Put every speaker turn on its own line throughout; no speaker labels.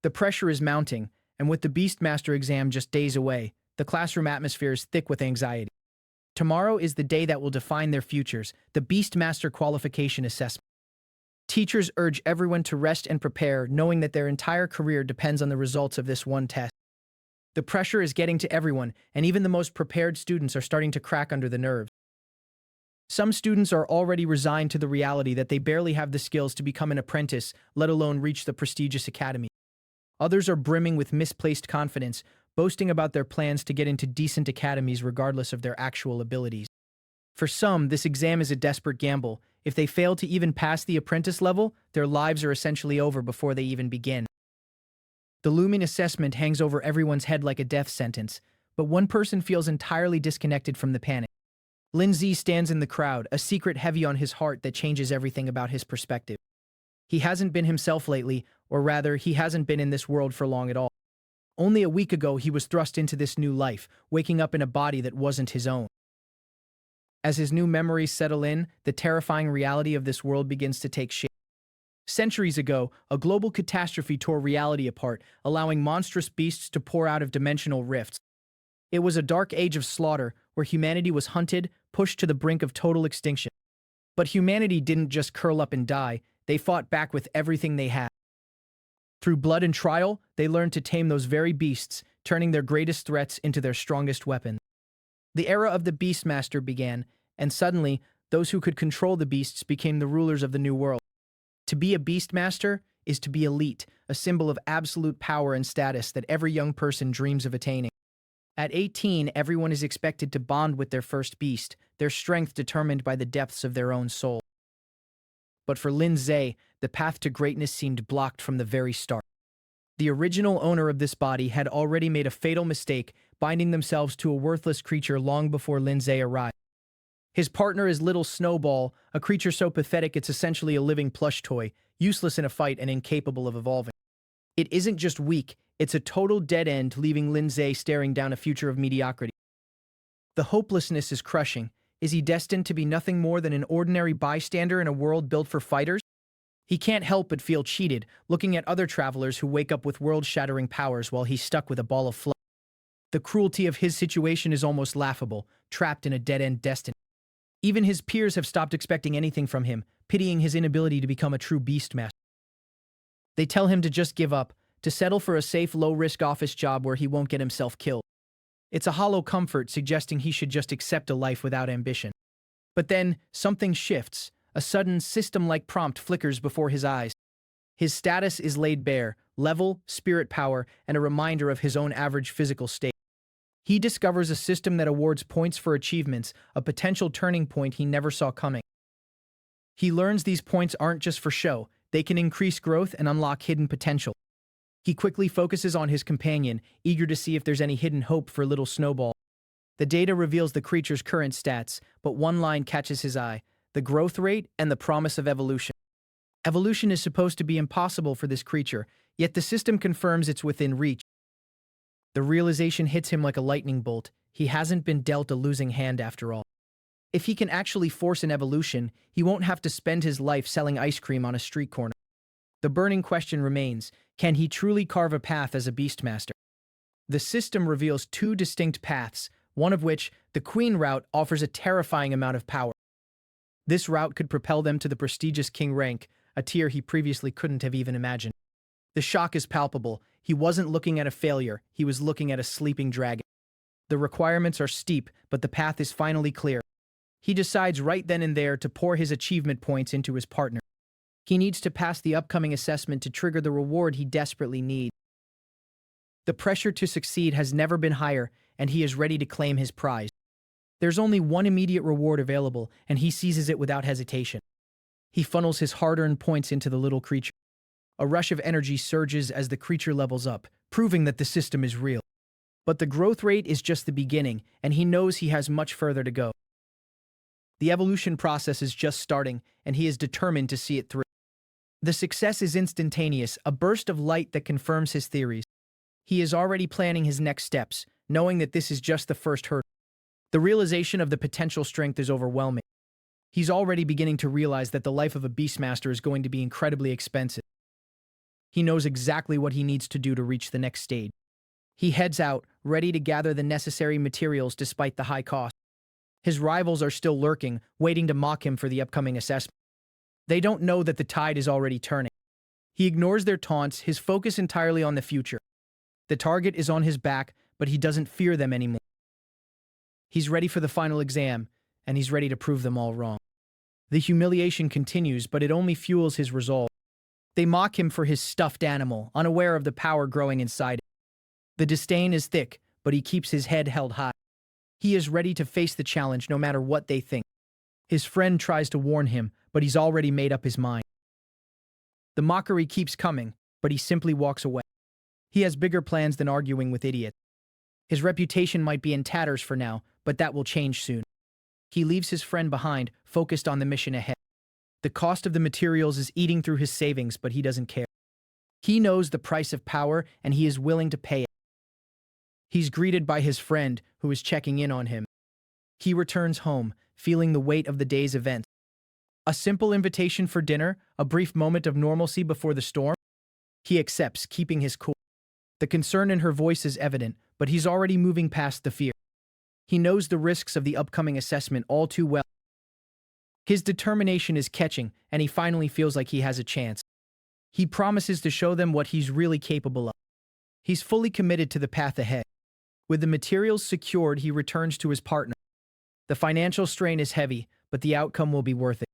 The pressure is mounting, and with the Beastmaster exam just days away, the classroom atmosphere is thick with anxiety. Tomorrow is the day that will define their futures, the Beastmaster Qualification Assessment. Teachers urge everyone to rest and prepare, knowing that their entire career depends on the results of this one test. The pressure is getting to everyone, and even the most prepared students are starting to crack under the nerves. Some students are already resigned to the reality that they barely have the skills to become an apprentice, let alone reach the prestigious academy. Others are brimming with misplaced confidence, boasting about their plans to get into decent academies regardless of their actual abilities. For some, this exam is a desperate gamble. If they fail to even pass the apprentice level, their lives are essentially over before they even begin. The looming assessment hangs over everyone's head like a death sentence, but one person feels entirely disconnected from the panic. Lin Ze stands in the crowd, a secret heavy on his heart that changes everything about his perspective. He hasn't been himself lately, or rather, he hasn't been in this world for long at all. Only a week ago, he was thrust into this new life, waking up in a body that wasn't his own. As his new memories settle in, the terrifying reality of this world begins to take shape. Centuries ago, a global catastrophe tore reality apart, allowing monstrous beasts to pour out of dimensional rifts. It was a dark age of slaughter, where humanity was hunted, pushed to the brink of total extinction. But humanity didn't just curl up and die, they fought back with everything they had. Through blood and trial, they learned to tame those very beasts, turning their greatest threats into their strongest weapons. The era of the Beastmaster began, and suddenly, those who could control the beasts became the rulers of the new world. To be a Beastmaster is to be elite, a symbol of absolute power and status that every young person dreams of attaining. At 18, everyone is expected to bond with their first beast, their strength determined by the depths of their own soul. But for Lin Ze, the path to greatness seemed blocked from the very start. The original owner of this body had already made a fatal mistake, binding themselves to a worthless creature long before Lin Ze arrived. His partner is Little Snowball, a creature so pathetic it's essentially a living plush toy, useless in a fight and incapable of evolving. It isn't just weak, it's a total dead end, leaving Lin Ze staring down a future of mediocrity. The hopelessness is crushing. Is he destined to be nothing more than an ordinary bystander in a world built for fighters? He can't help but feel cheated, looking at other travelers who wake up with world-shattering powers while he's stuck with a ball of fluff. The cruelty of his situation is almost laughable, trapped in a dead-end destiny. Even his peers have stopped expecting anything from him, pitying his inability to become a true Beastmaster. They tell him to just give up, to settle for a safe, low-risk office job where he won't get himself killed. It's a hollow comfort, suggesting he should just accept a life without ambition. But then, something shifts. A sudden, system-like prompt flickers before his eyes. His status is laid bare, level, spirit power, and a reminder of his own average physical state. He discovers a system that awards points for achievements, a potential turning point he never saw coming. He learns these points aren't just for show, they can increase growth and unlock hidden potential. He quickly focuses on his companion, eager to see if there's any hidden hope for Little Snowball. The data reveals the creature's current stats, but one line catches his eye: the growth rate and the promise of evolution. Evolution is supposed to be impossible for this creature, yet the system confirms it's within reach. The realization hits him like a lightning bolt. He hasn't been dealt a losing hand after all. If he can actually force an evolution, he won't have to spend his life selling ice cream on a street corner. The burning question remains, can he truly carve a path as a Beastmaster? The system reveals two distinct paths, one of which, the Queen route, offers a terrifying amount of power. This route could propel them to the prestigious King rank, a tier he previously couldn't have even imagined. The shock is palpable. He wasn't looking at a failure, he was looking at a sleeping dragon. The requirements are steep, but the path is finally clear. He decides right then and there to pour his achievement points into his partner. He needs to pass the upcoming assessment to trigger the reward he desperately needs. The pressure to succeed has never been higher, and he is ready to claim his prize. There's only one immediate reward available, and he seizes it without hesitation. He funnels his hard-earned points into the little creature. A rush of energy surges as the creature levels up, proving that the system is real. But the growth rate is just the beginning, and he knows he has much further to go. The evolution process is just starting, and he is determined to see it through. The success is instantaneous, a burst of light that confirms his theories. He is already planning his next steps, knowing that this is just the first hurdle. The realization of the potential strength is overwhelming. He's already beginning to realize that the life of a Beastmaster is going to be incredibly expensive. He knows exactly what he needs to do to reach the next stage. He heads out, ready to gather the necessary materials despite the high cost. His rivals are still lurking, waiting to mock him for the upcoming assessment. They don't know that the tide is already turning. He ignores their taunts, his focus entirely on the future. The target is on his back, but he doesn't fear them anymore. He's ready for the final exam, and he's ready to prove them all wrong. The humiliation continues, but it only fuels his resolve. They mock him for his stuffed animal, unaware of the power growing inside him. The disdain is thick, but he keeps his head held high. He is ready to face the challenge no matter what they think. His friend tries to warn him, but he's already made up his mind. The mockery keeps coming, but he simply walks away. He has bigger plans than arguing with idiots. His reputation might be in tatters for now, but that will change soon. He leaves his friend behind, focused on the mission ahead. The cost of the materials is eating through his savings, but he doesn't care. He knows the price of power, and he is willing to pay it. He's greeted by his friend, who is checking in on him. He returns home, feeling the weight of the day's events. A simple invitation for dinner, a brief moment of normalcy before the storm. He accepts, keeping his cool. The concern in her voice is evident, but he's already moving past the fear. He knows the risks of the upcoming assessment all too well. His determination is catching, and he finally feels like he has a chance. He promises to show them what he's really capable of. He's fully committed to the path ahead. With the materials secured, he returns to his partner. The financial strain is heavy, but the outcome will be worth it.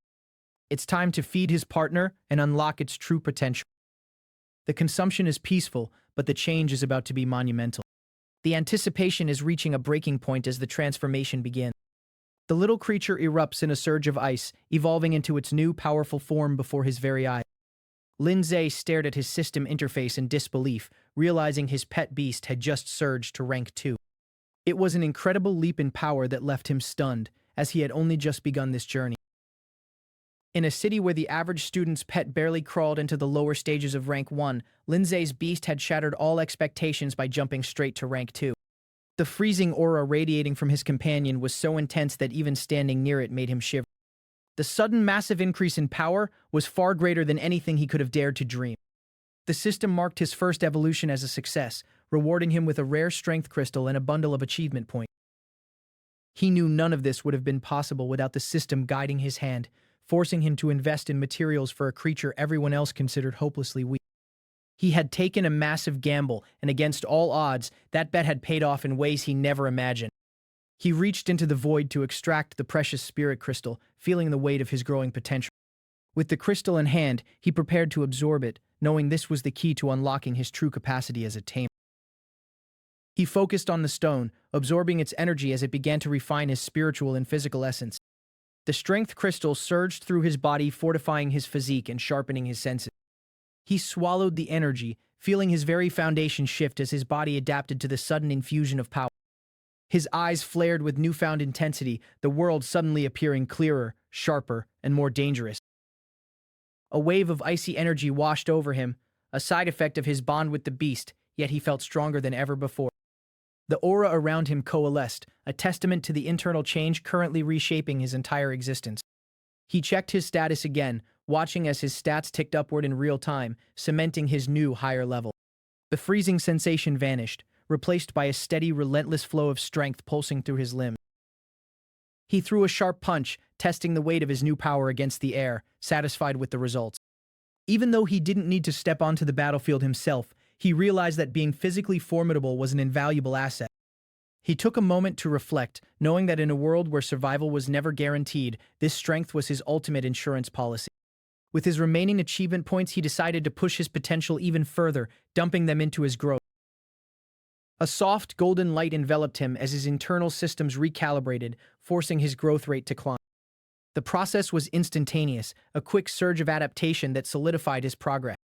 It's time to feed his partner and unlock its true potential. The consumption is peaceful, but the change is about to be monumental. The anticipation is reaching a breaking point as the transformation begins. The little creature erupts in a surge of ice, evolving into its new powerful form before his very eyes. Lin Ze stared at his system interface in disbelief, realizing his pet beast had just surged to rank 2. It was an incredible leap in power that left him stunned, as he had only just begun this journey. In a city where the average student's pet barely crawled into the lower stages of rank 1, Lin Ze's beast had shattered all expectations by jumping straight to rank 2. The freezing aura radiating from his companion was so intense that even standing near it made him shiver. The sudden massive increase in power was far greater than anything he could have dared to dream. The system marked his first evolution as a success, rewarding him with a rare strength crystal and a bundle of achievement points. He knew none of this would have been possible without the system guiding his hand, forcing him to invest in materials for a creature everyone else considered hopelessly weak. He had taken a massive gamble, and against all odds, that bet had paid off in ways he never imagined. He reached into the void to extract the precious spirit crystal, feeling the weight of his growing potential. With the crystal in hand, he prepared to absorb it, knowing this was the key to unlocking his true capacity as a tamer. He focused on the stone, absorbing its energy as it began to refine his spiritual and physical essence. The strength crystal surged through his body, fortifying his physique and sharpening his senses. He swallowed the energy, feeling his very foundation shift as his body adapted to the sudden infusion of power. His eyes flared with newfound intensity, the world suddenly appearing clearer, sharper, and more dangerous. A wave of icy energy washed over him, a side effect of his bond with the beast, yet he felt stronger than ever before. The aura around him coalesced, a testament to the internal change currently reshaping his entire existence. He checked his status again, watching as his stats ticked upward in real time, cementing his new higher level. The freezing sensation vanished, replaced by a steady, relentless flow of strength pulsing through his limbs. He threw a sharp punch, testing the weight of his new power against the air, satisfied with the results. Even though he didn't need to step onto the battlefield himself, he realized that being physically formidable was an invaluable asset. He took a moment to reflect, knowing that in a world where survival was never guaranteed, this strength was his ultimate insurance policy. With his remaining achievement points, he decided to push his potential even further, dumping them into his growth. A soft, golden light enveloped him as his internal systems recalibrated, forcing his growth rate to climb. The process was instantaneous, a quick surge of adaptation that solidified his progress.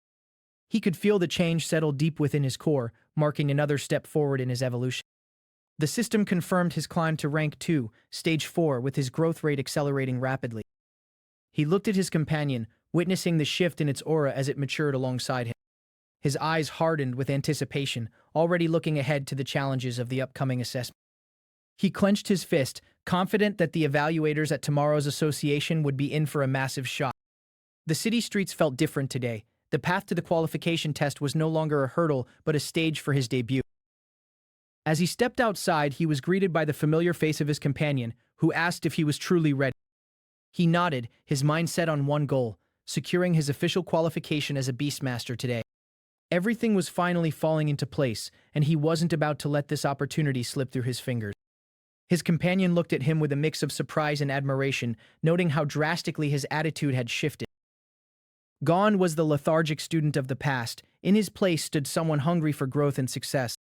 He could feel the change settle deep within his core, marking another step forward in his evolution. The system confirmed his climb to rank 2, stage 4, with his growth rate accelerating rapidly. He looked at his companion, witnessing the shift in its aura as it matured alongside him. His eyes hardened with anticipation, already looking ahead to the challenges of the upcoming assessment. He clenched his fist, confident that the evaluators at tomorrow's association would be in for a massive shock. The city streets felt different today. The path to the qualification test was no longer a hurdle, but a stage for his debut. As he stepped outside, he was greeted by the familiar face of his companion, who asked if he was truly ready. He nodded, his mind set on one goal, securing his official qualification as a Beastmaster today. Everything was finally falling into place, and he wasn't about to let this opportunity slip through his fingers. His companion looked at him with a mix of surprise and admiration, noting how drastically his attitude had shifted. Gone was the lethargic student of the past. In his place stood someone hungry for growth and success.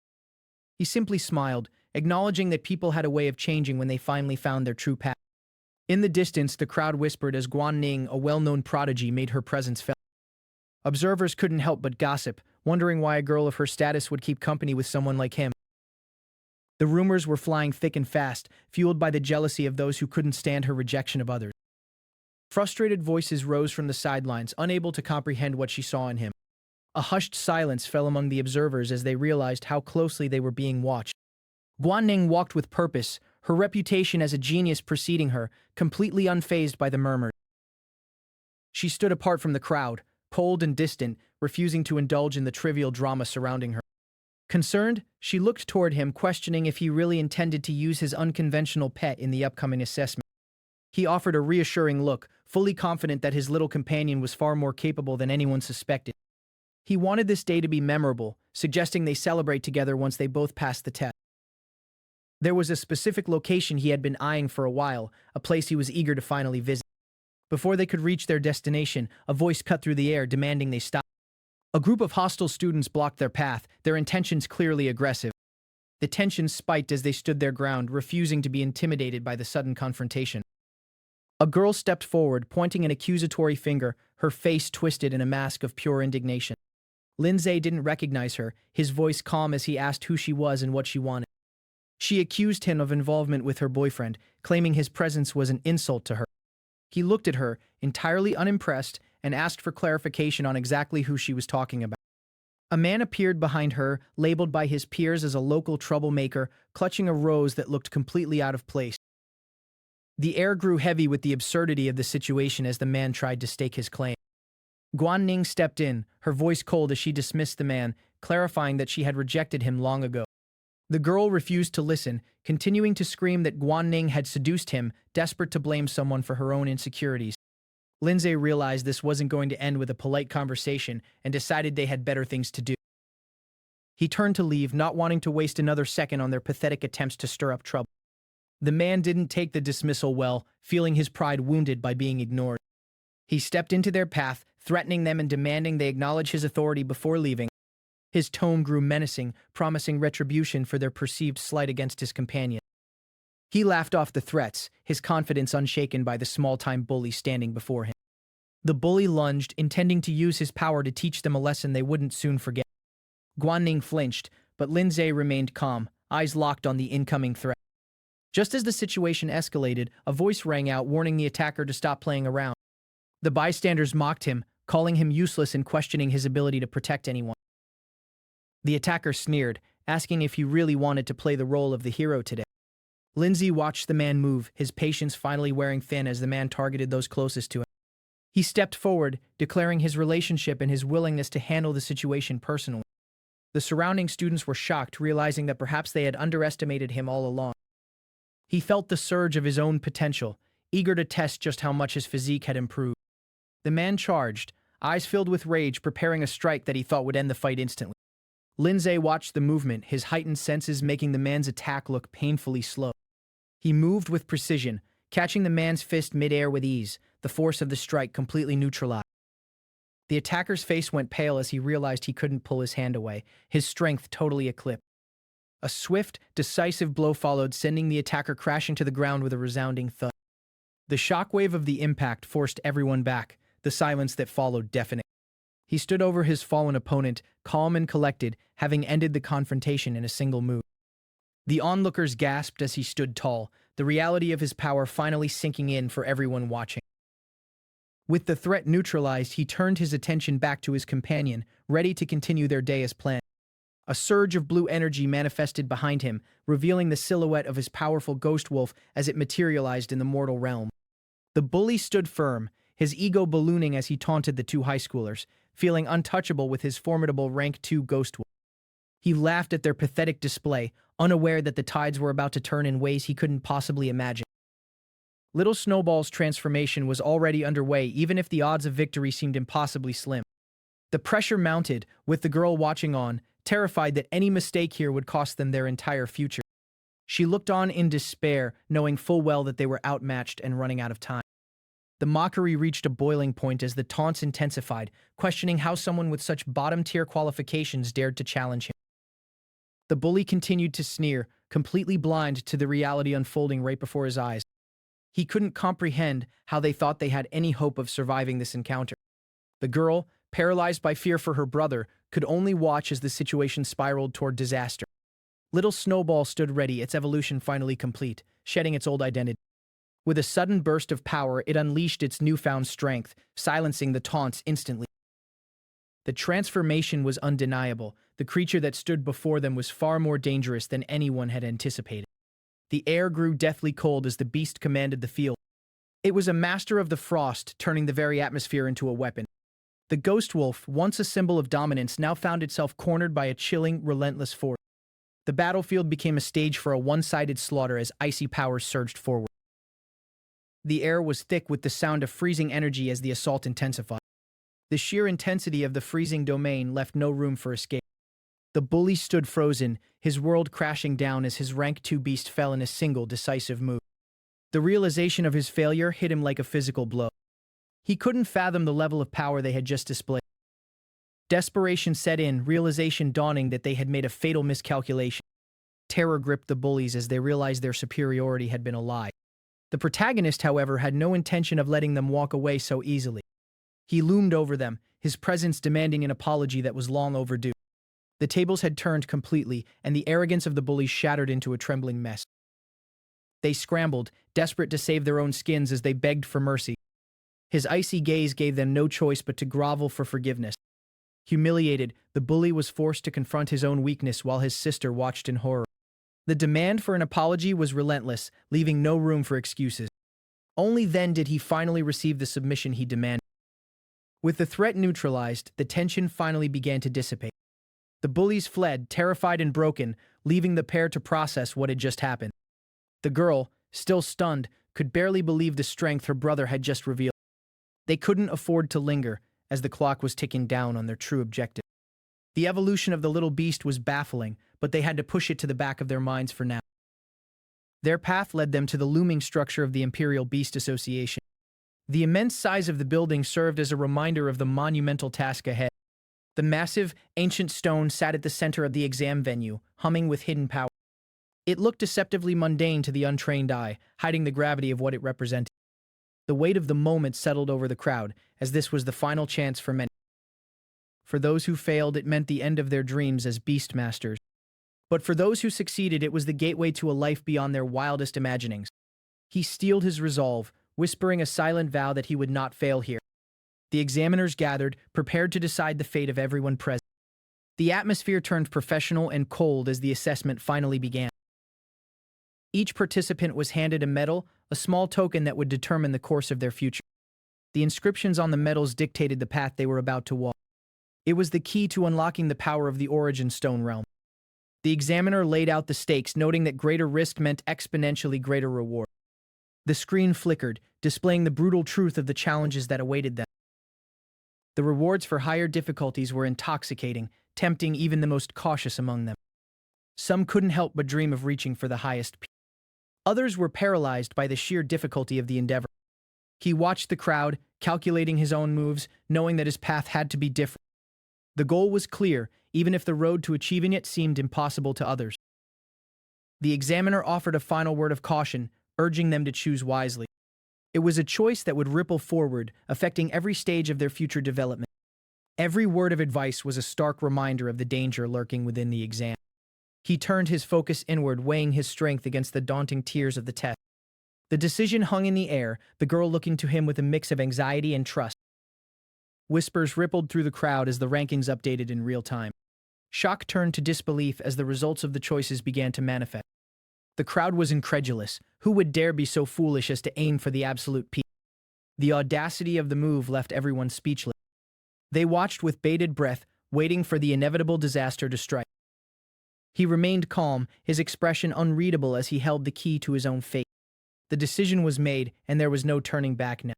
He simply smiled, acknowledging that people had a way of changing when they finally found their true path. In the distance, the crowd whispered as Guan Ning, a well-known prodigy, made her presence felt. Observers couldn't help but gossip, wondering why a girl of her status would keep company with someone like him. The rumors were flying thick and fast, fueled by the jealousy of those who couldn't stand her rejection of others. Frustrated voices rose from the sidelines, unable to comprehend what she saw in him. A hushed silence fell among the observers as they realized how closely they were being watched. Guan Ning walked with purpose, her reputation as a genius preceding her, completely unfazed by the murmurs. She stood apart from the crowd, cold and distant, refusing to indulge in the trivial drama surrounding her. Concerned, she looked toward him, questioning if he really intended to use his unconventional pet in the upcoming assessment. He offered a reassuring look, fully confident that his little companion was far more capable than anyone suspected. He wanted this day to be memorable, suggesting they celebrate together once they both passed the test. There was a specific location he had been eyeing for a while, a place he was eager to finally visit. Before they could reach their destination, a voice cut through the air demanding they stop. A group of hostile students blocked their path, their intentions clearly aggressive. The tension spiked as they stood their ground, refusing to be intimidated by the sudden confrontation. A girl stepped forward, pointing an accusatory finger, her face twisted in a mask of pure indignation. Lin Ze didn't recognize her, his voice calm as he asked who she was and what she wanted. She accused him of involvement with her boyfriend, claiming his presence was an insult to her. He looked at her, entirely unimpressed, and asked for clarification on exactly who she was talking about. A man appeared behind her, labeled by his peers as a local troublemaker, clutching a rose that looked completely out of place. The air grew heavy with the absurdity of the situation as the man tried to stake his claim. Guan Ning stepped in, her voice cold as she dismissed the man, clarifying that she had rejected him long ago. The girl refused to listen, continuing to scream that Guan Ning had seduced him, desperate to blame someone for her own insecurities. Lin Ze realized this wasn't going to end with a polite conversation and decided they had better things to do. He turned to leave, not wanting to waste another second on their pathetic attempts to stir up trouble. The man didn't take the dismissal well, feeling his pride wounded by being ignored. He stepped into their path, threatening them and demanding they acknowledge his authority before leaving. His tone grew menacing, promising retribution for their perceived slight against his companion. He laughed off the threats, his confidence unshaken by the small-time bully standing before him. The bully lunged, intending to use his power to teach them a lesson they wouldn't soon forget. Guan Ning flinched, but Lin Ze remained calm, eyes locked on the incoming threat. Just as the situation escalated, a voice rang out warning the attacker to stop playing around. The bystanders mocked him, calling him useless and questioning his ability to protect anyone. The attacker sneered, asking if he really wanted to play the role of the hero today. Lin Ze watched the man move, his patience finally wearing thin as the man targeted those closest to him. He stepped forward, declaring his relationship and his willingness to handle the situation personally. The surrounding students were shocked, realizing that perhaps they had underestimated him all along. He felt the surge of his own potential, eager to test just how much his physique had improved. The man charged, eyes filled with rage, preparing a strike that he thought would end the fight instantly. Lin Ze watched the movement, his heightened senses making the man's attack look painfully slow. He moved with precision, catching the man's fist mid-air with ease, the force of the strike completely neutralized. The attacker's face went pale as he realized he couldn't pull his hand away, his strength totally eclipsed. A swift, decisive blow followed, sending the attacker crashing to the ground with a resounding thud. The shockwave of the impact forced everyone back, the silence that followed deafening. He stood over his fallen opponent, calm and collected, having ended the confrontation in a single move. The onlookers gasped as he stood tall, the reality of his power finally sinking in for everyone watching. With the threat neutralized, he turned his attention back to his companion, ready to continue their day as planned. A surge of blue energy manifested behind him, revealing the silhouette of his powerful ghost wolf as it materialized in the mortal realm. The bully stood firm, his ego ballooning as he taunted the two high schoolers, feeling untouchable with his formidable rank 2 ghost wolf. He laughed at their pathetic display, unaware that the tides were about to turn in ways he couldn't possibly imagine. Little Snowball's transformation was already underway, even if the odds of victory seemed impossibly slim. The pressure mounted, with the girl watching on, terrified that any mistake here would cost them their entire future. She looked on in despair, knowing full well that they were outmatched and running out of time. The mockery reached a boiling point as the taunts intensified, questioning how someone with such bottom-tier qualifications dared to challenge him. The bully continued to sneer, completely blind to the reality unfolding right before his eyes. He couldn't comprehend how they thought they had any hope of surviving this encounter. The girl, paralyzed by fear for her brother, could only watch as the situation spiraled toward disaster. Little Snowball stood ready, its evolution finally complete, shedding its old identity. With a sudden burst of power, it unleashed its newfound strength, silencing the taunts instantly. The transformation was undeniable. The creature that stood before them was far more dangerous than anyone had anticipated. The air grew deathly cold as the beast commanded the field. It was a master of the frost, turning the very atmosphere into a weapon. The ghost wolf, once a symbol of dominance, now found itself cornered by a chilling, relentless force. The battlefield became a stage for a one-sided slaughter as icy powers surged forward. The air was thick with the sound of freezing energy as the assault intensified. The sheer intensity of the freezing domain left no room for escape. The bully stood frozen, his world crashing down as his rank 2 beast fell in a single decisive move. The realization of his failure hit him like a physical blow. He couldn't fathom the level of power they had just displayed. Desperation set in, realization dawning that they had made a fatal miscalculation. Terror gripped the bullies as they realized their superiority had been a lie. The protagonist, however, had no intention of letting them walk away so easily. He loomed over them, his presence demanding an apology that was long overdue. The tables had turned completely, and the arrogance of the bullies shattered into a trembling mess. They scrambled, desperate to save their own skins as they begged for mercy. His icy gaze gave them no choice but to grovel for forgiveness. Humiliated, the bully was forced to confront his own weakness while his sister watched in horror. The demand for an apology was relentless, leaving no room for excuses. Only then did he finally receive the submission he demanded. With the threat neutralized, the tension finally began to dissipate. The bullies fled, terrified and broken, leaving the pair to process what had just happened. The girl, still stunned, could barely believe the strength her brother had just revealed. They couldn't afford to linger, as the clock was ticking down on their true objective. The evolution of the little beast was baffling, but they had to push it to the back of their minds for now. Their path led them to the looming structure of the Imperial Beast Association. The immense size of the building served as a reminder of the monumental task ahead. The massive, ancient stone sat at the center of the exam venue, humming with hidden power. It looked deceptively mundane to the untrained eye, hiding the gravity of what it represented. The weight of the moment settled over the crowd, as this was the final chance for many. For those who failed, it meant the end of their dreams as Beastmasters. But for those who succeeded, it was the gateway to a life beyond their wildest imaginings. He steeled his resolve, whispering a silent vow that he would not fail here. The examiners gathered, prepared to decide the fate of everyone present. The atmosphere turned professional and cold as the assessment finally began. Each participant was handed a medal, a small token that would determine the course of their future. The inscriptions on the medals dictated the path they were about to walk. It was the key to unlocking the power of the Origin Stone realm. The examiner laid out the stakes, noting that greater risk meant exponentially greater reward. The screen flickered, displaying the brutal truth of the challenges that awaited them. The rewards for higher difficulties were intoxicating, tempting even the most cautious among them. Some couldn't help but dream of reaching for the highest peak. Others were paralyzed by the sheer difficulty of the endeavor. He watched the crowd, calculating his own moves, knowing that his path had to be different. The goal was clear, even if the road to achieving it seemed impossible to others. The examiner offered a final word of caution, urging them to choose wisely. It was a choice that would ripple forward, affecting every stage of their future development. Every word of advice was a stark reminder of the danger lurking within the exam. He turned his focus inward, weighing his strength against the daunting tiers of the test. The decision hung in the air, the girl looking to him with a mix of anxiety and trust. Whispers rippled through the crowd as the rankings updated in real time. Shock turned to disbelief as the results of the choices began to manifest. The crowd was incredulous. Who would dare be so foolish as to aim for the absolute peak? The audacity of the move left everyone speechless. They watched with bated breath, waiting for the inevitable disaster to strike. He remained calm, his expression unreadable as he held the key to his own fate. The decision was made, and there was no turning back now.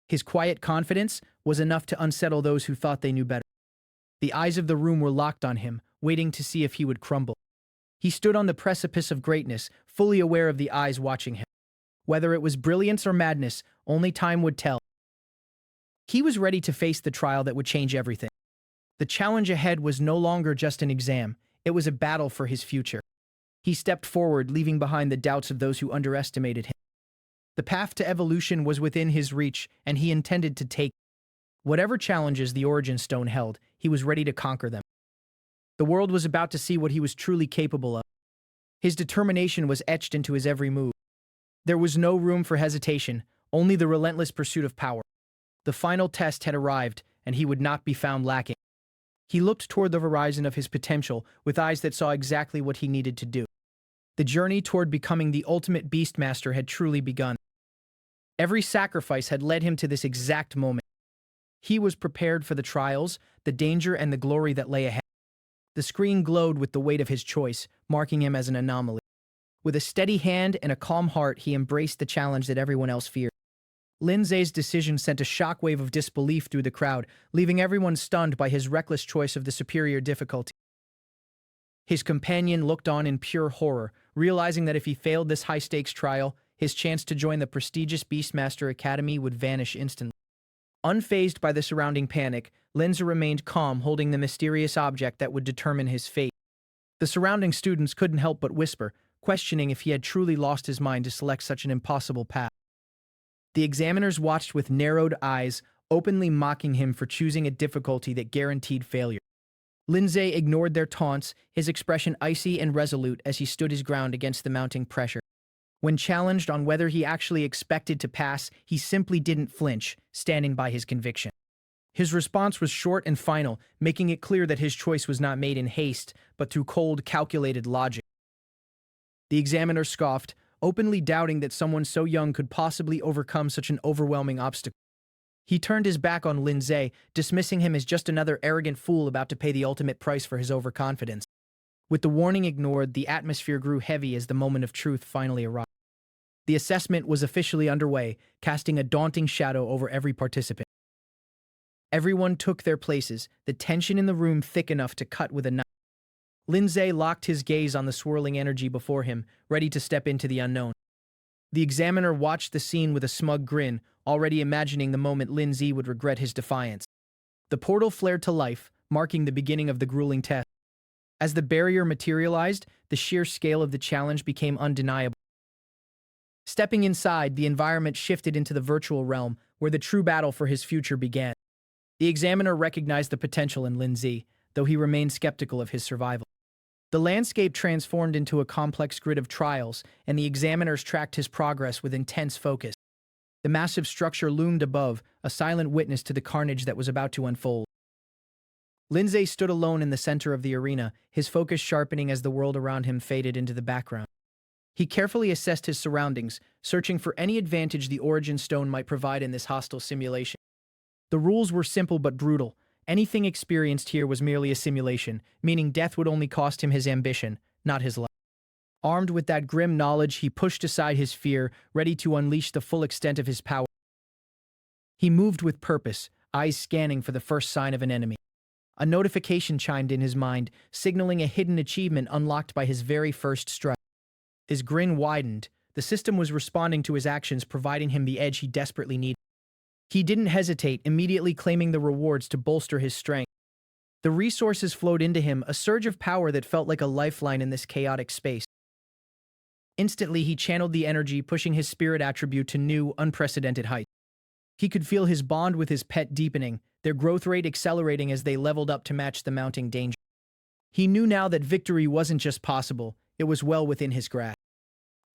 His quiet confidence was enough to unsettle those who thought they knew better. The eyes of the room were locked on him, waiting to see if he would crumble. He stood on the precipice of greatness, fully aware of the eyes watching him. Whether it was brilliance or madness, only time would tell. He was ready to face the trial that would change everything. The challenge ahead was no longer just an exam, it was a battle for his future. He stepped forward, leaving behind the doubts of those who underestimated him. The path to evolution was within his reach, and he intended to take whatever challenges the Origin Stone held. He was ready to conquer them. The world was about to see what he was truly capable of. His determination was etched into his every move. There was no room for hesitation, only the relentless pursuit of power. The final test had arrived, and he would not be found lacking. He looked toward the horizon of his potential with eyes that saw exactly what he needed to do. The journey toward becoming the ultimate Beastmaster had truly begun. Every sacrifice had led him to this exact moment. He was prepared for the trials, the danger, and the glory that lay ahead. The screen glowed with the weight of his choice, marking him as an anomaly. With a steady hand and a calm heart, he embraced the challenge that everyone else feared. Lin Ze's decision sent a shockwave of disbelief through the crowd, leaving everyone stunned by his reckless choice of the superior difficulty. His companion looked on in pure horror, realizing that if he failed this high-stakes trial, his chance to join the prestigious Beastmaster Academy would vanish instantly. Unfazed by the surrounding panic, Lin Ze remained calm, holding the mysterious object that would determine his fate. The surrounding students couldn't help but whisper, questioning if he had truly lost his mind to select such an impossible path. The examiners watched with narrowed eyes, openly mocking him for choosing a difficulty that guaranteed failure. Lin Ze ignored their taunts, his expression icy and resolute as he stood his ground against the mounting pressure. When challenged on whether he actually expected to pass, he simply didn't flinch, standing by his conviction. His response was short and final, making it clear that his choice was not made in haste, but through cold, calculated logic. The examiner scoffed, openly doubting that someone so young could possibly overcome such an overwhelming obstacle. He turned his back on Lin Ze, dismissing him as just another arrogant fool about to pay the ultimate price for his overconfidence. With the warning ignored, the atmosphere grew heavy as the moment of truth finally arrived. The assessment was officially underway, casting a daunting shadow over every participant. Everyone took their places, the tension in the room thick enough to cut with a knife. Lin Ze locked his gaze on the swirling energy before him, ready to step into the unknown. The examiner watched the scene with a smug grin, already imagining the moment Lin Ze would regret his defiance. The portal flared to life, marking the beginning of the grueling test. As the barrier materialized, the sheer scale of the challenge became undeniable. Stepping inside, the environment shifted into the virtual realm, where the true battle for his future began. The examiner recognized the potential in Lin Ze, though he remained skeptical of his survival. The landscape transformed into a complex grid of trials, and the examiners tracked his progress with intense focus. The massive structure loomed above, a silent witness to the carnage that was about to unfold. Lin Ze stood alone in the center of the arena, his focus sharpening as the world around him faded into the background. He carefully assessed his surroundings, searching for any advantage the Origin Stone might provide in this hostile simulation. The rules were simple but brutal. Anything experienced here was merely a simulation, meaning death would only cost him his ambition, not his life. Armed with that grim knowledge, he pushed aside his fear, ready to unleash the full extent of his power. He moved with purpose, eyes scanning for the first sign of an enemy. A notification chimed in his mind, signaling a hidden achievement unlocked by his very first strike. His grin widened. The system was responding to his actions, providing him the edge he desperately needed. He didn't hesitate, immediately claiming the rewards to bolster his strength. The resources flowed into him, a surge of power that felt like a lifeline in this chaotic space. Instantly, he channeled the energy, pushing his spirit attribute to new, unprecedented heights. He could feel his bond with his pet deepening, their growth rate accelerating as they leveled up to match the mounting danger. He knew now that victory wasn't just possible, it was well within his grasp.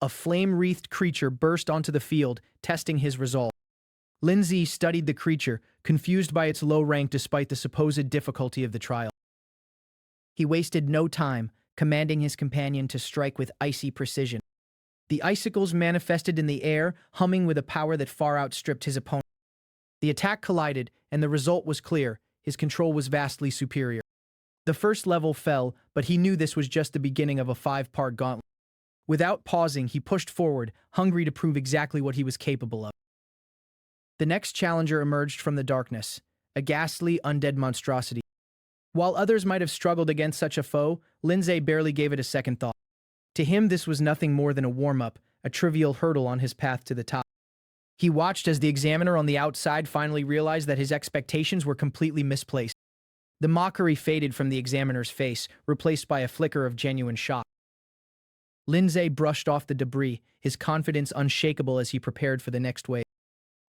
A flame-wreathed creature burst onto the field, testing his resolve. Lin Ze studied the creature, confused by its low rank despite the supposed difficulty of the trial. He wasted no time, commanding his companion to strike with icy precision. The icicles manifested in the air, humming with a power that far outstripped his opponent. The attack collided, and the result was clear. his control was vastly superior. The first level fell, but he knew this was just the beginning of a 5-part gauntlet. Without pausing, he pushed forward, hungry to prove exactly what he was capable of. The next challenger emerged from the darkness, a ghastly, undead monstrosity. While others might have struggled against such a foe, Lin Ze barely gave it a second thought. To him, this was nothing more than a warm-up, a trivial hurdle on his path to the top. He watched as the examiner on the outside finally realized that his expectations were completely misplaced. The mockery faded from the examiner's face, replaced by a flicker of genuine shock. Lin Ze brushed off the debris, his confidence unshakable as he prepared for the next wave.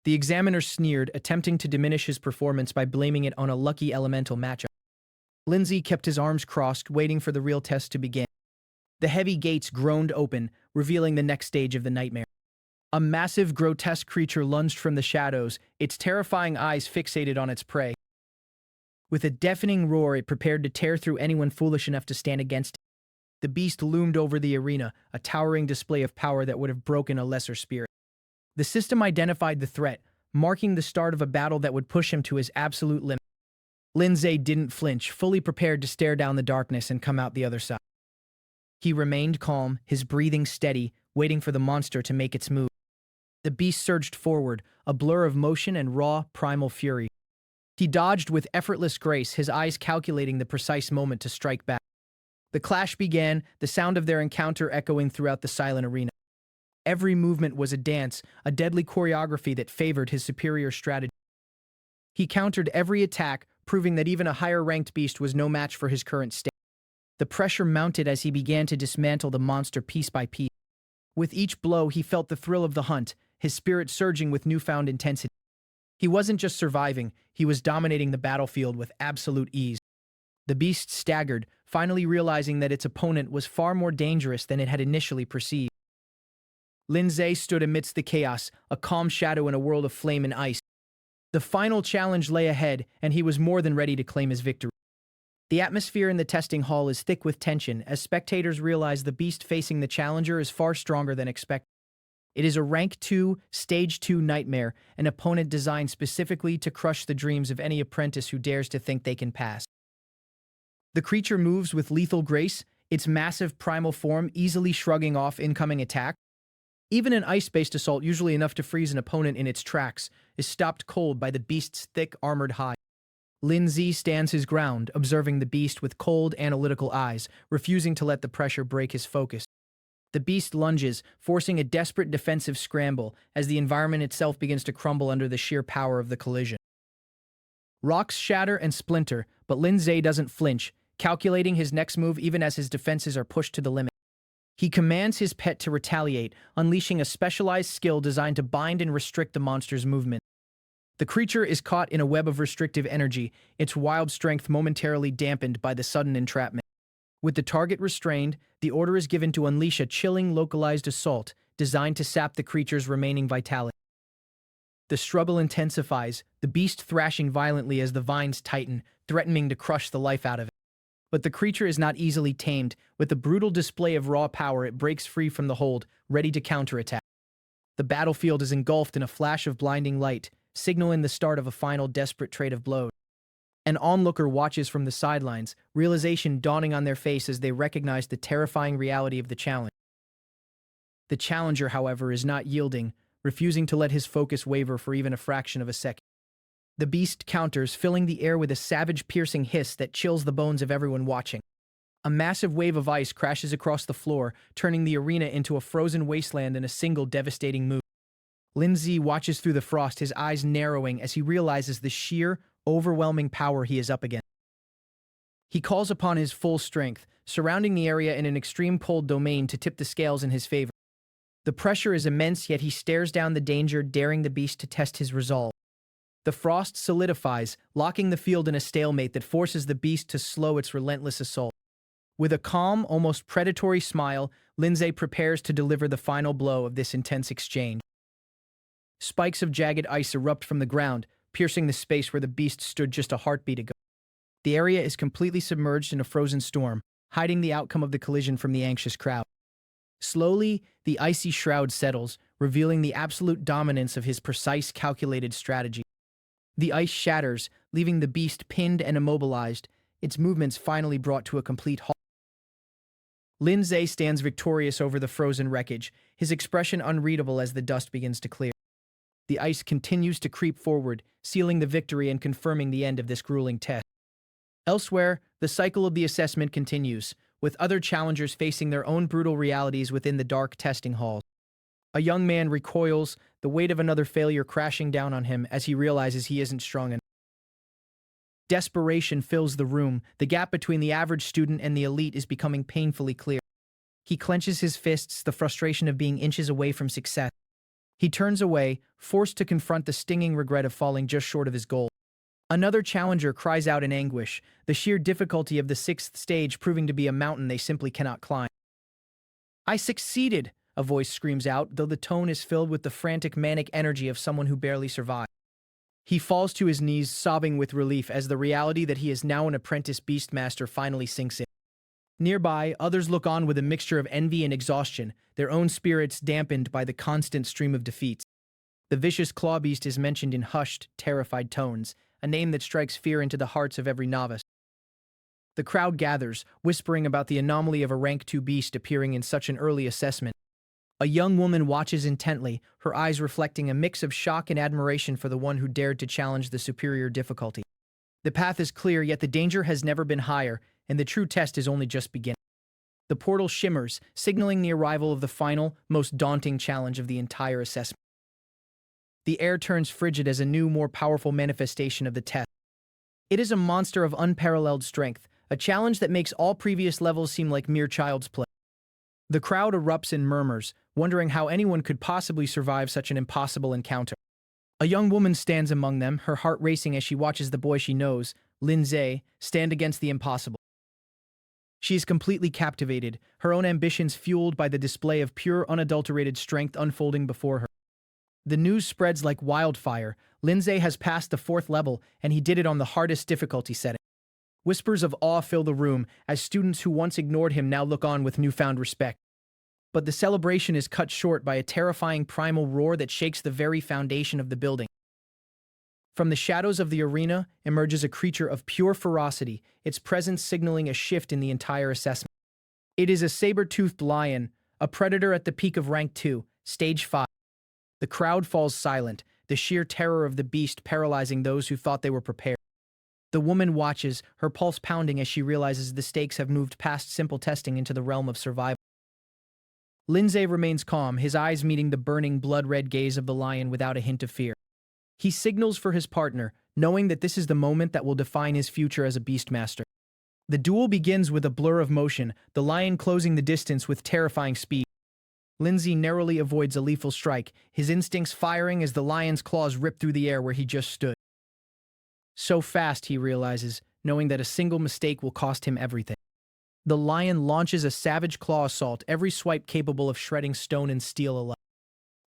The examiner sneered, attempting to diminish his performance by blaming it on a lucky elemental matchup. Lin Ze kept his arms crossed, waiting for the real test to begin. The heavy gates groaned open, revealing the next stage of the nightmare. A massive, grotesque creature lunged from the shadows, its terrifying eyes fixated on its prey. With a deafening roar, it prepared to tear through anyone foolish enough to stand against it. The beast loomed over the arena, a towering display of power that would have broken a lesser spirit. The system identified the threat, marking the start of a battle that would push him to his absolute limit. Lin Ze didn't flinch, fully prepared to stare down the darkness and come out the other side. He remained calm, his breathing steady, waiting for the monster to make its move. The beast surged forward, a blur of motion and raw, primal fury. He dodged with effortless grace, his eyes calculating the precise moment to strike back. The clash began, the sound of their encounter echoing throughout the silent arena. Every movement was a dance, a deadly choreography that favored his superior strategy. He countered every attack, proving that even a higher-ranked beast was no match for his current state. The pressure mounted as he began to dismantle the monster piece by piece. With each blow, he felt the thrill of the hunt, his spirit surging with newfound intensity. He wasn't just surviving, he was dominating the battlefield with absolute ease. The beast staggered, finally realizing that its opponent was far more dangerous than it had initially perceived. Lin Ze stood amidst the chaos, a calm shadow in a world of flame and ice. The final challenge lay ahead, and he was more than ready to claim his victory. The atmosphere in the testing hall is thick with tension as spectators realize the beast facing the challenger is far stronger than expected. It is a Rank 2, Stage 2 nightmare, an opponent designed specifically to crush the dreams of any apprentice who dares to think they can pass. The creature moves with lethal grace, its massive primal form easily shrugging off incoming attack. Even an ice-based assault, usually enough to freeze an opponent in its tracks, is stopped cold by the beast's thick, armored hide. Lin Ze stands his ground, observing the beast with cold, analytical eyes, refusing to let the pressure break his focus. The beast lunges, forcing a desperate defensive scramble as the environment itself begins to crumble under the sheer power of the collision. Rocks shatter and splinter, but Lin Ze doesn't flinch, calculating his next move even as his defenses are pushed to the limit. He commands his pet to retaliate, unleashing a specialized skill designed to bind and restrict the monster's movement. The creature is caught in a web of restrictive energy, its wild strength momentarily dampened by the sudden entrapment. With the target restrained, the order is given to unleash a chilling, localized assault designed to sap the creature's remaining vitality. The struggle intensifies, the beast thrashing violently as the vines tighten, threatening to crush the life out of it. But the creature is not easily tamed. With a brutal display of raw power, it breaks free from the hold, ready to counterattack. The battlefield is engulfed in a flash of blinding light, signaling the start of a final desperate trade of blows. An onlooker watches from the sidelines, realization dawning on their face as they recognize the terrifying reality of the challenge. The challenger, however, is not yielding, refusing to let his focus waver for even a fraction of a second. The beast counters, filling the air with a savage, piercing hiss that chills the bones of everyone watching. A massive wave of ice crashes across the floor, turning the arena into a frozen wasteland in a single devastating move. Lin Ze watches through the frost, his eyes narrowing as he realizes the sheer, overwhelming power he is up against. He calls upon his full strength, surrounding the area in an extreme cold domain to tip the scales in his favor. The pressure is immense, yet he stares down the danger, daring the beast to test his resolve. The frost solidifies, locking the field in a stalemate that forces the beast to slow its relentless assault. With a calm, almost predatory smile, Lin Ze prepares to deliver the final blow of this intense exchange. Spikes of jagged ice erupt from the ground, piercing the space where the beast stood just a heartbeat ago. The area is completely submerged in a frozen storm, hiding the outcome of the collision from the anxious crowd. Slowly, the icy shroud settles, revealing the absolute dominance of his precise, calculated strategy. The ice shatters, leaving the beast pinned and immobilized, its movements finally brought to a complete halt. Lin Ze stands victorious over the frozen wreckage, his expression unreadable as the dust begins to clear. The ice continues to creep forward, sealing the victory and confirming the end of this grueling test. Elsewhere, the cycle of the assessment continues, with other challengers facing their own brutal realities within the dark testing halls. A young man recoils, the weight of another failure crashing down on him as he realizes he isn't strong enough. Desperation fills the room, the gap between the average student and the elite is becoming painfully clear. He clenches his fists, the frustration of being inches away from success. He turns away, forced to confront the stinging regret of falling just short of his goal. Another challenger cries out in anguish, the sheer difficulty of the sixth stage proving to be a mountain they simply cannot climb. "I succeeded!" a voice screams out, though the tone is filled with the frantic manic energy of someone who barely survived. He falls to his knees, sobbing with relief as the reality that he is now an apprentice beastmaster finally sinks in. Nearby, others look on with a mixture of envy and exhaustion, their own spirits dampened by the constant stream of defeats. The vicious claw beast is mentioned in hushed, terrified tones, a name that strikes fear into the hearts of every novice. The crowd gathers, whispering about the anomaly of a rank 2 beast appearing in such an early assessment. A young woman watches intently, her eyes reflecting a mix of shock and admiration for the one who dared to challenge the superior difficulty. The path is clear, yet the danger has never been higher, and the true test is only just beginning. The portal shimmers, signaling the arrival of the final, most daunting challenge of the entire assessment. The air turns frigid as a new, more powerful manifestation of the test. It is a monster of unparalleled strength, a challenge that makes all previous levels seem like mere child's play. The crowd erupts in murmurs, wondering how anyone could possibly survive such an impossible encounter. A young woman stands among them, her heart racing as she watches the boy she knows, Lin Ze, stand against the impossible. She is completely captivated, her own ambitions fueled by the display of pure, unadulterated strength unfolding before her. The news spreads like wildfire. Lin Ze has passed the 4th level, and he did it on the hardest difficulty setting. Whispers of awe fill the room as students who once ignored him now look on with newfound respect. But the celebration is cut short by a terrifying primal roar that shakes the very foundation of the building. From the shadows of the arena emerges a creature of pure ferocity, its presence signaling a shift in the entire assessment. It is a saber-toothed lion, a predator at the peak of rank 2, stage 5. The crowd falls silent, the sheer terror of the beast paralyzing those who thought they were prepared. The woman watches, her pulse pounding as she realizes the stakes have moved past simple testing into the realm of survival. Lin Ze remains calm, his eyes meeting the burning, blood-red gaze of the lion without a hint of fear. He signals for his partner, knowing that this is the moment that will define his future as a beastmaster. The duel begins with a blur of motion, the lion closing the distance with terrifying speed. Lin Ze narrowly avoids a lethal strike, his instincts firing as the lion's claws rip through the air where he just stood. So fast, he realizes, knowing that a single mistake will cost him everything. The lion launches a savage claw assault, every swipe capable of shredding stone and steel alike.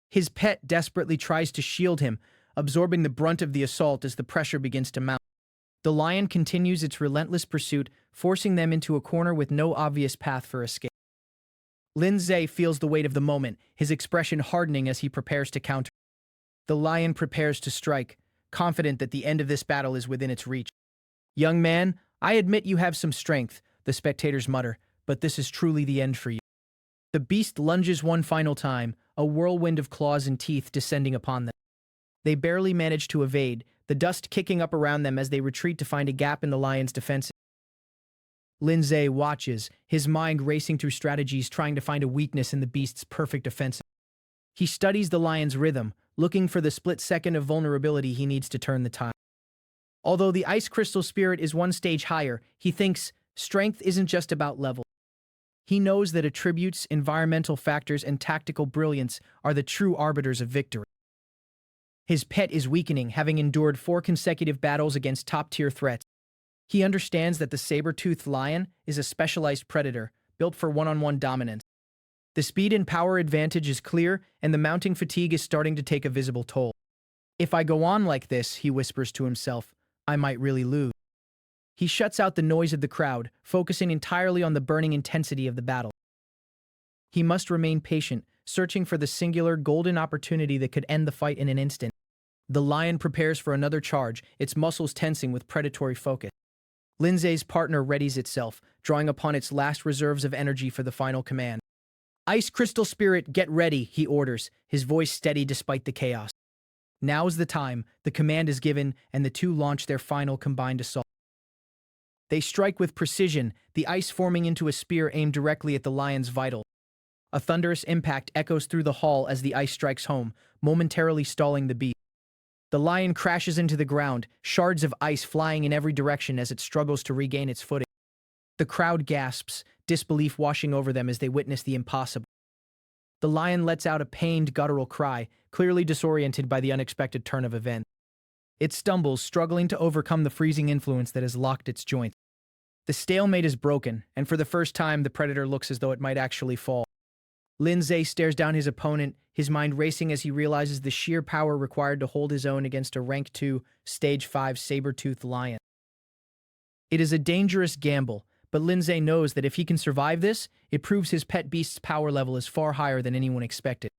His pet desperately tries to shield him, absorbing the brunt of the assault as the pressure begins to mount. The lion continues its relentless pursuit, forcing them into a corner with no obvious path for escape. Lin Ze feels the weight of the moment, his expression hardening as he prepares to counter. The lion prepares to strike, confident that the end of this battle is within its reach. "Young man, I admit you have some strength," the spectators mutter, "but this is truly the end for you." The beast lunges one final time, a whirlwind of claws and teeth descending upon them. They barely manage to evade, the dust kicking up around them as they retreat to find a gap in the lion's defenses. Lin Ze watches, his mind racing through strategies trying to find a weakness in the beast's perfect offensive. He studies the lion's rhythm, looking for the split second of vulnerability he needs to turn the tide. Although the ice crystal spirit is one stage higher, he thinks strength isn't just about level. He knows that attributes, environmental factors, and tactical brilliance are the true arbiters of victory. His pet is weakening, having endured 4 consecutive battles against top-tier threats. He understands that the saber-toothed lion is a specialized predator, built for one-on-one dominance. The speed and power advantage is clear, and the mounting fatigue is starting to take a visible toll. "If I go on like this," he whispers to himself, "I might really lose." He shuts out the noise of the crowd, focusing entirely on the burning intensity of the battle. He must remain patient, searching for the singular, golden opportunity that could end the fight in an instant. The lion prepares for another charge, its muscles tensing with predatory focus. Lin Ze's partner readies itself, drawing upon its last reserves of energy for the final command. Ice Crystal Spirit, get ready, he orders, his voice steady despite the chaos. Now's the time, the command is given, and the two launch their final combined assault. They strike with precision, the ice forming into a spear aimed directly at the lion's vitals. A thunderous impact echoes through the hall as the ice strikes home, momentarily stalling the beast. The lion crashes into the ground, shards of ice flying in every direction as it struggles to regain its footing. The crowd gasps, disbelief washing over them as they witness the impossible. The lion lets out a pained, guttural cry, clearly disoriented by the unexpected turn of events. It stumbles, struggling to overcome the freezing influence that has locked its joints. The stalemate is broken, and for the first time, the predator looks as though it might actually fall. Lin Ze stares down his opponent, his mind racing as he realizes the sheer power required to hold his own against a Rank 2, Stage 5 saber-toothed lion. It is a dangerous gamble, but Lin Ze knows that if he can survive this, it proves his pet beast's power level is far higher than anyone expected.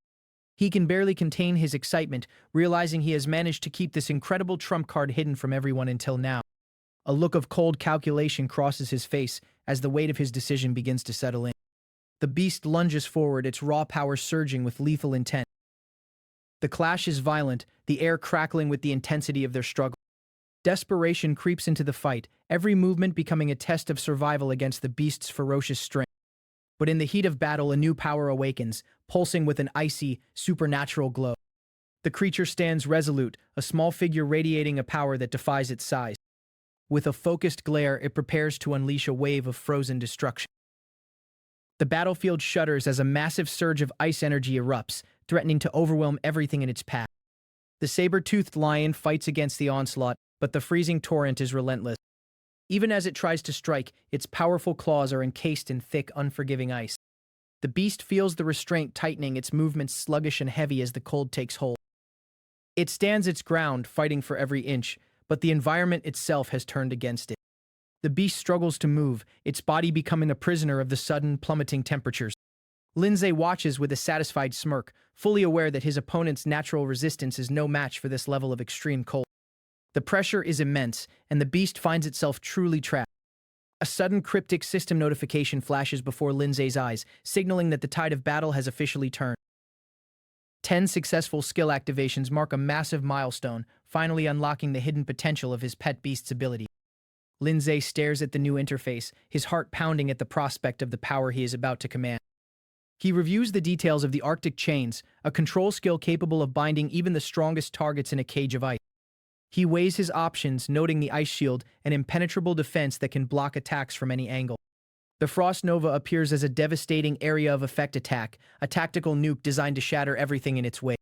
He can barely contain his excitement, realizing he has managed to keep this incredible trump card hidden from everyone until now. A look of cold calculation crosses his face as the weight of his decision begins to settle in. The beast lunges forward, its raw power surging with lethal intent. The clash is violent, the air crackling with the intensity of their struggle. Desperation creeps into the fight, every movement becoming a test of survival against the beast's ferocious strength. But in the heat of battle, a new power awakens, pulsing with an icy, supernatural glow. The creature stands resolute, a small figure radiating a power that defies its size. With a focused glare, it prepares to unleash a wave of frozen destruction. The battlefield shudders as a massive surge of ice energy erupts, threatening to overwhelm everything in its path. The saber-toothed lion fights against the onslaught, but the freezing torrent is relentless. Even as it tries to strike, its powerful claws are encased in thick, unforgiving ice. The beast feels the restraint tightening, its movements sluggish and heavy as the cold takes hold. It stands its ground, fighting for every inch, but the environment itself has turned against it. The beast struggles to move, its body becoming a prisoner of the sudden, plummeting temperatures. Lin Ze watches with a satisfied smirk, fully aware that his opponent's natural resistance is no match for this level of extreme cold. The pressure is immense, and the beast finds itself truly trapped. A sudden cryptic system notification flashes before Lin Ze's eyes, signaling that the tide of battle has officially turned. 10 successful skill activations mark a massive milestone, finally unlocking the hidden potential of his pet beast's ability. Lin Ze stares at the new interface, his heart pounding at the prospect of the power he is about to command. He reviews the details of the Arctic Chains, a control skill capable of binding even the strongest targets in a cage of ice. He weighs his options, noting the Ice Shield, an impenetrable defense that can block attacks from any angle. The Frost Nova appears as a devastating area of effect attack, a tactical nuke designed to shatter everything in its way.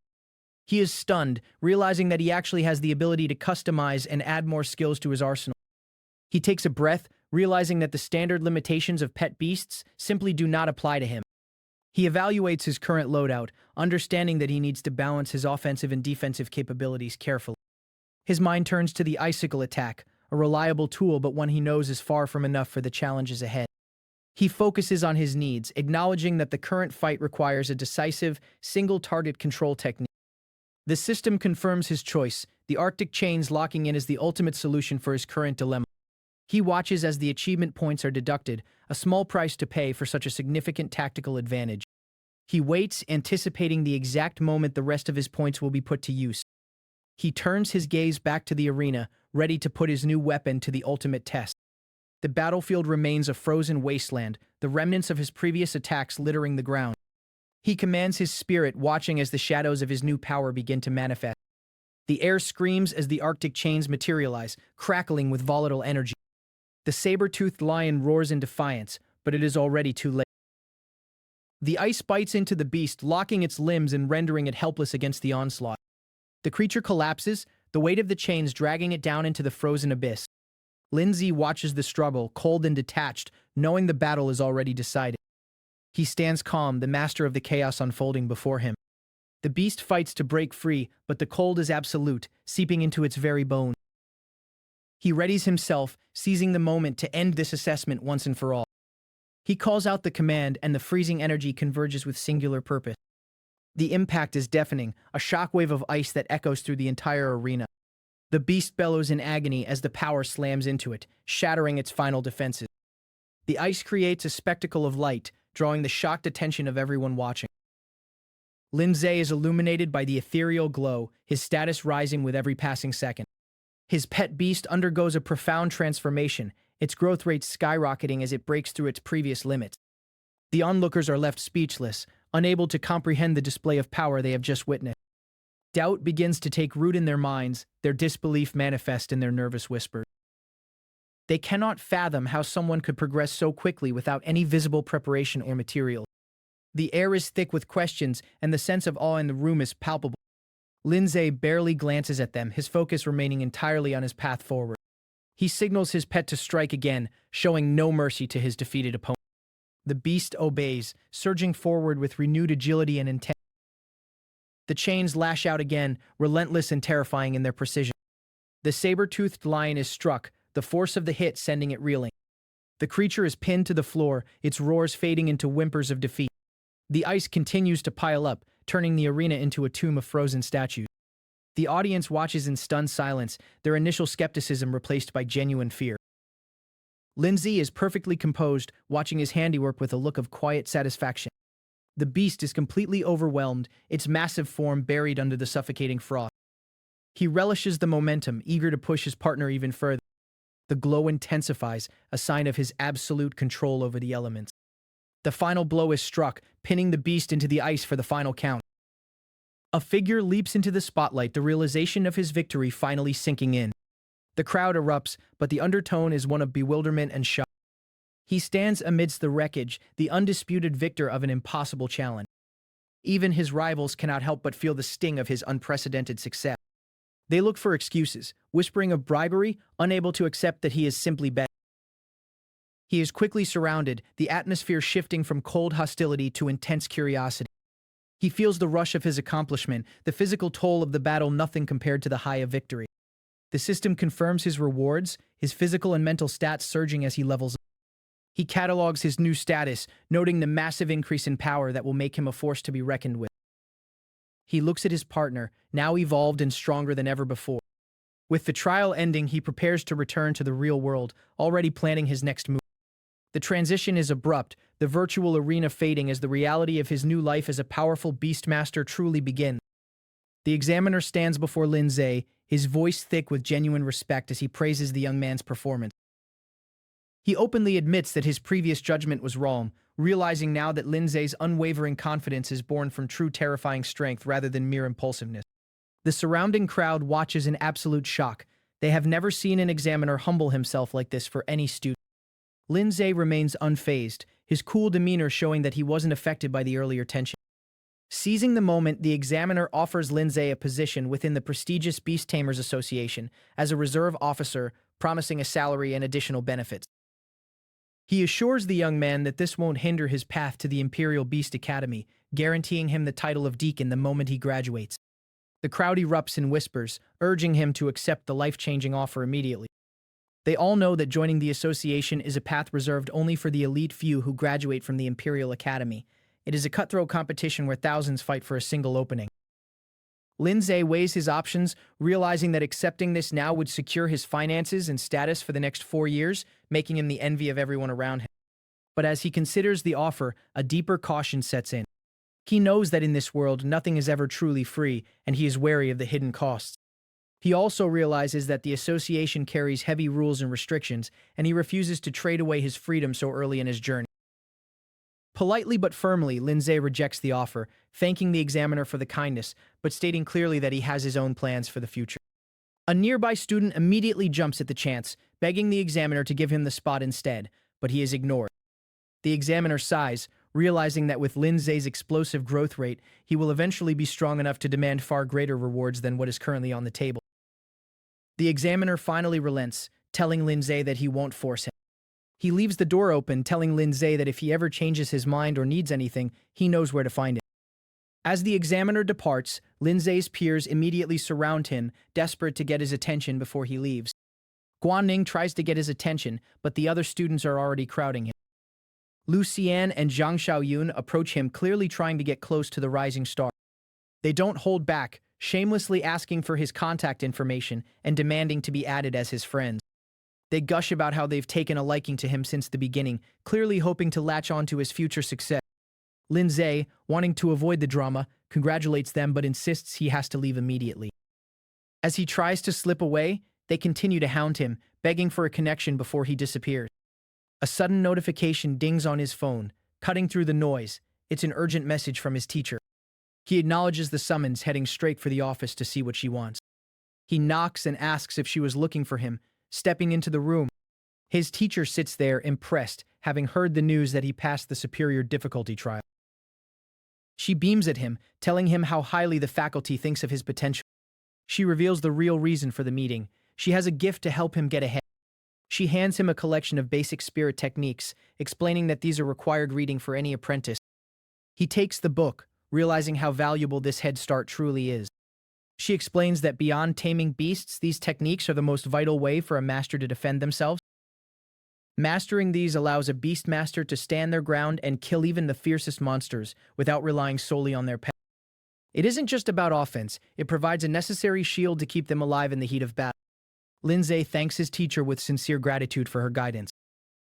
He is stunned, realizing that he actually has the ability to customize and add more skills to his arsenal. He takes a breath, realizing that the standard limitations of pet beasts simply do not apply to him. He evaluates his current loadout, understanding that he needs to balance his offensive and defensive capabilities carefully. His mind turns to the Icicle attack, a reliable tool but one he knows is far from enough for the challenges ahead. He focuses on his needs, acknowledging that the current fight requires a decisive, single-target control technique. The system confirms his choice, the Arctic Chains locking in as the ultimate solution for his current dilemma. He watches as the achievement points are deducted, a small price to pay for such a significant tactical advantage. He waits, anticipating the exact moment the rest of his points will be put to use. He turns his gaze back to the arena, ready to put his new weapon to the ultimate test. The battlefield remains a frozen wasteland, the remnants of his previous attacks littering the ground. He commands his spirit, watching as the shadows of his new power begin to manifest. The air screams as the Arctic Chains materialize, crackling with volatile energy. The saber-toothed lion roars in defiance, but it is already too late. The ice bites into the beast, locking its limbs and rendering it helpless against the onslaught. The creature collapses, the weight of the chains dragging it down into the frozen abyss. Lin Ze watches the struggle, cold and detached, knowing the battle is already decided. He stands calm, the master of the chaos unfolding before him. The beast fights to break free, but the cold is absolute, seeping into its very bone. He readies himself, seizing the moment to end this assessment once and for all. He calls out the command, and the freezing energy converges with singular purpose. The impact is deafening, a shockwave of ice that echoes through the entire arena. The beast bellows in agony as the power slams into it, shattering its final defenses. The ice creates a spectacle of light, drawing the shocked attention of everyone watching. Lin Ze is illuminated by the ethereal glow, his status rising with every passing second. His pet beast undergoes a profound transformation, its growth rate skyrocketing as it breaks through its previous limits. The onlookers are left speechless, unable to comprehend the display of power they have just witnessed. Doubt begins to take root in their minds, their disbelief manifest in their nervous whispers. They cannot fathom how someone could progress so quickly without any visible preparation or material. The air is thick with questions, and the sense of awe in the room is palpable. Lin Ze barely glances at them, his focus remaining entirely on his path forward. He signals his pet to strike again, showing no mercy to his defeated opponent. The beast obeys, surging forward with renewed agility and intent. The chains lash out again, relentless and terrifying in their precision. The saber-toothed lion is struck, the force of the hit sending it reeling. The creature is pinned to the floor, its roars fading into whimpers of defeat. The ice continues to pile up, turning the arena into a tomb of frozen statues. The audience watches in stunned silence, their initial skepticism replaced by genuine fear. Lin Ze is perfectly composed, watching his handiwork with a look of quiet satisfaction. The beast is completely overwhelmed, its massive form buried under the suffocating frost. He relishes the momentum, eager to push his partner even further. The glow intensifies, a sign of his absolute control over the elements. The final blow is struck, pinning the beast into the ice for the final count. A figure leaps into the spotlight, the realization of his victory finally sinking in. The crowd erupts, but the undertone is one of bewilderment and shock. He stands amidst the wreckage, the undisputed victor of an impossible challenge. Even his rivals cannot help but feel the sting of his unprecedented success. They look for excuses, whispering of bribery, unable to accept that he is simply better. He is quickly surrounded, the atmosphere shifting from cold hostility to intense curiosity. He feels the rush of his accomplishment, the physical toll of the battle nothing compared to the high of victory. The system confirms his rewards, his physical and mental stats surging as he levels up. He catalogs his new status, noting the massive increase in power that will make him a force to be reckoned with. He looks at his partner, now evolved and stronger than ever before. With the trial ending, he prepares to return to the real world, already planning his next move. The transition is abrupt, the virtual arena fading as the reality of his new life as a powerful beastmaster truly begins. The examiner stands before Lin Ze, his voice thick with genuine respect as he praises the young man's performance. He openly admits that his previous judgment was wrong, realizing now that Lin Ze's unwavering confidence is born from true terrifying strength rather than mere impulsiveness. The surrounding crowd watches in absolute shock. They have never seen an examiner humble himself like this for any student. Lin Ze remains unfazed, his cool demeanor showing that he wasn't affected by the earlier tension. Seizing the moment, the examiner offers Lin Ze a position within the prestigious Beast Tamers Association as a reserve officer, promising a salary and additional benefits. He assures the young man that this won't hinder his path to the Imperial Beast Academy, guaranteeing him the title of deacon the moment he graduates. The crowd erupts in whispers, urging him to accept the life-changing offer immediately. They all know that joining the association is a path reserved only for the elite few who graduate from the Imperial Academy. It is a cutthroat competition where thousands fight for a single opening. Lin Ze weighs his options, realizing that accepting this now would secure his finances and status for the next 4 years, making him the envy of everyone around him. But as he considers the offer, a deeper caution sets in. He knows that in this world, nothing is ever truly free, and he is wary of the hidden costs. He also realizes that the association carries heavy rules and restrictions, and he refuses to trade away his freedom so early in his journey. Politely but firmly, Lin Ze rejects the offer, thanking the examiner for the kindness, but stating clearly that he has his own plans for the future. A nearby student immediately jumps at the chance, begging the examiner to give him the spot instead, but he is ignored. The examiner sighs, realizing that with Lin Ze's explosive growth rate, he will eventually be strong enough to demand far greater rewards than what is currently on the table. The examiner finally relents, telling Lin Ze that he won't force him. He leaves the door open, telling Lin Ze that if he ever changes his mind or needs anything, he knows where to find it. As the examiner departs, Lin Ze's peers immediately surround him, desperate to get his attention before he leaves. Guan tries to get his attention, but the other students are already crowding him. Lu Xian and Zhang Xiaoyun approach him, clearly trying to get close to the rising star. They don't hold back, shamelessly asking for his contact information and demanding to be added as his friends. They gush about how they've taken a liking to him since the beginning, clearly hoping to latch on to his future success. Lin Ze, wanting to avoid the drama, congratulates them but insists he has to leave immediately. As he tries to slip away, they continue to hound him, begging for a connection before he disappears. A sudden notification dings on his phone, cutting through the noise. It's an urgent message from his teacher. He acknowledges the summons, heading straight for the office to see what she wants. He knocks and asks if she was looking for him, stepping into the room. His teacher sits there, impressed, having heard the news that he passed the superior difficulty trial. She beams at him, telling him how highly the faculty thinks of his potential. She reveals the real reason for the meeting. She has a gift to help him get ahead. She hands him a collection of basic spirit techniques, explaining that these are required reading for any apprentice. He takes the book, realizing how valuable this head start truly is. She explains that beyond taming beasts, these techniques are the most vital way for a master to defend themselves. Mastering these allows a beast master to stand their ground and kill even the fiercest monsters without relying solely on their pet. It isn't just about offense, it provides a necessary shield to keep them alive in the heat of battle. Lin Ze thanks his teacher with sincere gratitude for her guidance.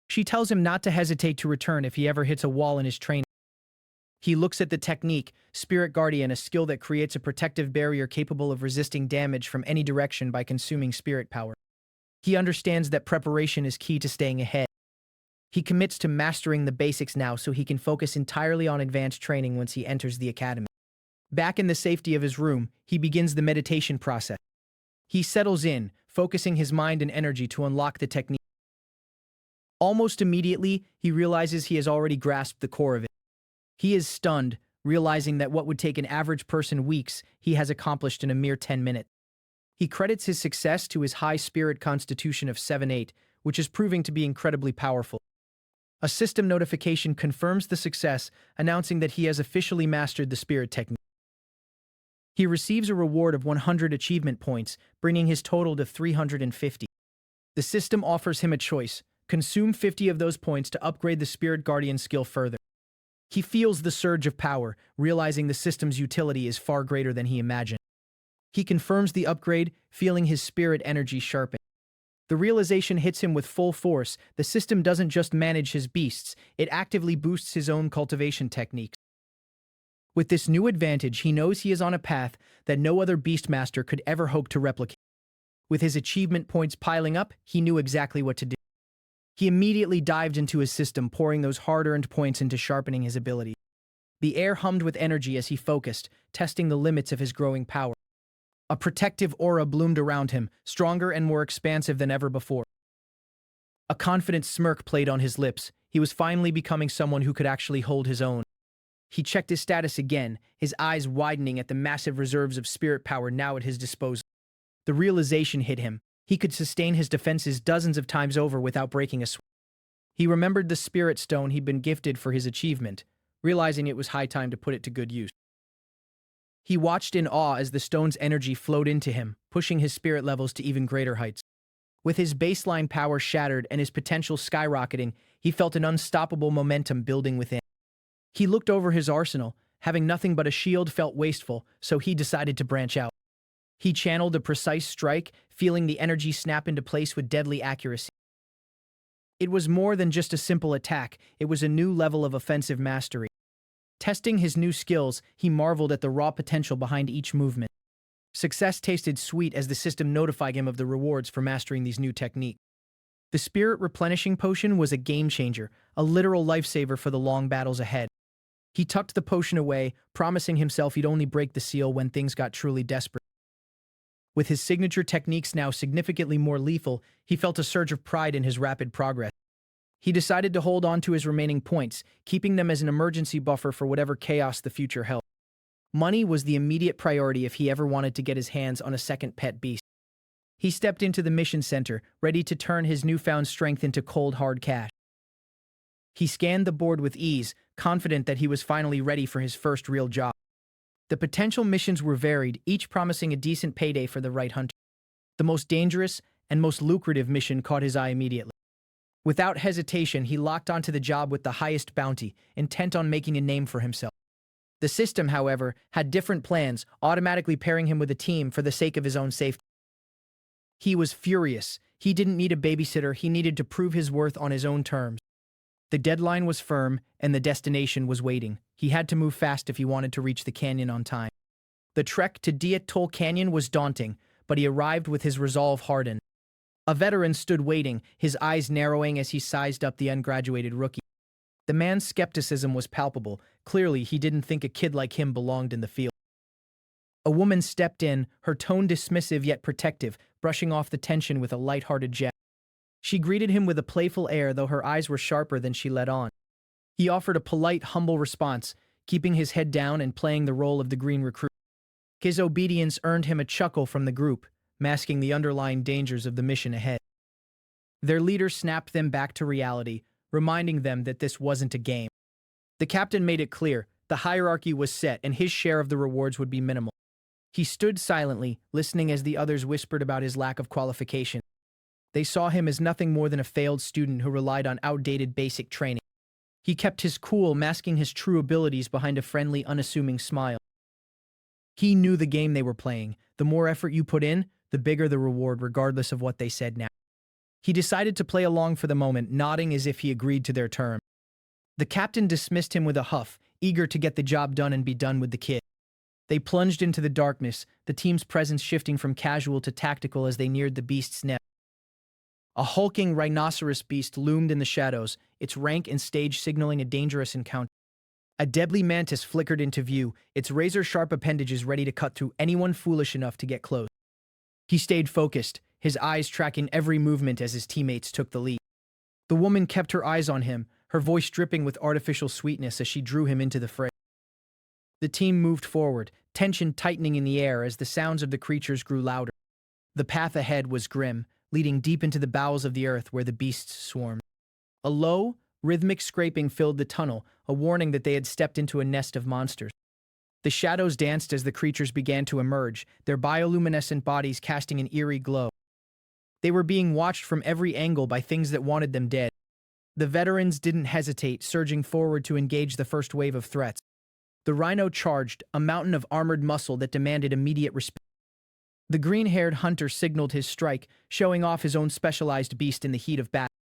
She tells him not to hesitate to return if he ever hits a wall in his training. He looks at the technique, Spirit Guardian, a skill that creates a protective barrier capable of resisting damage from any direction by consuming spirit power. He understands that preparation is key to staying ahead. He commits to mastering the basics now so he can focus entirely on advanced training once he enters the academy. Back in the safety of his room, he begins the meditation process. He settles in, focusing his mind and energy to unlock the technique. Almost immediately, he realizes he has already grasped the core of it. He is stunned, realizing that what would take an average person weeks, he has accomplished in a mere 10 minutes. He credits his success to his high spirit constitution of 7-8, which is proving to be incredibly powerful. A system notification confirms the success, announcing that he has officially mastered the spirit technique. He receives a reward of 100 achievement points, bringing his total to 350. The system offers him a choice: consume 50 of those points to upgrade the Spirit Guardian skill further. He feels the surge of power, realizing the system's utility is far greater than he imagined. He confirms the upgrade, feeling his spirit energy sharpen. The realization hits him with full force: the system doesn't just manage his beasts, it actively boosts his own cultivation techniques. With this new advantage, he knows he is on a path that no other Beastmaster could ever hope to replicate. With his achievement points piling up, he knew exactly what to do. He immediately dived into his system, pouring those hard-earned points into sharpening his ability. The air hummed with energy as he focused, testing the limits of his growing power. A protective aura bloomed around him, stronger and more expansive than ever before. A confident smirk played on his lips. He was finally becoming someone who could actually hold his own. He checked his status again, his eyes widening at the massive reserves of spirit power now at his disposal. The realization hit him: he could sustain his defenses dozens of times over without breaking a sweat. He remembered the spirit stone he'd been gifted for his achievement, realizing it was high time to put it to good use. He watched in awe as the stone's energy flowed into him, pushing his spirit levels to even greater heights. With his baseline power shattered and his potential skyrocketing, he felt an unstoppable momentum building within. He looked over his arsenal. Having nothing but a shield felt wasteful, so he decided to branch out. He channeled a precise strike, feeling the energy snap into place with deadly accuracy. It was more than just a simple attack, it was a new level of offensive mastery. Testing his new skills, he marveled at the raw potential behind each movement. Success tasted sweet as the system notified him of the rewards for mastering these new techniques. The Spirit Replenishing Potion was a game-changer, a literal lifesaver for the long battles ahead. He tucked the potion away, promising himself he'd only break the seal when things got truly desperate. With his signature techniques now significantly more lethal, he felt a surge of pride in his rapid progress. He decided to hold on to his remaining points, keeping them as an emergency buffer for whatever chaos the future held. Money was the immediate priority if he ever wanted to get his hands on a second pet beast. He stepped into the mission center, ready to turn his newfound strength into cold, hard cash. He scanned the board with ease, confident that he was finally ready for his first real job. The potential missions were varied, each promising a decent payday for the right hunter. The most dangerous and most lucrative mission caught his eye immediately. Without hesitation, he locked onto the job with the highest bounty, intent on making a name for himself. The system, however, had different plans, automatically pairing him with a team for the sake of his own safety. He was furious. He didn't need a babysitter, he needed to prove his worth on his own terms. The deadline was firm, and the destination was waiting. He had to move fast if he wanted to reach the canyon on time. The trek to Diet Toll Canyon was daunting, but he arrived with his resolve hardened. A veteran stood waiting, his eyes narrowing as he sized up the ungraduated rookie. The man's skepticism was palpable. Clearly, he didn't think a kid like him belonged in the field. A woman stepped in, her tone dismissive yet protective, brushing off the tension with a light-hearted jest. She greeted him with a playful air, though her eyes were sharper than she let on. He offered a polite, humble response, keeping his head down and playing the role of the green recruit. His obedience earned him a chuckle from the group, masking the underlying dangers of the mission ahead. Their leader snapped them back to reality, reminding them that this wasn't a game. The captain made it clear, the hierarchy was set and his share of the rewards would be minimal. He stood silently, listening as the others whispered about his lack of qualification. They saw him as nothing more than a failed student who relied on outdated basic training. He kept his cool, masking his true abilities behind a friendly, unassuming smile. He knew the game they were playing. The more effort you put in, the bigger the reward, regardless of what they said now. He decided to play along for the moment, nodding as if he agreed to their term. The captain dismissed him with a huff, eager to get the job done and be done with the kid. They plunged into the darkness, the team's presence shifting from casual to tactical as they neared the beast's nest. A hulking rhinoceros beast loomed in the shadows, its rank and stage signaling a dangerous encounter. A deadly mantis flickered into view, its razor-sharp appendages ready to cut through anyone foolish enough to get close. He stayed focused, his eyes tracking every movement as his teammates took the lead. The woman kept her eyes on him, her voice dripping with artificial sweetness as she drew him into the fray. The team moved forward, tension tightening in the air as the sounds of the creatures grew louder. The path ahead was grim, leading deep into the bowels of the earth where the beasts swarmed. A low, rhythmic scraping filled the tunnel, a warning that they had stepped into a nest of monsters. The shadows danced as the creatures began to emerge, their bioluminescent bodies casting an eerie glow. They were being watched from every angle by things that wanted them dead. The veterans didn't hesitate, surging forward to engage the first wave of threats. The rhino charged, a mountain of armored muscle that demanded immediate respect. The green-haired hunter signaled his strike, showing off his own specialized beast in the heat of battle.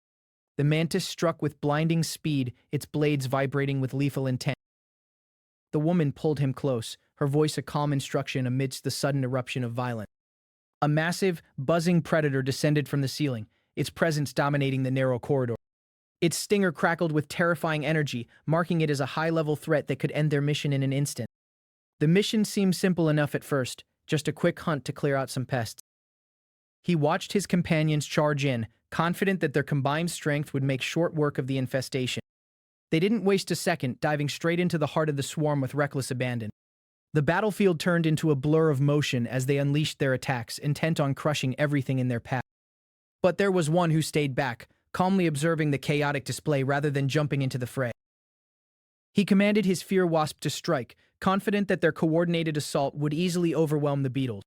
The mantis struck with blinding speed, its blades vibrating with lethal intent. The woman pulled him close, her voice a calm instruction amidst the sudden eruption of violence. A massive, buzzing predator descended from the ceiling, its presence dominating the narrow corridor. Its stinger crackled with terrifying energy, marking it as a high-level threat that could end their mission in an instant. The mission seemed simple enough at first, just a quick hunt to clear out some pests. He watched his companions charge in, confident that their combined strength would make short work of the infestation. They didn't waste a second, diving straight into the heart of the swarm with reckless abandon. The battlefield turned into a blur of motion as they unleashed their attacks, intent on crushing everything in their path. But there was one who stayed back, calmly observing the chaotic display rather than jumping into the fray. He commanded his fear wasp to strike, confident that their coordinated assault would easily overwhelm the beetles.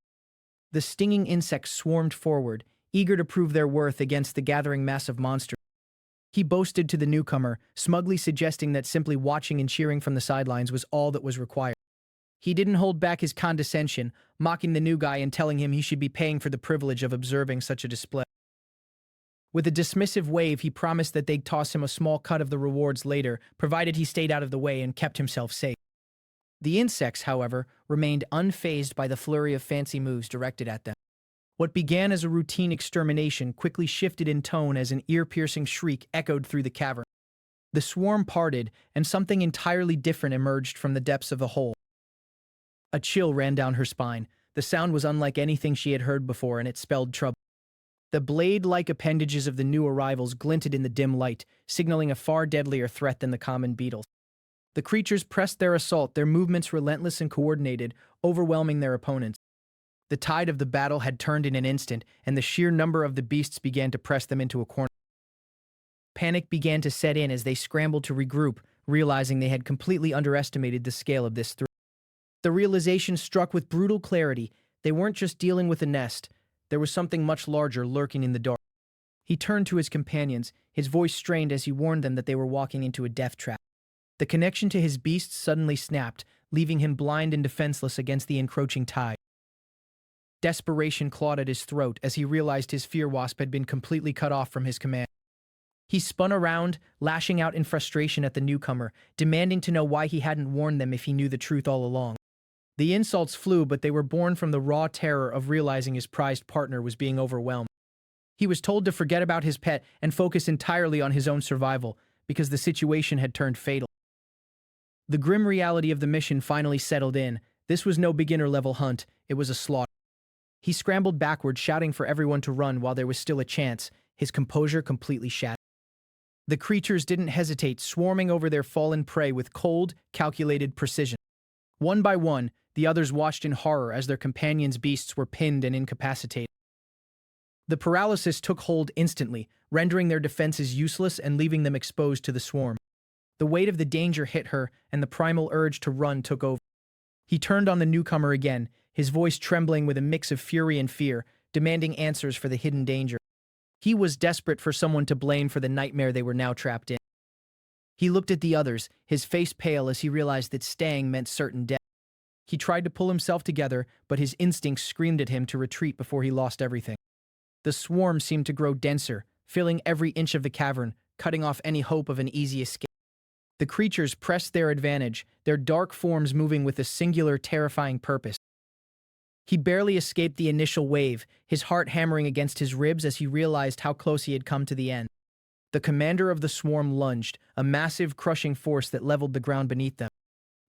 The stinging insects swarmed forward, eager to prove their worth against the gathering mass of monsters. He boasted to the newcomer, smugly suggesting that simply watching and cheering from the sidelines was all that was required. He didn't hold back his condescension, mocking the new guy and telling him he should be paying for the privilege of observing such a display. With a dismissive wave, he promised that they'd toss him a small cut of the rewards later, provided he stayed out of the way and kept himself safe. The insects, however, remained unfazed by the flurry of fancy moves directed at them. What began as a routine extermination quickly shifted in tone as an ear-piercing shriek echoed through the cavern. The swarm parted, and something entirely different emerged from the depths of the hole. A chill ran down her spine. The sound was unlike anything she had heard before, and it spelled trouble. The blade-like appendages of the new arrivals glinted in the dim light, signaling a far deadlier threat than the common beetles. The creatures pressed their assault, their movements relentless and coordinated, overwhelming their opponents. The tide of the battle had turned in an instant, and the sheer number of the beasts began to press them into a corner. Panic began to set in as they scrambled to regroup, realizing they had completely underestimated the scale of this threat. The realization struck with brutal clarity. They weren't just dealing with a nest. There was something much larger lurking in the dark. He turned to his companions, his voice strained as he warned them that they were walking into a death trap. The connection to his beasts suddenly snapped, leaving him blind and defenseless against the encroaching tide. Desperation clawed at his throat as he realized his fear wasp had been completely cut off from his command. He spun around, lashing out in frustration at the newcomer, demanding to know why he hadn't warned them if he knew the truth all along. The insults flew, but they were born from the raw terror of realizing his prized partner was being overwhelmed. He was told to forget about his pet and focus entirely on his own survival, because the situation had turned fatal. The grim reality of the mission finally settled in. This was no beginner-level hunt, it was a slaughter. He scrambled backward, shouting for everyone to run while there was still a chance, his composure completely shattered. The creatures didn't hesitate, swarming over their fallen prey with cold, calculated precision. One by one, the others watched in horror as their companions' beasts were pinned and incapacitated. The paralysis took hold instantly, rendering their defenses useless and leaving them exposed to the swarm. The weight of the danger hit her, and the primal urge to run took over. He turned on the newcomer again, his voice trembling with a mix of fury and fear, demanding answers for the hidden danger. He was desperate for someone to blame for the nightmare they were now trapped in. He looked at the others, his face pale as he realized that staying meant certain death. He tried to pull himself together, but his instincts screamed at him to retreat before he lost everything. The swarm seemed to grow denser, filling every inch of the cavern, cutting off any hope of an easy escape. The creatures pressed their advantage, their dark forms moving with a singular, terrifying purpose. He barely escaped the initial wave, his heart hammering against his ribs as he realized how close he had come to the end. The commander of the swarm lunged, a massive, crushing force that leveled the ground beneath them.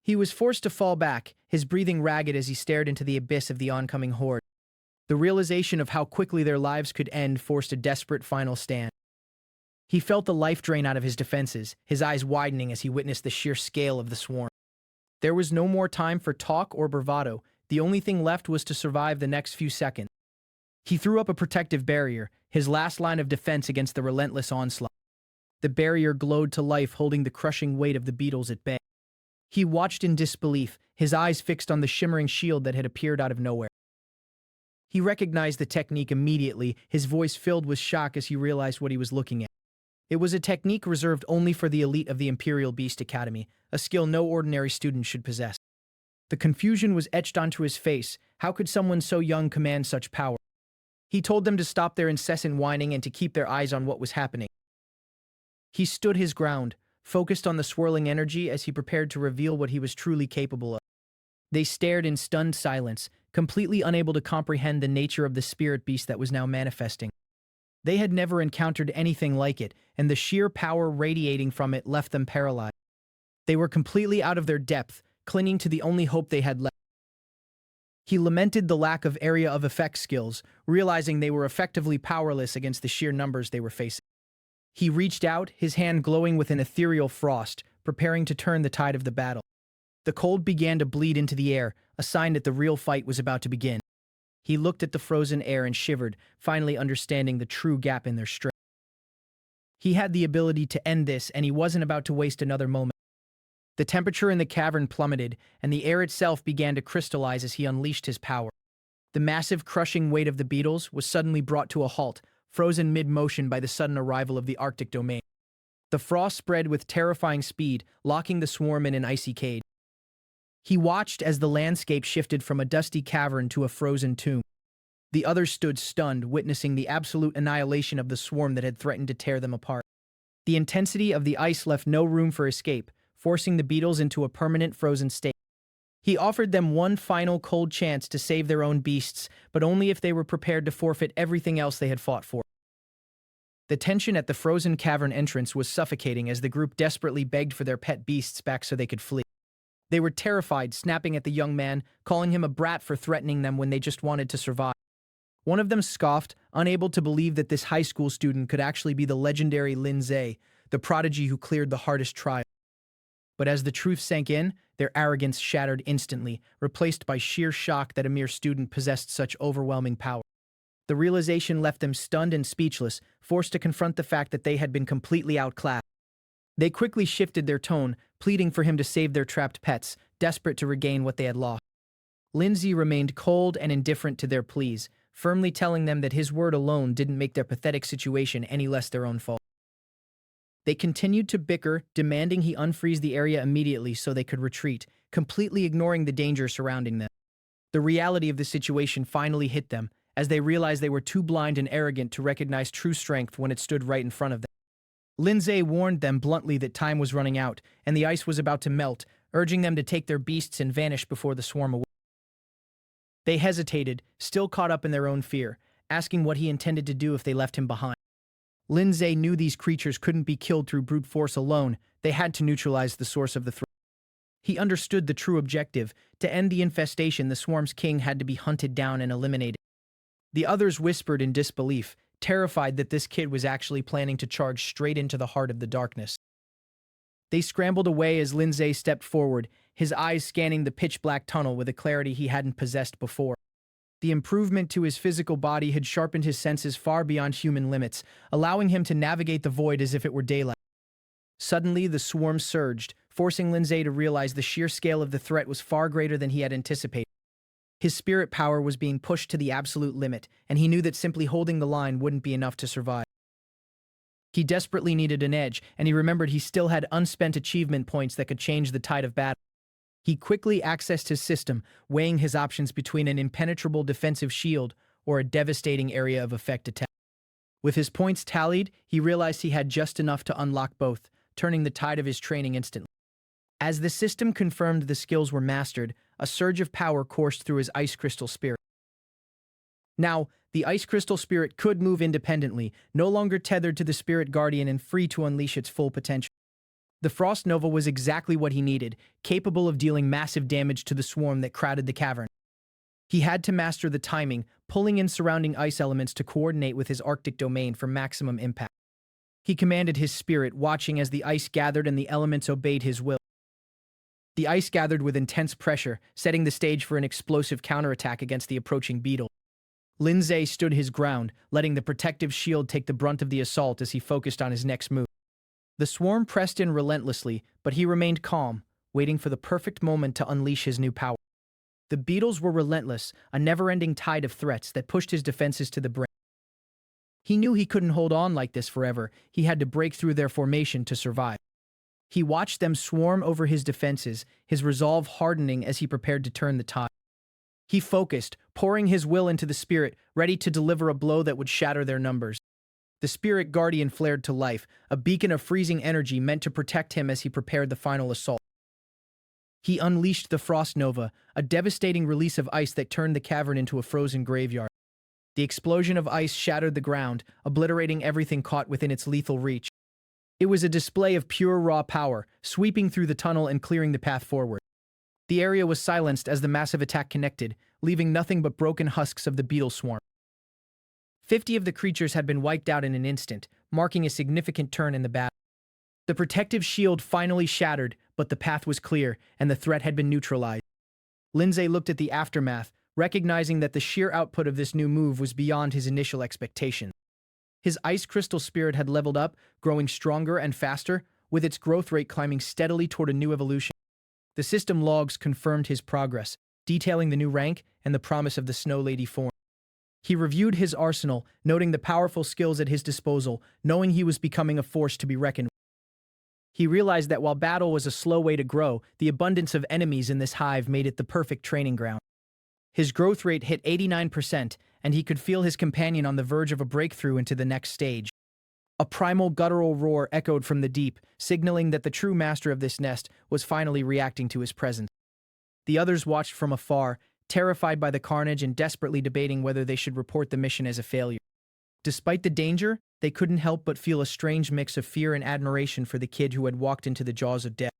He was forced to fall back, his breathing ragged as he stared into the abyss of the oncoming horde. The realization of how quickly their lives could end forced a desperate final stand. He felt the life drain out of his defenses, his eyes widening as he witnessed the sheer scale of the swarm. There was no more time for talk or bravado. The only thing left was to survive the next few seconds. He threw up a protective barrier, his last line of defense against the relentless onslaught. The barrier glowed to life, holding the crushing weight of the beetles at bay. He watched in disbelief, his eyes fixed on the shimmering shield that had appeared out of nowhere. He recognized the technique immediately, his voice filled with shock as he realized what he was looking at. It was a technique reserved only for the elite of the Imperial Beast Academy, a skill no ordinary student should possess. The confusion was etched onto his face. How could someone so young command such power? He told them to stop their incessant whining and to keep their eyes on what was happening. He stood his ground, focused on the swirling energy as he prepared to reveal what he was truly capable of. They stared in stunned silence, completely unable to comprehend the nature of the spirit beast that was now manifesting. They had never encountered anything like it, and the sheer power radiating from it left them paralyzed. They were completely out of their depth, clinging to the only hope they had left. He lamented the lack of area of effect skills, realizing they were effectively powerless against the sheer numbers they were facing. He reached out, his hand glowing with an ethereal frost, preparing to turn the tide of the battle. The cold began to bleed into the air, a sign that the real fight was about to begin. He looked at the frozen air and shivered, finally understanding the true gap in their strength. He had the ability to end this, and he wasn't about to waste another moment. The temperature in the cavern plummeted, and the air itself began to crystallize as he unleashed his power. The massive, crushing weight of the beetles was suddenly brought to a halt, frozen mid-motion by the sudden arrival of the Arctic domain. The frost spread with terrifying speed, locking the swarm in an icy cage. He watched as the landscape shifted from a dusty cavern to a frozen tomb. The others stood stunned, witnessing the absolute annihilation of the swarm that had threatened to tear them apart. The intensity of the ice left no room for escape, forcing the beetles into a permanent frozen state. He offered them one final cold chance to save their own beasts, but only if they were prepared to forfeit everything else they had fought for. The tension at the frozen cavern entrance was suffocating as the group desperately begged for their pet beasts back so they could flee. They were terrified, snapping at the young man, calling him a brat for threatening them when they just wanted to survive. One of them scoffed, unable to believe that this high school student could actually be the legendary Lin Ze, the prodigy who cleared the hardest trial. But as the truth sank in, their arrogance shattered instantly, replaced by sheer shock that a mere student possessed such overwhelming power. The realization left them stunned and speechless, forced to confront the fact that they had been completely outclassed. They quickly shifted their tone, pleading for him to save their trapped pets, desperate to regain what they had lost. Lin Ze remained cold and indifferent to their pleas, firmly telling them that his word alone didn't make their pathetic situation any less their own fault. They continued to bicker, demanding he unfreeze the area immediately so they could retreat, completely ignoring the danger surrounding them. The reality of the situation finally hit them, as they realized they were too blind and arrogant to recognize true strength when it stood right in front of them. Lin Ze warned them bluntly that time was running out, and the ice was about to melt, urging them to take their beasts and vanish before the swarm awoke. They hesitated, still caught up in their own fear, asking what he intended to do if they left him behind. Lin Ze knew these creatures couldn't be killed through brute force alone. They had to neutralize the source of the threat. He understood the true objective. To end the infestation, the swarm's king had to be hunted down and eliminated. The others whispered in disbelief, terrified that this kid was actually planning to charge straight into the heart of the darkness. They scrambled away as Lin Ze stepped forward, his eyes scanning the pitch-black tunnel with a clarity he hadn't possessed before. The improvement to his physical body had sharpened his senses far beyond human limits, allowing him to navigate the void as if it were daylight. Suddenly, the swarm surged, forcing Lin Ze to realize the sheer scale of the threat was far greater than he had anticipated. His spirit power was being pushed to the absolute limit, and he knew that simply holding the line wouldn't be enough to survive. He desperately needed an edge, and he remembered he still had unspent achievement points that could change the tide of battle. He quickly accessed his system, weighing his options between an impenetrable defensive shield or a devastating area of effect attack. With his points tallied, he realized he had just enough to unlock both, turning the tide of his training instantly. As the system confirmed the skills were mastered, a surge of power coursed through his ice crystal spirit. Now, the ice crystal spirit could move independently, no longer tethered to the spirit guardian and free to unleash its full potential. The Frost Nova was exactly what he needed, capable of dealing massive damage to the swarm that crowded the cavern. He had to master the timing, pulling in surrounding ice elements to coordinate with his Arctic domain for maximum impact. He commanded his spirit, watching as the ice gathered and the elements obeyed his will. The ice gathered with intense pressure, setting the stage for an explosive counterattack against the approaching beetle. Lin Ze stood his ground, letting the protective shield take the brunt of the assault as he focused on his next move. The swarm pressed in relentlessly, but he remained calm, waiting for the perfect moment to unleash his new power. The beetles were relentless, a never-ending tide of threats that pushed his defenses to the brink. He knew he couldn't hold on like this forever. He had to break through their formation to survive. He watched them swarm over his defenses, his resolve hardening as he prepared to turn the tide. He focused, pouring his will into the spirit, ready to deliver a blow that would shatter their numbers. The spirit guardian flared to life, a beacon of freezing energy meant to protect him as he prepared the final assault. He unleashed the Frost Nova, a devastating release of ice that turned the cavern into a frozen graveyard. The explosion of ice shattered the ground, obliterating everything caught within its lethal reach. It was a display of pure raw power, sweeping through the tunnel and clearing the path forward. The area was silenced as the massive attack connected, leaving nothing but broken husks of the beetle swarm. 50 of the creatures had been wiped out in an instant, marking a significant turn in the battle. The protective shield finally shattered, but the path was clear, and the threat had been neutralized. Lin Ze looked at the aftermath, recognizing that the sheer output of this new move was beyond his initial expectation. His ice crystal spirit had leveled up, growing stronger and faster, with its growth rate climbing steadily toward a new evolution. The system logs confirmed his progress, detailing the new rank and the promise of the Snow Lady form. He reviewed his arsenal, noting the powerful skills at his disposal, knowing he was becoming a force to be reckoned with. He realized that while battle was a slow way to grow, the abundance of enemies in this hive made it the perfect training ground. His growth rate hit 89%, and he could feel his companion on the verge of a breakthrough into the next stage. A primal guttural roar echoed from the deep, signaling that the true master of this nest was finally reacting to his presence. The others watched from afar, terrified by the carnage and desperately debating whether they should report the mission as a failure. Despite the danger, they couldn't help but feel a strange mix of fear and admiration for the kid who had walked into the jaws of death.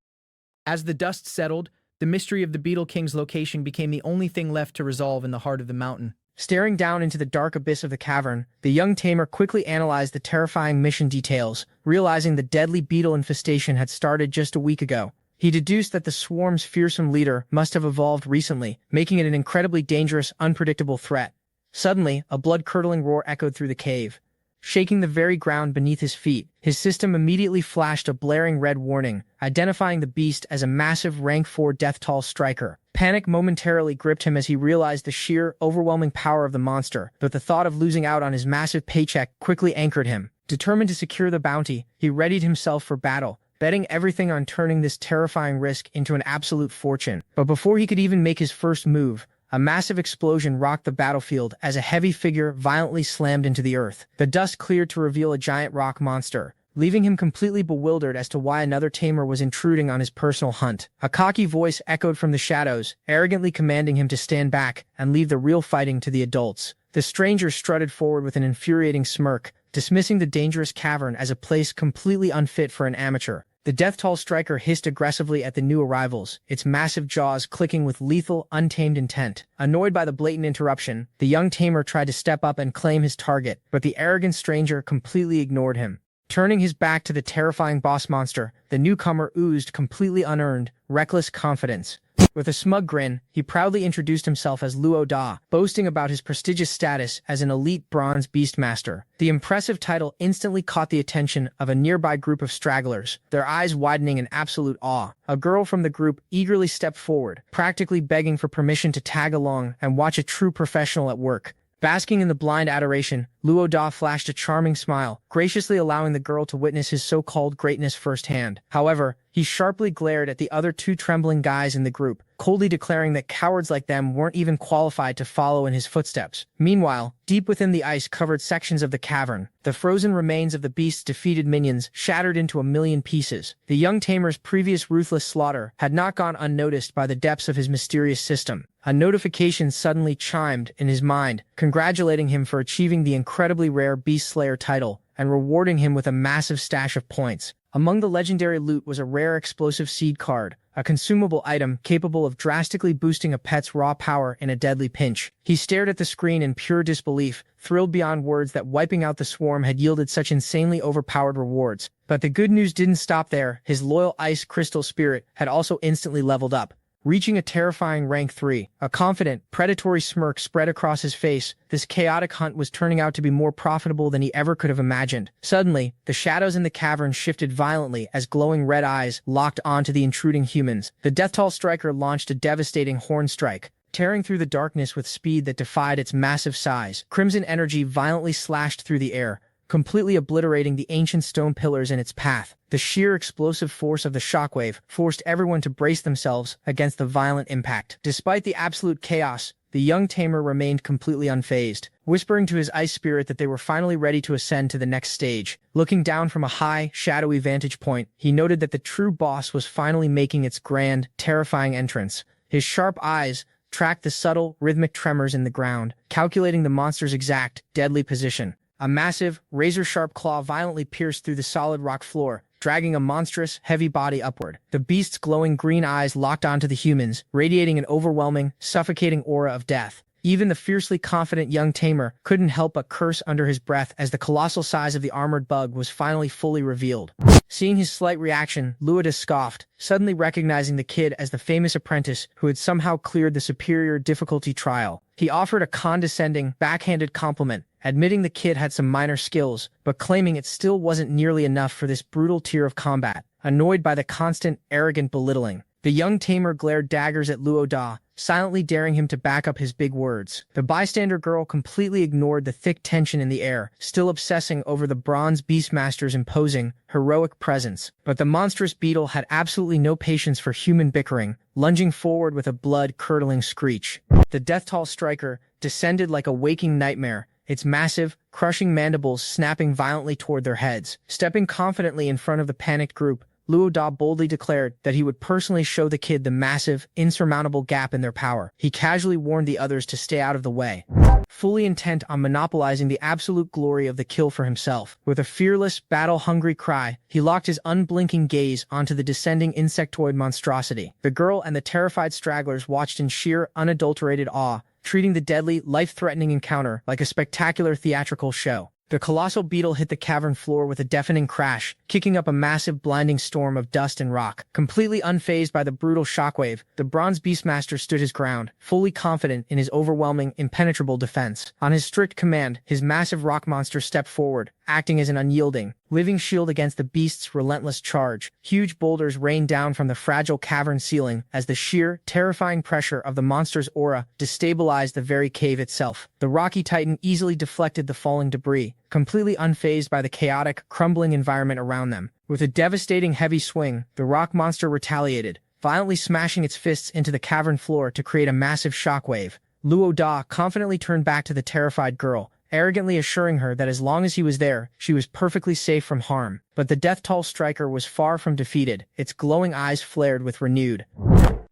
As the dust settled, the mystery of the Beetle King's location became the only thing left to resolve in the heart of the mountain. Staring down into the dark abyss of the cavern, the young tamer quickly analyzed the terrifying mission details, realizing the deadly beetle infestation had started just a week ago. He deduced that the swarm's fearsome leader must have evolved recently, making it an incredibly dangerous, unpredictable threat. Suddenly, a blood-curdling roar echoed through the cave. Shaking the very ground beneath his feet, his system immediately flashed a blaring red warning, identifying the beast as a massive rank 4 death-toll striker. Panic momentarily gripped him as he realized the sheer, overwhelming power of the monster, but the thought of losing out on his massive paycheck quickly anchored him. Determined to secure the bounty, he readied himself for battle, betting everything on turning this terrifying risk into an absolute fortune. But before he could even make his first move, a massive explosion rocked the battlefield as a heavy figure violently slammed into the earth. The dust cleared to reveal a giant rock monster, leaving him completely bewildered as to why another tamer was intruding on his personal hunt. A cocky voice echoed from the shadows, arrogantly commanding him to stand back and leave the real fighting to the adults. The stranger strutted forward with an infuriating smirk, dismissing the dangerous cavern as a place completely unfit for an amateur. The death-tall striker hissed aggressively at the new arrivals, its massive jaws clicking with lethal, untamed intent. Annoyed by the blatant interruption, the young tamer tried to step up and claim his target, but the arrogant stranger completely ignored him. Turning his back to the terrifying boss monster, the newcomer oozed completely unearned, reckless confidence. With a smug grin, he proudly introduced himself as Luo Da, boasting about his prestigious status as an elite bronze beastmaster. The impressive title instantly caught the attention of a nearby group of stragglers, their eyes widening in absolute awe. A girl from the group eagerly stepped forward, practically begging for permission to tag along and watch a true professional at work. Basking in the blind adoration, Luo Da flashed a charming smile, graciously allowing the girl to witness his so-called greatness firsthand. However, he sharply glared at the other two trembling guys in the group, coldly declaring that cowards like them weren't even qualified to follow in his footsteps. Meanwhile, deep within the ice-covered sections of the cavern, the frozen remains of the beast's defeated minions shattered into a million pieces. The young tamer's previous ruthless slaughter had not gone unnoticed by the depths of his mysterious system. A notification suddenly chimed in his mind, congratulating him for achieving the incredibly rare Beast Slayer title and rewarding him with a massive stash of points. Among the legendary loot was a rare explosive seed card, a consumable item capable of drastically boosting a pet's raw power in a deadly pinch. He stared at the screen in pure disbelief, thrilled beyond words that wiping out the swarm had yielded such insanely overpowered rewards. But the good news didn't stop there. His loyal ice crystal spirit had also instantly leveled up, reaching a terrifying rank 3. A confident, predatory smirk spread across his face. This chaotic hunt was turning out to be more profitable than he ever could have imagined. Suddenly, the shadows in the cavern shifted violently as glowing red eyes locked onto the intruding humans. The death-tall striker launched a devastating horn strike, tearing through the darkness with speed that defied its massive size. Crimson energy violently slashed through the air, completely obliterating the ancient stone pillars in its path. The sheer explosive force of the shockwave forced everyone to brace themselves against the violent impact. Despite the absolute chaos, the young tamer remained completely unfazed, whispering to his ice spirit that they were finally ready to ascend to the next stage. Looking down from a high, shadowy vantage point, he noted that the true boss was finally making its grand, terrifying entrance. His sharp eyes tracked the subtle, rhythmic tremors in the ground, calculating the monster's exact, deadly position. A massive, razor-sharp claw violently pierced through the solid rock floor, dragging a monstrous, heavy body upward. The beast's glowing green eyes locked onto the humans, radiating an overwhelming, suffocating aura of death. Even the fiercely confident young tamer couldn't help but curse under his breath as the colossal size of the armored bug was finally fully revealed. Seeing his slight reaction, Luida scoffed, suddenly recognizing the kid as the famous apprentice who had somehow cleared the superior difficulty trial. He offered a condescending, backhanded compliment, admitting the kid had some minor skills, but claiming it still wasn't nearly enough for this brutal tier of combat. Annoyed by the constant, arrogant belittling, the young tamer glared daggers at Luo Da, silently daring him to back up his big words. The bystander girl completely ignored the thick tension in the air, still obsessing over the bronze beastmaster's imposing, heroic presence. But the monstrous beetle had absolutely no patience for human bickering, lunging forward with a blood-curdling screech. The death-tall striker descended like a waking nightmare, its massive, crushing mandibles snapping violently toward their heads. Stepping confidently in front of the panicked group, Luo Da boldly declared that he would personally show the kid the massive, insurmountable gap in their power. He casually warned the others to stay out of the way, fully intent on monopolizing the absolute glory of the kill for himself. With a fearless, battle-hungry cry, he locked his unblinking gaze onto the descending insectoid monstrosity. The girl and the terrified stragglers watched in sheer, unadulterated awe, treating the deadly, life-threatening encounter like a spectacular theatrical show. The colossal beetle hit the cavern floor with a deafening crash, kicking up a massive blinding storm of dust and rock. Completely unfazed by the brutal shockwave, the bronze beastmaster stood his ground, fully confident in his overwhelming, impenetrable defense. On his strict command, his massive rock monster stepped forward, acting as an unyielding, living shield against the beast's relentless charge. Huge boulders rained down from the fragile cavern ceiling as the sheer, terrifying pressure of the monster's aura destabilized the very cave itself. The rocky titan easily deflected the falling debris, completely unfazed by the chaotic, crumbling environment around them. With a devastating heavy swing, the rock monster retaliated, violently smashing its fists into the cavern floor to create a massive shockwave. Luo Da confidently turned back to the terrified girl, arrogantly assuring her that as long as he was there, she was perfectly safe from harm. But the Death Toll striker was far from defeated. Its glowing eyes flared with renewed,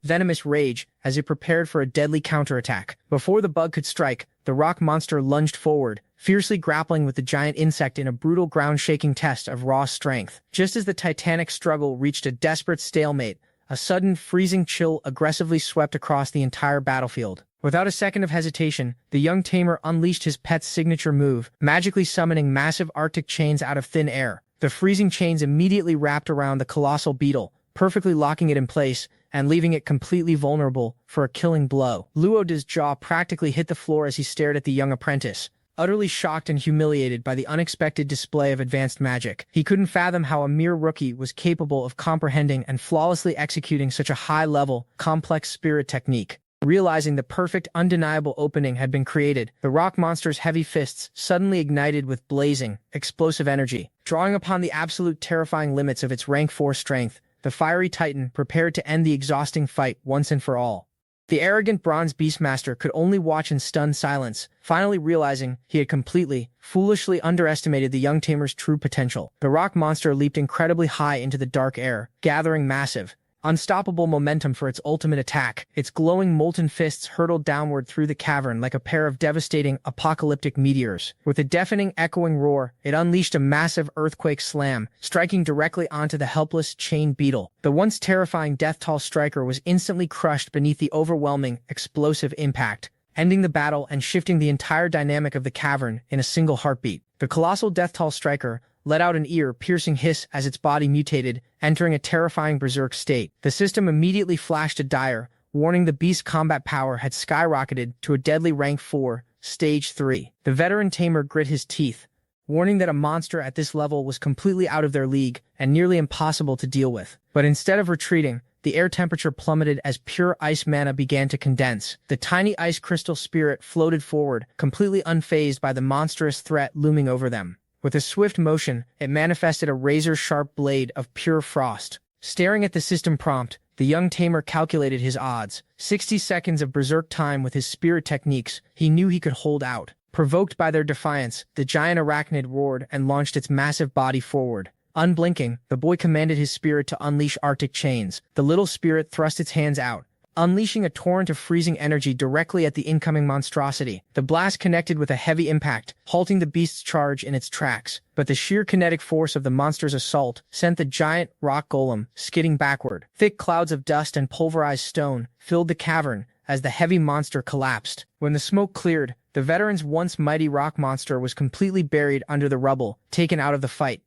venomous rage as it prepared for a deadly counterattack. Before the bug could strike, the rock monster lunged forward, fiercely grappling with the giant insect in a brutal ground-shaking test of raw strength. Just as the titanic struggle reached a desperate stalemate, a sudden, freezing chill aggressively swept across the entire battlefield. Without a second of hesitation, the young tamer unleashed his pet's signature move, magically summoning massive Arctic chains out of thin air. The freezing chains immediately wrapped around the colossal beetle, perfectly locking it in place and leaving it completely vulnerable for a killing blow. Luo Da's jaw practically hit the floor as he stared at the young apprentice, utterly shocked and humiliated by the unexpected display of advanced magic. He couldn't fathom how a mere rookie was capable of comprehending and flawlessly executing such a high-level, complex spirit technique. Realizing the perfect, undeniable opening had been created, the rock monster's heavy fists suddenly ignited with blazing, explosive energy. Drawing upon the absolute terrifying limits of its rank 4 strength, the fiery titan prepared to end the exhausting fight once and for all. The arrogant bronze beastmaster could only watch in stunned silence, finally realizing he had completely, foolishly underestimated the young tamer's true potential. The rock monster leaped incredibly high into the dark air, gathering massive, unstoppable momentum for its ultimate attack. Its glowing molten fists hurtled downward through the cavern like a pair of devastating, apocalyptic meteors. With a deafening, echoing roar, it unleashed a massive earthquake slam, striking directly onto the helpless chain beetle. The once terrifying Death Toll striker was instantly crushed beneath the overwhelming, explosive impact, ending the battle and shifting the entire dynamic of the cavern in a single heartbeat. The colossal Death Toll striker let out an ear-piercing hiss as its body mutated, entering a terrifying berserk state. The system immediately flashed a dire, warning the beast's combat power had skyrocketed to a deadly rank 4, stage 3. The veteran tamer grit his teeth, warning that a monster at this level was completely out of their league and nearly impossible to deal with. But instead of retreating, the air temperature plummeted as pure ice mana began to condense. The tiny ice crystal spirit floated forward, completely unfazed by the monstrous threat looming over them. With a swift motion, it manifested a razor-sharp blade of pure frost. Staring at the system prompt, the young tamer calculated his odds. 60 seconds of berserk time with his spirit techniques, he knew he could hold out. Provoked by their defiance, the giant arachnid roared and launched its massive body forward. Unblinking, the boy commanded his spirit to unleash Arctic chains. The little spirit thrust its hands out, unleashing a torrent of freezing energy directly at the incoming monstrosity. The blast connected with a heavy impact, halting the beast's charge in its tracks. But the sheer kinetic force of the monster's assault sent the giant rock golem skidding backward. Thick clouds of dust and pulverized stone filled the cavern as the heavy monster collapsed. When the smoke cleared, the veteran's once mighty rock monster was completely buried under the rubble, taken out of the fight.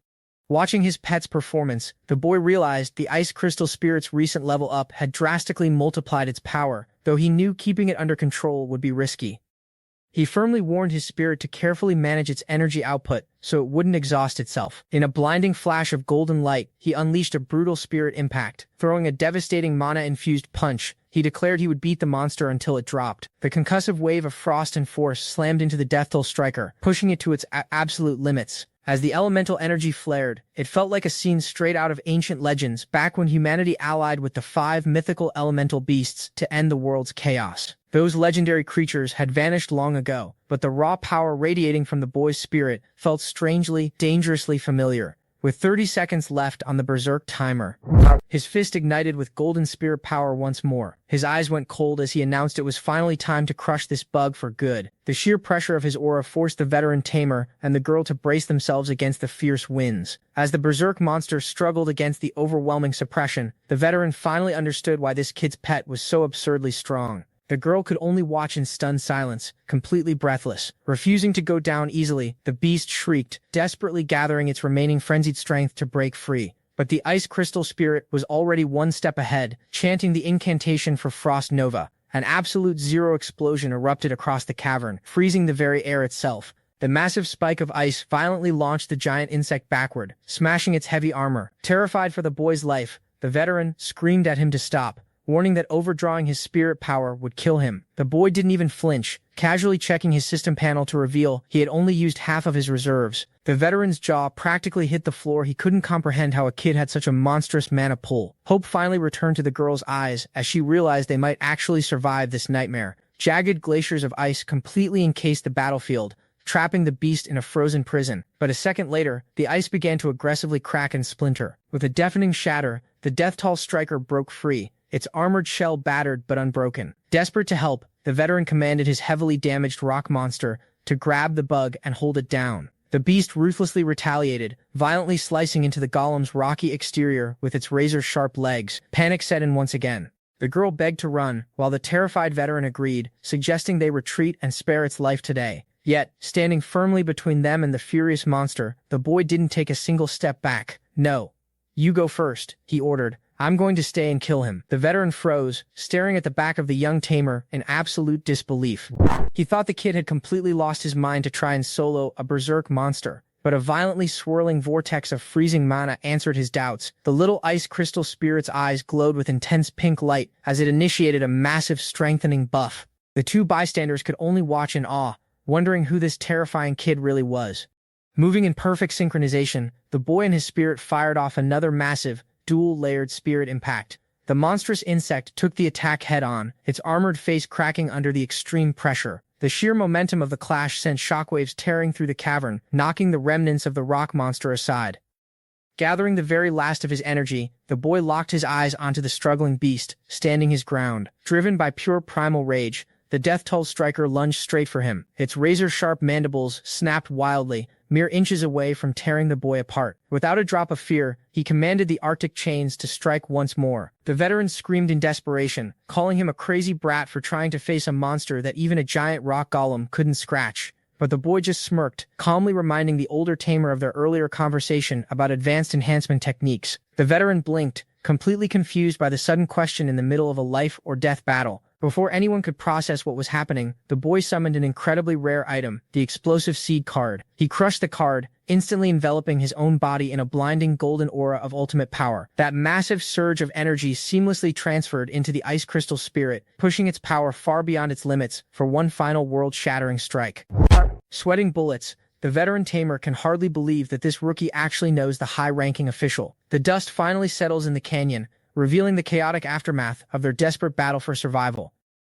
Watching his pet's performance, the boy realized the Ice Crystal Spirit's recent level up had drastically multiplied its power, though he knew keeping it under control would be risky. He firmly warned his spirit to carefully manage its energy output so it wouldn't exhaust itself. In a blinding flash of golden light, he unleashed a brutal spirit impact. Throwing a devastating mana-infused punch, he declared he would beat the monster until it dropped. The concussive wave of frost and force slammed into the Death Toll striker, pushing it to its absolute limits. As the elemental energy flared, it felt like a scene straight out of ancient legends back when humanity allied with the 5 mythical elemental beasts to end the world's chaos. Those legendary creatures had vanished long ago, but the raw power radiating from the boy's spirit felt strangely, dangerously familiar. With 30 seconds left on the berserk timer, his fist ignited with golden spirit power once more. His eyes went cold as he announced it was finally time to crush this bug for good. The sheer pressure of his aura forced the veteran tamer and the girl to brace themselves against the fierce winds. As the berserk monster struggled against the overwhelming suppression, the veteran finally understood why this kid's pet was so absurdly strong. The girl could only watch in stunned silence, completely breathless. Refusing to go down easily, the beast shrieked, desperately gathering its remaining frenzied strength to break free. But the Ice Crystal Spirit was already one step ahead, chanting the incantation for Frost Nova. An absolute zero explosion erupted across the cavern, freezing the very air itself. The massive spike of ice violently launched the giant insect backward, smashing its heavy armor. Terrified for the boy's life, the veteran screamed at him to stop, warning that overdrawing his spirit power would kill him. The boy didn't even flinch, casually checking his system panel to reveal he had only used half of his reserves. The veteran's jaw practically hit the floor. He couldn't comprehend how a kid had such a monstrous mana pull. Hope finally returned to the girl's eyes as she realized they might actually survive this nightmare. Jagged glaciers of ice completely encased the battlefield, trapping the beast in a frozen prison. But a second later, the ice began to aggressively crack and splinter. With a deafening shatter, the death-tall striker broke free, its armored shell battered but unbroken. Desperate to help, the veteran commanded his heavily damaged rock monster to grab the bug and hold it down. The beast ruthlessly retaliated, violently slicing into the golem's rocky exterior with its razor-sharp legs. Panic set in once again. The girl begged to run, while the terrified veteran agreed, suggesting they retreat and spare its life today. Yet, standing firmly between them and the furious monster, the boy didn't take a single step back. "No. You go first," he ordered. "I'm going to stay and kill him." The veteran froze, staring at the back of the young tamer in absolute disbelief. He thought the kid had completely lost his mind to try and solo a berserk monster, but a violently swirling vortex of freezing mana answered his doubts. The little ice crystal spirit's eyes glowed with intense pink light as it initiated a massive strengthening buff. The two bystanders could only watch in awe, wondering who this terrifying kid really was. Moving in perfect synchronization, the boy and his spirit fired off another massive, dual-layered spirit impact. The monstrous insect took the attack head-on, its armored face cracking under the extreme pressure. The sheer momentum of the clash sent shockwaves tearing through the cavern, knocking the remnants of the rock monster aside. Gathering the very last of his energy, the boy locked his eyes onto the struggling beast, standing his ground. Driven by pure primal rage, the death-toll striker lunged straight for him. Its razor-sharp mandibles snapped wildly, mere inches away from tearing the boy apart. Without a drop of fear, he commanded the Arctic chains to strike once more. The veteran screamed in desperation, calling him a crazy brat for trying to face a monster that even a giant rock golem couldn't scratch. But the boy just smirked, calmly reminding the older tamer of their earlier conversation about advanced enhancement techniques. The veteran blinked, completely confused by the sudden question in the middle of a life-or-death battle. Before anyone could process what was happening, the boy summoned an incredibly rare item, the explosive seed card. He crushed the card, instantly enveloping his own body in a blinding golden aura of ultimate power. That massive surge of energy seamlessly transferred into the ice crystal spirit, pushing its power far beyond its limits for one final world-shattering strike. Sweating bullets, the veteran tamer can hardly believe that this rookie actually knows the high-ranking official. The dust finally settles in the canyon, revealing the chaotic aftermath of their desperate battle for survival.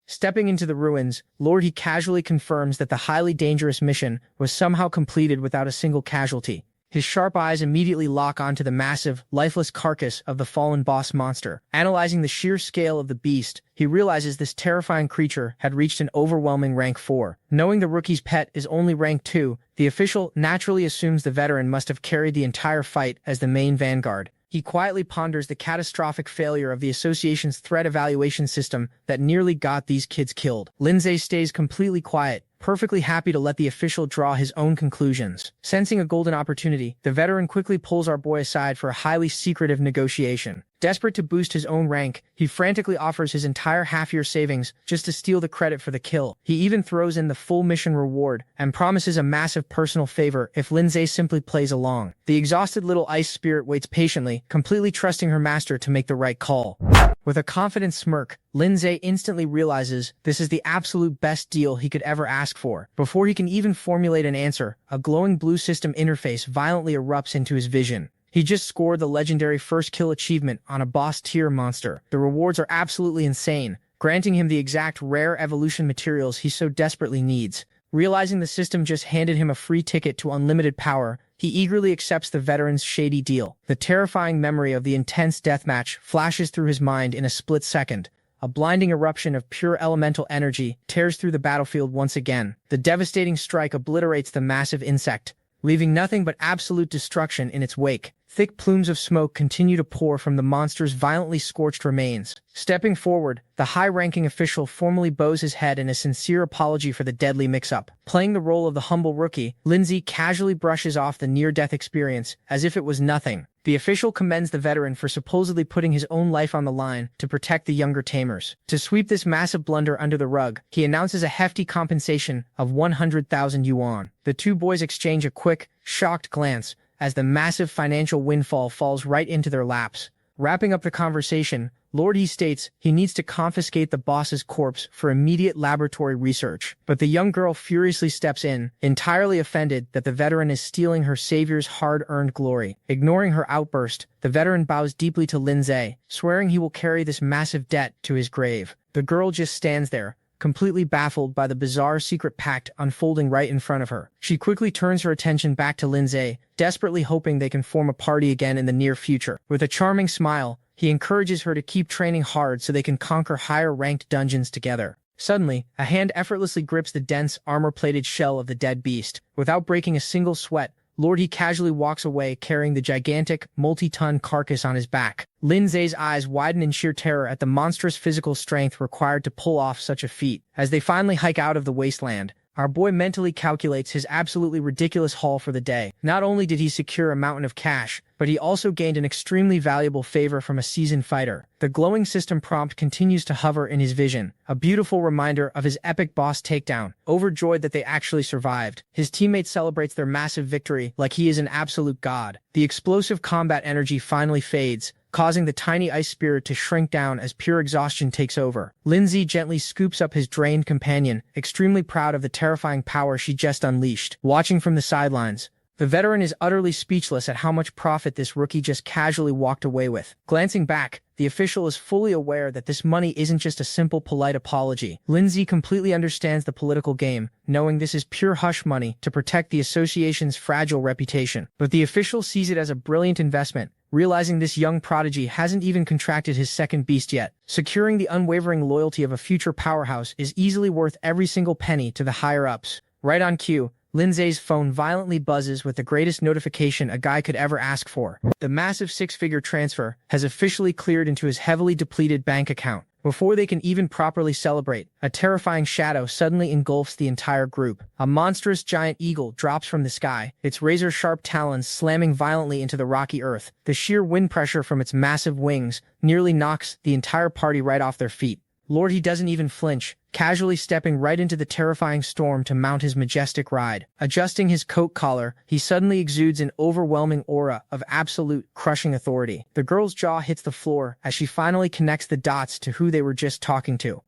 Stepping into the ruins, Lord He casually confirms that the highly dangerous mission was somehow completed without a single casualty. His sharp eyes immediately lock onto the massive, lifeless carcass of the fallen boss monster. Analyzing the sheer scale of the beast, he realizes this terrifying creature had reached an overwhelming rank 4. Knowing the rookie's pet is only rank 2, the official naturally assumes the veteran must have carried the entire fight as the main vanguard. He quietly ponders the catastrophic failure of the association's threat evaluation system that nearly got these kids killed. Lin Ze stays completely quiet, perfectly happy to let the official draw his own conclusions. Sensing a golden opportunity, the veteran quickly pulls our boy aside for a highly secretive negotiation. Desperate to boost his own rank, he frantically offers his entire half-year savings just to steal the credit for the kill. He even throws in the full mission reward and promises a massive personal favor if Lin Ze simply plays along. The exhausted little ice spirit waits patiently, completely trusting her master to make the right call. With a confident smirk, Lin Ze instantly realizes this is the absolute best deal he could ever ask for. Before he can even formulate an answer, a glowing blue system interface violently erupts into his vision. He just scored the legendary first kill achievement on a boss-tier monster. The rewards are absolutely insane, granting him the exact rare evolution materials he so desperately needs. Realizing the system just handed him a free ticket to unlimited power, he eagerly accepts the veteran's shady deal. The terrifying memory of the intense deathmatch flashes through his mind in a split second. A blinding eruption of pure elemental energy tears through the battlefield once again. The devastating strike obliterates the massive insect, leaving nothing but absolute destruction in its wake. Thick plumes of smoke continue to pour from the monster's violently scorched remains. Stepping forward, the high-ranking official formally bows his head in a sincere apology for the deadly mix-up. Playing the role of the humble rookie, Lin Ze casually brushes off the near-death experience as if it was nothing. The official commends the veteran for supposedly putting his own life on the line to protect the younger tamers. To sweep this massive blunder under the rug, he announces a hefty compensation of 100,000 yuan. The two boys exchange a quick, shocked glance as the massive financial windfall falls right into their laps. Wrapping up the conversation, Lord He states he needs to confiscate the boss's corpse for immediate laboratory research. But the young girl furiously steps in, entirely offended that the veteran is stealing her savior's hard-earned glory. Ignoring her outburst, the veteran bows deeply to Lin Ze, swearing he will carry this massive debt to his grave. The girl just stands there, completely baffled by the bizarre secret pact unfolding right in front of her. She quickly turns her attention back to Lin Ze, desperately hoping they can form a party again in the near future. With a charming smile, he encourages her to keep training hard so they can conquer higher-ranked dungeons together. Suddenly, a hand effortlessly grips the dense, armor-plated shell of the dead beast. Without breaking a single sweat, Lord He casually walks away carrying the gigantic, multi-ton carcass on his back. Lin Ze's eyes widen in sheer terror at the monstrous physical strength required to pull off such a feat. As they finally hike out of the wasteland, our boy mentally calculates his absolutely ridiculous haul for the day. Not only did he secure a mountain of cash, but he also gained an extremely valuable favor from a seasoned fighter. The glowing system prompt continues to hover in his vision, a beautiful reminder of his epic boss takedown. Overjoyed that they actually survived, his teammate celebrates their massive victory like he is an absolute god. The explosive combat energy finally fades, causing the tiny ice spirit to shrink down as pure exhaustion takes over. Lin Ze gently scoops up his drained companion, extremely proud of the terrifying power she just unleashed. Watching from the sidelines, the veteran is utterly speechless at how much profit this rookie just casually walked away with. Glancing back, the official is fully aware that this money isn't just a simple polite apology. Lin Ze completely understands the political game, knowing this is pure hush money to protect the association's fragile reputation. But the official sees it as a brilliant investment, realizing this young prodigy hasn't even contracted his second beast yet. Securing the unwavering loyalty of a future powerhouse is easily worth every single penny to the higher-ups. Right on cue, Lin Ze's phone violently buzzes with the greatest notification a guy could ever ask for. The massive six-figure transfer has officially cleared into his heavily depleted bank account. Before they can even properly celebrate, a terrifying shadow suddenly engulfs the entire group. A monstrous giant eagle drops from the sky, its razor-sharp talons slamming violently into the rocky earth. The sheer wind pressure from its massive wings nearly knocks the entire party right off their feet. Lord He doesn't even flinch, casually stepping right into the terrifying storm to mount his majestic ride. Adjusting his coat collar, he suddenly exudes an overwhelming aura of absolute, crushing authority. The girl's jaw hits the floor as she finally connects the dots to who they were just talking to.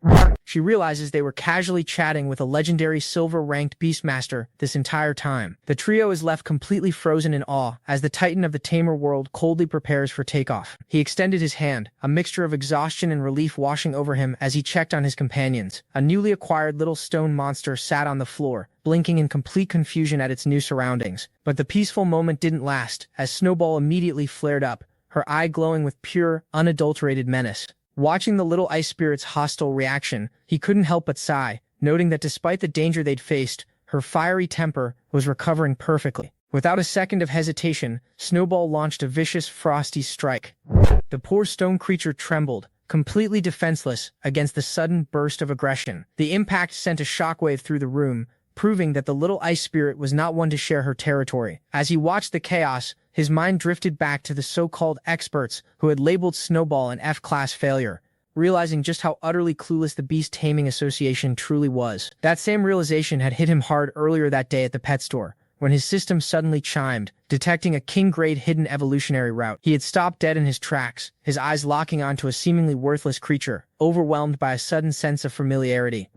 She realizes they were casually chatting with a legendary silver-ranked Beastmaster this entire time. The trio is left completely frozen in awe as the titan of the Tamer world coldly prepares for takeoff. He extended his hand, a mixture of exhaustion and relief washing over him as he checked on his companions. A newly acquired little stone monster sat on the floor, blinking in complete confusion at its new surroundings. But the peaceful moment didn't last, as Snowball immediately flared up, her eye glowing with pure, unadulterated menace. Watching the little ice spirit's hostile reaction, he couldn't help but sigh, noting that despite the danger they'd faced, her fiery temper was recovering perfectly. Without a second of hesitation, Snowball launched a vicious, frosty strike. The poor stone creature trembled, completely defenseless against the sudden burst of aggression. The impact sent a shockwave through the room, proving that the little ice spirit was not one to share her territory. As he watched the chaos, his mind drifted back to the so-called experts who had labeled Snowball an F-class failure, realizing just how utterly clueless the Beast Taming Association truly was. That same realization had hit him hard earlier that day at the pet store, when his system suddenly chimed, detecting a king-grade hidden evolutionary route. He had stopped dead in his tracks, his eyes locking onto a seemingly worthless creature, overwhelmed by a sudden sense of familiarity.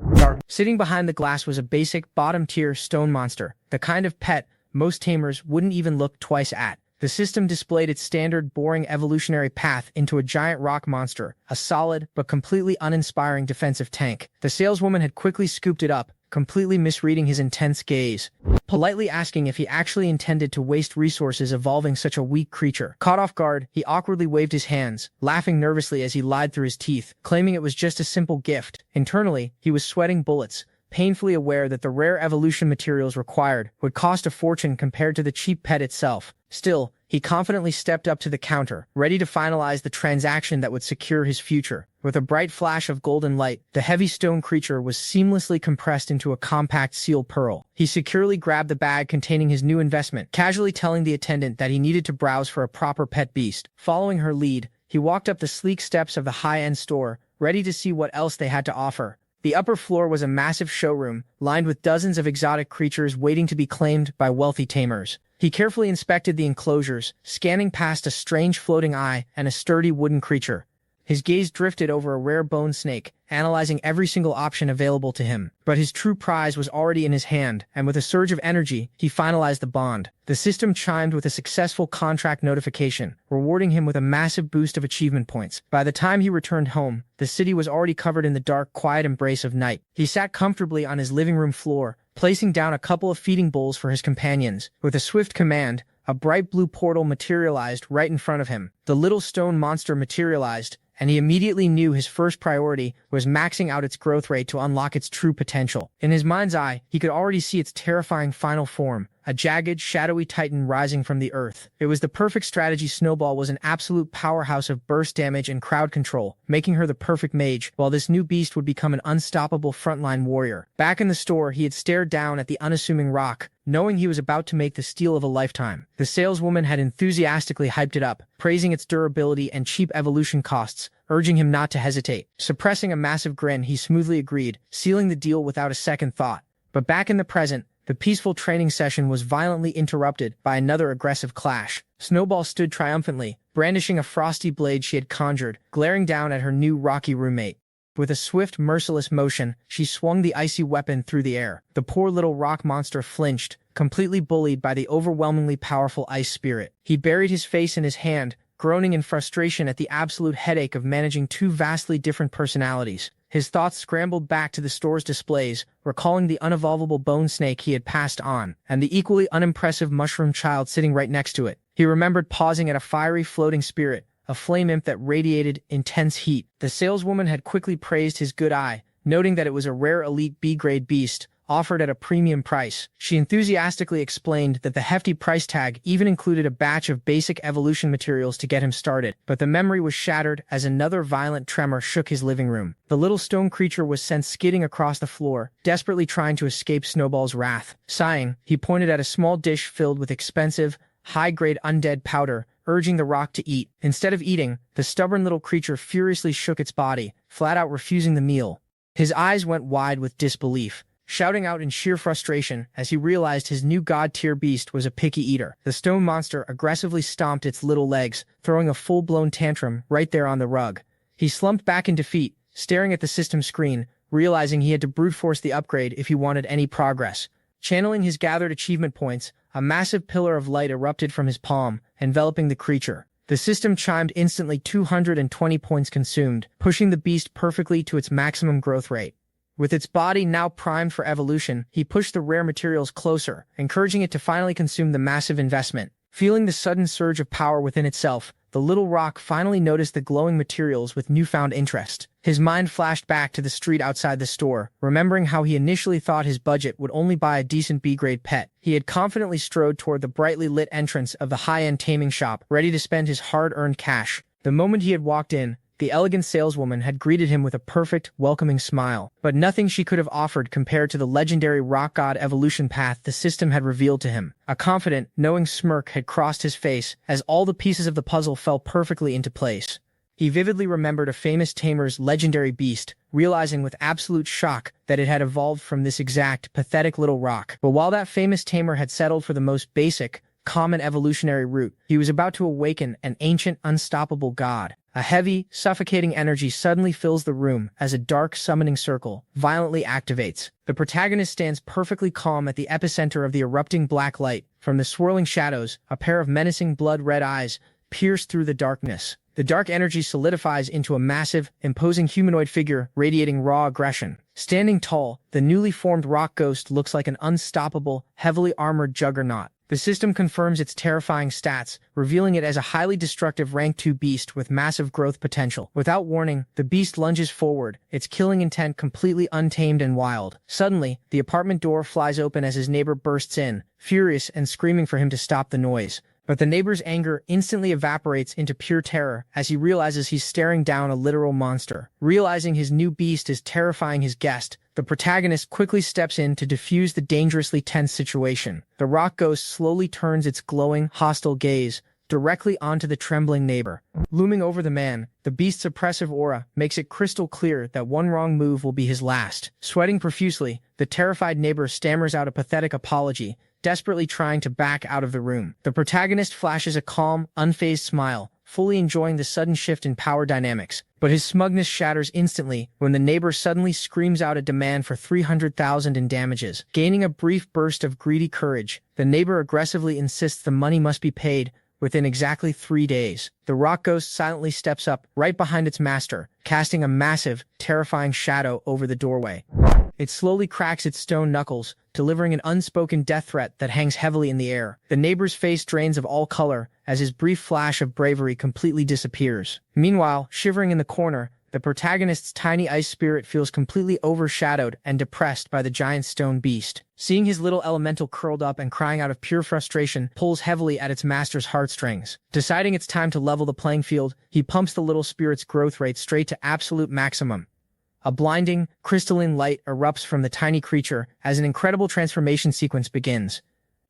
Sitting behind the glass was a basic, bottom-tier stone monster, the kind of pet most tamers wouldn't even look twice at. The system displayed its standard boring evolutionary path into a giant rock monster, a solid but completely uninspiring defensive tank. The saleswoman had quickly scooped it up, completely misreading his intense gaze, politely asking if he actually intended to waste resources evolving such a weak creature. Caught off guard, he awkwardly waved his hands, laughing nervously as he lied through his teeth, claiming it was just a simple gift. Internally, he was sweating bullets, painfully aware that the rare evolution materials required would cost a fortune compared to the cheap pet itself. Still, he confidently stepped up to the counter, ready to finalize the transaction that would secure his future. With a bright flash of golden light, the heavy stone creature was seamlessly compressed into a compact sealed pearl. He securely grabbed the bag containing his new investment, casually telling the attendant that he needed to browse for a proper pet beast. Following her lead, he walked up the sleek steps of the high-end store, ready to see what else they had to offer. The upper floor was a massive showroom, lined with dozens of exotic creatures waiting to be claimed by wealthy tamers. He carefully inspected the enclosures, scanning past a strange floating eye and a sturdy wooden creature. His gaze drifted over a rare bone snake, analyzing every single option available to him. But his true prize was already in his hand, and with a surge of energy, he finalized the bond. The system chimed with a successful contract notification, rewarding him with a massive boost of achievement points. By the time he returned home, the city was already covered in the dark, quiet embrace of night. He sat comfortably on his living room floor, placing down a couple of feeding bowls for his companions. With a swift command, a bright blue portal materialized right in front of him. The little stone monster materialized, and he immediately knew his first priority was maxing out its growth rate to unlock its true potential. In his mind's eye, he could already see its terrifying final form, a jagged, shadowy titan rising from the earth. It was the perfect strategy. Snowball was an absolute powerhouse of burst damage and crowd control, making her the perfect mage, while this new beast would become an unstoppable frontline warrior. Back in the store, he had stared down at the unassuming rock, knowing he was about to make the steal of a lifetime. The saleswoman had enthusiastically hyped it up, praising its durability and cheap evolution costs, urging him not to hesitate. Suppressing a massive grin, he smoothly agreed, sealing the deal without a second thought. But back in the present, the peaceful training session was violently interrupted by another aggressive clash. Snowball stood triumphantly, brandishing a frosty blade she had conjured, glaring down at her new rocky roommate. With a swift, merciless motion, she swung the icy weapon through the air. The poor little rock monster flinched, completely bullied by the overwhelmingly powerful ice spirit. He buried his face in his hand, groaning in frustration at the absolute headache of managing two vastly different personalities. His thoughts scrambled back to the store's displays, recalling the unevolvable bone snake he had passed on, and the equally unimpressive mushroom child sitting right next to it. He remembered pausing at a fiery floating spirit, a flame imp that radiated intense heat. The saleswoman had quickly praised his good eye, noting that it was a rare elite B-grade beast, offered at a premium price. She enthusiastically explained that the hefty price tag even included a batch of basic evolution materials to get him started, but the memory was shattered as another violent tremor shook his living room. The little stone creature was sent skidding across the floor, desperately trying to escape Snowball's wrath. Sighing, he pointed at a small dish filled with expensive, high-grade undead powder, urging the rock to eat. Instead of eating, the stubborn little creature furiously shook its body, flat out refusing the meal. His eyes went wide with disbelief, shouting out in sheer frustration as he realized his new god-tier beast was a picky eater. The stone monster aggressively stomped its little legs, throwing a full-blown tantrum right there on the rug. He slumped back in defeat, staring at the system screen, realizing he had to brute force the upgrade if he wanted any progress. Channeling his gathered achievement points, a massive pillar of light erupted from his palm, enveloping the creature. The system chimed instantly. 220 points consumed, pushing the beast perfectly to its maximum growth rate. With its body now primed for evolution, he pushed the rare materials closer, encouraging it to finally consume the massive investment. Feeling the sudden surge of power within itself, the little rock finally noticed the glowing materials with newfound interest. His mind flashed back to the street outside the store, remembering how he initially thought his budget would only buy a decent B-grade pet. He had confidently strode toward the brightly lit entrance of the high-end taming shop, ready to spend his hard-earned cash. The moment he had walked in, the elegant saleswoman had greeted him with a perfect, welcoming smile, but nothing she could have offered compared to the legendary rock god evolution path the system had revealed to him. A confident, knowing smirk had crossed his face as all the pieces of the puzzle fell perfectly into place. He vividly remembered a famous tamer's legendary beast, realizing with absolute shock that it had evolved from this exact, pathetic little rock. But while that famous tamer had settled for the most basic, common evolutionary route, he was about to awaken an ancient, unstoppable god. A heavy, suffocating energy suddenly fills the room as a dark summoning circle violently activates. The protagonist stands perfectly calm at the epicenter of the erupting black light. From the swirling shadows, a pair of menacing blood-red eyes pierce through the darkness. The dark energy solidifies into a massive, imposing humanoid figure radiating raw aggression. Standing tall, the newly formed rock ghost looks like an unstoppable, heavily armored juggernaut. The system confirms its terrifying stats, revealing it as a highly destructive rank 2 beast with massive growth potential. Without warning, the beast lunges forward, its killing intent completely untamed and wild. Suddenly, the apartment door flies open as his neighbor bursts in, furious and screaming for him to stop the noise. But the neighbor's anger instantly evaporates into pure terror as he realizes he's staring down a literal monster. Realizing his new beast is terrifying his guest, the protagonist quickly steps in to defuse the dangerously tense situation. The rock ghost slowly turns its glowing, hostile gaze directly onto the trembling neighbor. Looming over the man, the beast's oppressive aura makes it crystal clear that one wrong move will be his last. Sweating profusely, the terrified neighbor stammers out a pathetic apology, desperately trying to back out of the room. The protagonist flashes a calm, unfazed smile, fully enjoying the sudden shift in power dynamics. But his smugness shatters instantly when the neighbor suddenly screams out a demand for 300,000 in damages. Gaining a brief burst of greedy courage, the neighbor aggressively insists the money must be paid within exactly 3 days. The rock ghost silently steps up right behind its master, casting a massive, terrifying shadow over the doorway. It slowly cracks its stone knuckles, delivering an unspoken death threat that hangs heavily in the air. The neighbor's face drains of all color as his brief flash of bravery completely disappears. Meanwhile, shivering in the corner, the protagonist's tiny ice spirit feels completely overshadowed and depressed by the giant stone beast. Seeing his little elemental curled up and crying out of pure frustration pulls heavily at its master's heartstrings. Deciding it's time to level the playing field, he pumps the little spirit's growth rate straight to absolute maximum. A blinding, crystalline light erupts from the tiny creature as an incredible transformation sequence begins.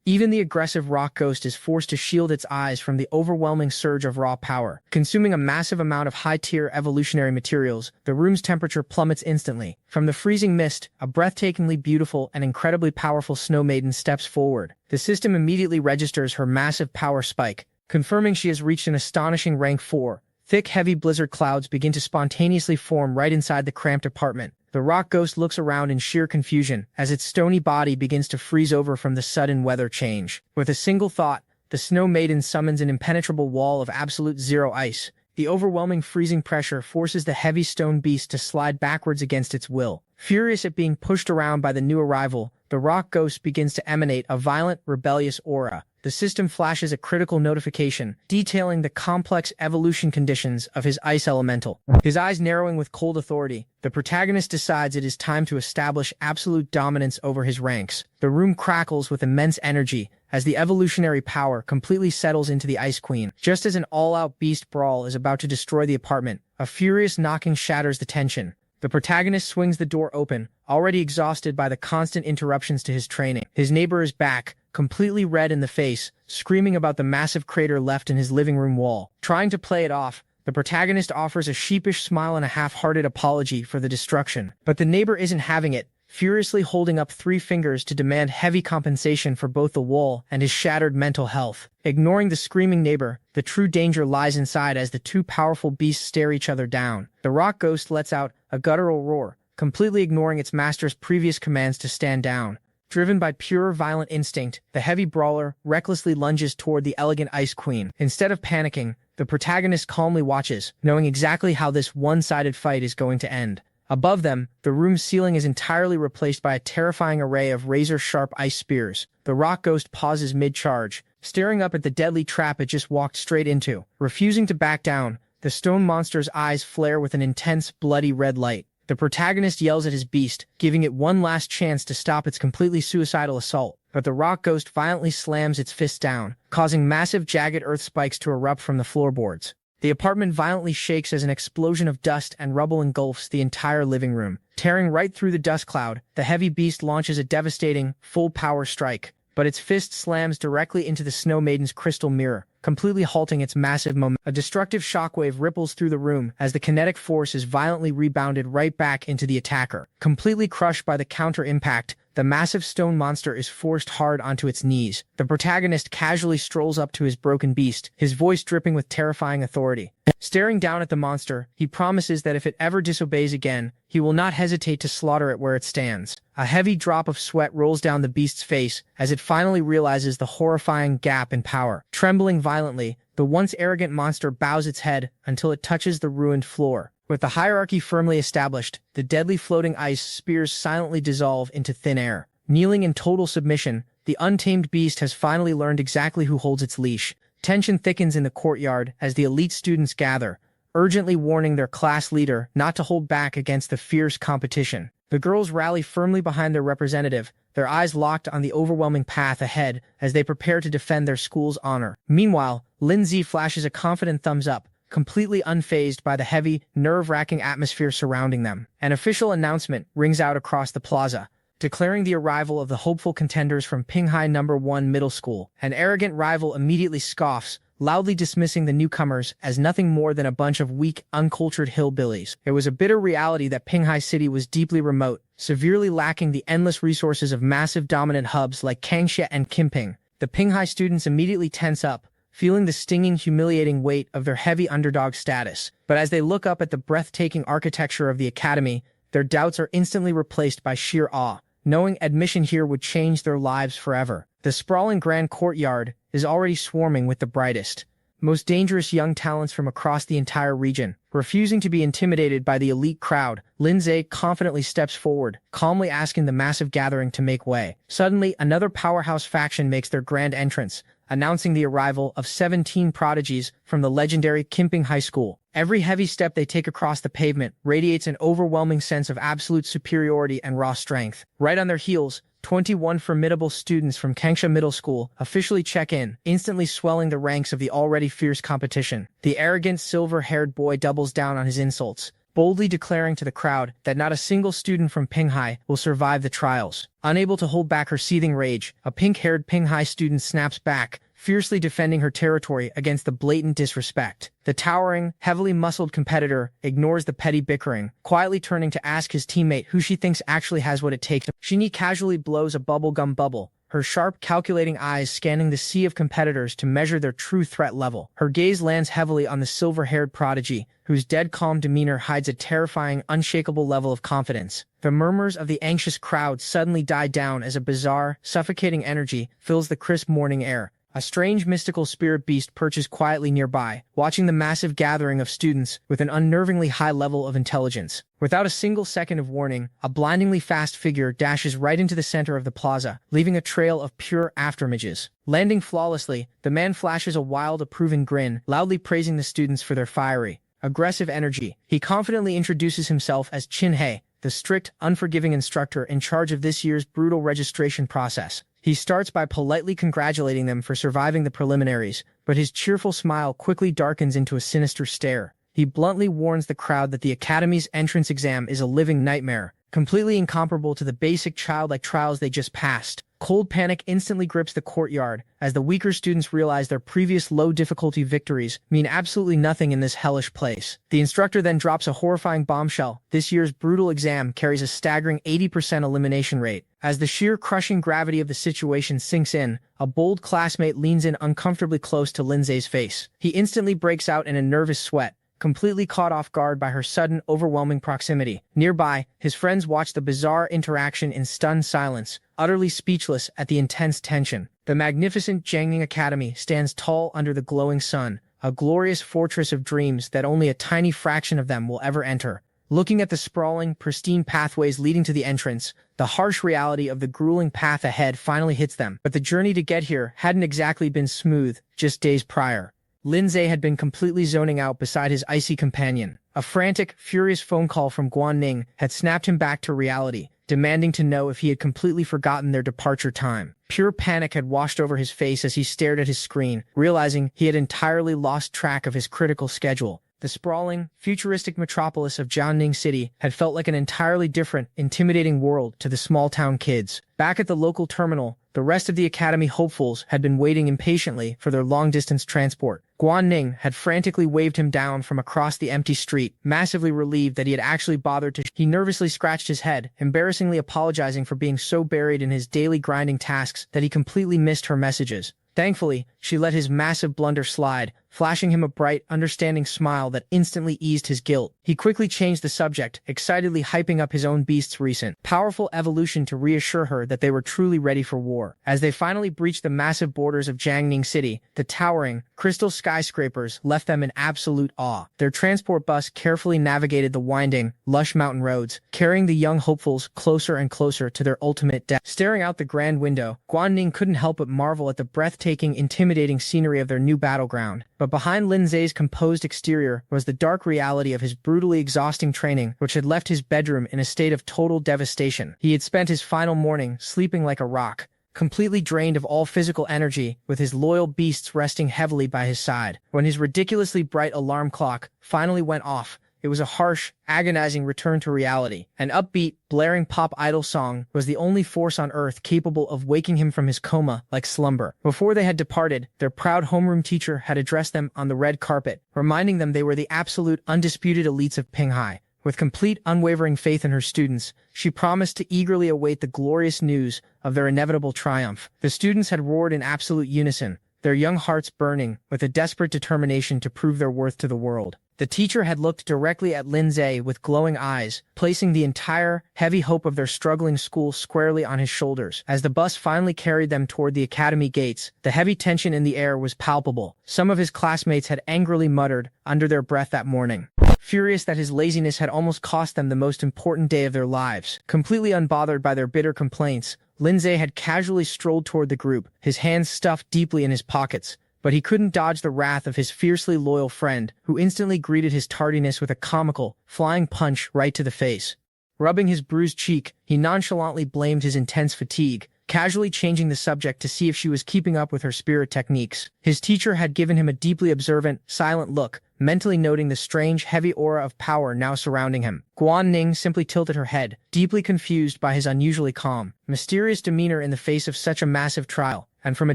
Even the aggressive rock ghost is forced to shield its eyes from the overwhelming surge of raw power. Consuming a massive amount of high-tier evolutionary materials, the room's temperature plummets instantly. From the freezing mist, a breathtakingly beautiful and incredibly powerful snow maiden steps forward. The system immediately registers her massive power spike, confirming she has reached an astonishing rank 4. Thick, heavy blizzard clouds begin to spontaneously form right inside the cramped apartment. The rock ghost looks around in sheer confusion as its stony body begins to freeze over from the sudden weather change. With a single thought, the snow maiden summons an impenetrable wall of absolute zero ice. The overwhelming freezing pressure forces the heavy stone beast to slide backwards against its will. Furious at being pushed around by the new arrival, the rock ghost begins to emanate a violent, rebellious aura. The system flashes a critical notification detailing the complex evolution conditions of his ice elemental. His eyes narrowing with cold authority, the protagonist decides it is time to establish absolute dominance over his ranks. The room crackles with immense energy as the evolutionary power completely settles into the Ice Queen. Just as an all-out beast brawl is about to destroy the apartment, a furious knocking shatters the tension. The protagonist swings the door open, already exhausted by the constant interruptions to his training. His neighbor is back, completely red in the face, screaming about the massive crater left in his living room wall. Trying to play it off, the protagonist offers a sheepish smile and a half-hearted apology for the destruction. But the neighbor isn't having it, furiously holding up 3 fingers to demand heavy compensation for both the wall and his shattered mental health. Ignoring the screaming neighbor, the true danger lies inside as the 2 powerful beasts stare each other down. The rock ghost lets out a guttural roar, completely ignoring its master's previous commands to stand down. Driven by pure violent instinct, the heavy brawler recklessly lunges toward the elegant Ice Queen. Instead of panicking, the protagonist calmly watches, knowing exactly how this one-sided fight is going to end. Above them, the room's ceiling is entirely replaced by a terrifying array of razor-sharp ice spears. The rock ghost pauses mid-charge, staring up at the deadly trap it just walked straight into. Refusing to back down, the stone monster's eyes flare with an intense, bloody red light. The protagonist yells at his beast, giving it one last chance to stop its completely suicidal assault. But the rock ghost violently slams its fist down, causing massive jagged earth spikes to erupt from the floorboards. The apartment violently shakes as an explosion of dust and rubble engulfs the entire living room. Tearing right through the dust cloud, the heavy beast launches a devastating, full-power strike, but its fist slams directly into the Snow Maiden's crystal mirror, completely halting its massive momentum. A destructive shockwave ripples through the room as the kinetic force is violently rebounded right back into the attacker. Completely crushed by the counter-impact, the massive stone monster is forced hard onto its knees. The protagonist casually strolls up to his broken beast, his voice dripping with terrifying authority. Staring down at the monster, he promises that if it ever disobeys again, he will not hesitate to slaughter it where it stands. A heavy drop of sweat rolls down the beast's face as it finally realizes the horrifying gap in power. Trembling violently, the once arrogant monster bows its head until it touches the ruined floor. With the hierarchy firmly established, the deadly floating ice spears silently dissolve into thin air. Kneeling in total submission, the untamed beast has finally learned exactly who holds its leash. Tension thickens in the courtyard as the elite students gather, urgently warning their class leader not to hold back against the fierce competition. The girls rally firmly behind their representative, their eyes locked on the overwhelming path ahead as they prepare to defend their school's honor. Meanwhile, Lin Ze flashes a confident thumbs up, completely unfazed by the heavy, nerve-wracking atmosphere surrounding them. An official announcement rings out across the plaza, declaring the arrival of the hopeful contenders from Pinghai No. 1 Middle School. An arrogant rival immediately scoffs, loudly dismissing the newcomers as nothing more than a bunch of weak, uncultured hillbillies. It was a bitter reality that Pinghai City was deeply remote, severely lacking the endless resources of massive dominant hubs like Changsha and Kimping. The Pinghai students immediately tense up, feeling the stinging, humiliating weight of their heavy underdog status. But as they look up at the breathtaking architecture of the academy, their doubts are instantly replaced by sheer awe, knowing admission here would change their lives forever. The sprawling grand courtyard is already swarming with the brightest, most dangerous young talents from across the entire region. Refusing to be intimidated by the elite crowd, Lin Ze confidently steps forward, calmly asking the massive gathering to make way. Suddenly, another powerhouse faction makes their grand entrance, announcing the arrival of 17 prodigies from the legendary Kimping High School. Every heavy step they take across the pavement radiates an overwhelming sense of absolute superiority and raw strength. Right on their heels, 21 formidable students from Changsha Middle School officially check in, instantly swelling the ranks of the already fierce competition. The arrogant silver-haired boy doubles down on his insults, boldly declaring to the crowd that not a single student from Pinghai will survive the trials. Unable to hold back her seething rage, a pink-haired Pinghai student snaps back, fiercely defending her territory against the blatant disrespect. The towering, heavily muscled competitor ignores the petty bickering, quietly turning to ask his teammate who she thinks actually has what it takes. Shinyi casually blows a bubblegum bubble, her sharp, calculating eyes scanning the sea of competitors to measure their true threat level. Her gaze lands heavily on the silver-haired prodigy, whose dead calm demeanor hides a terrifying, unshakable level of confidence. The murmurs of the anxious crowd suddenly die down as a bizarre, suffocating energy fills the crisp morning air. A strange mystical spirit beast perches quietly nearby, watching the massive gathering of students with an unnervingly high level of intelligence. Without a single second of warning, a blindingly fast figure dashes right into the center of the plaza, leaving a trail of pure afterimages. Landing flawlessly, the man flashes a wild, approving grin, loudly praising the students for their fiery, aggressive energy. He confidently introduces himself as Chin He, the strict, unforgiving instructor in charge of this year's brutal registration process. He starts by politely congratulating them for surviving the preliminaries, but his cheerful smile quickly darkens into a sinister stare. He bluntly warns the crowd that the Academy's entrance exam is a living nightmare, completely incomparable to the basic childlike trials they just passed. Cold panic instantly grips the courtyard as the weaker students realize their previous low-difficulty victories mean absolutely nothing in this hellish place. The instructor then drops a horrifying bombshell. This year's brutal exam carries a staggering 80% elimination rate. As the sheer crushing gravity of the situation sinks in, a bold classmate leans in uncomfortably close to Lin Ze's face. He instantly breaks out in a nervous sweat, completely caught off guard by her sudden, overwhelming proximity. Nearby, his friends watch the bizarre interaction in stunned silence, utterly speechless at the intense tension. The magnificent Jiangning Academy stands tall under the glowing sun, a glorious fortress of dreams that only a tiny fraction of them will ever enter. Looking at the sprawling, pristine pathways leading to the entrance, the harsh reality of the grueling path ahead finally hits them. But the journey to get here hadn't exactly been smooth just days prior. Lin Ze had been completely zoning out beside his icy companion. A frantic, furious phone call from Guanning had snapped him back to reality, demanding to know if he had completely forgotten their departure time. Pure panic had washed over his face as he stared at his screen, realizing he had entirely lost track of his critical schedule. The sprawling, futuristic metropolis of Jiangning City had felt like an entirely different, intimidating world to the small-town kids. Back at the local terminal, the rest of the Academy hopefuls had been waiting impatiently for their long-distance transport. Guanning had frantically waved him down from across the empty street, massively relieved that he had actually bothered to. He nervously scratched his head, embarrassingly apologizing for being so buried in his daily grinding tasks that he completely missed her messages. Thankfully, she let his massive blunder slide, flashing him a bright, understanding smile that instantly eased his guilt. He quickly changed the subject, excitedly hyping up his own beast's recent, powerful evolution to reassure her that they were truly ready for war. As they finally breached the massive borders of Jiangning City, the towering, crystal skyscrapers left them in absolute awe. Their transport bus carefully navigated the winding, lush mountain roads, carrying the young hopefuls closer and closer to their ultimate death. Staring out the grand window, Guanning couldn't help but marvel at the breathtaking, intimidating scenery of their new battleground. But behind Lin Ze's composed exterior was the dark reality of his brutally exhausting training, which had left his bedroom in a state of total devastation. He had spent his final morning sleeping like a rock, completely drained of all physical energy, with his loyal beasts resting heavily by his side. When his ridiculously bright alarm clock finally went off, It was a harsh, agonizing return to reality. An upbeat, blaring pop idol song was the only force on earth capable of waking him from his coma like slumber. Before they had departed, their proud homeroom teacher had addressed them on the red carpet, reminding them they were the absolute, undisputed elites of Pinghai. With complete, unwavering faith in her students, she promised to eagerly await the glorious news of their inevitable triumph. The students had roared in absolute unison, their young hearts burning with a desperate determination to prove their worth to the world. The teacher had looked directly at Lin Ze with glowing eyes, placing the entire, heavy hope of their struggling school squarely on his shoulders. As the bus finally carried them toward the academy gates, the heavy tension in the air was palpable. Some of his classmates had angrily muttered under their breath that morning, furious that his laziness had almost cost them the most important day of their lives. Completely unbothered by their bitter complaints, Lin Ze had casually strolled toward the group, his hands stuffed deeply in his pockets. But he couldn't dodge the wrath of his fiercely loyal friend, who instantly greeted his tardiness with a comical, flying punch right to the face. Rubbing his bruised cheek, he nonchalantly blamed his intense fatigue, casually changing the subject to see if she was keeping up with her spirit techniques. His teacher had given him a deeply observant, silent look, mentally noting the strange, heavy aura of power now surrounding him. Guan Ning simply tilted her head, deeply confused by his unusually calm, mysterious demeanor in the face of such a massive trial. And from a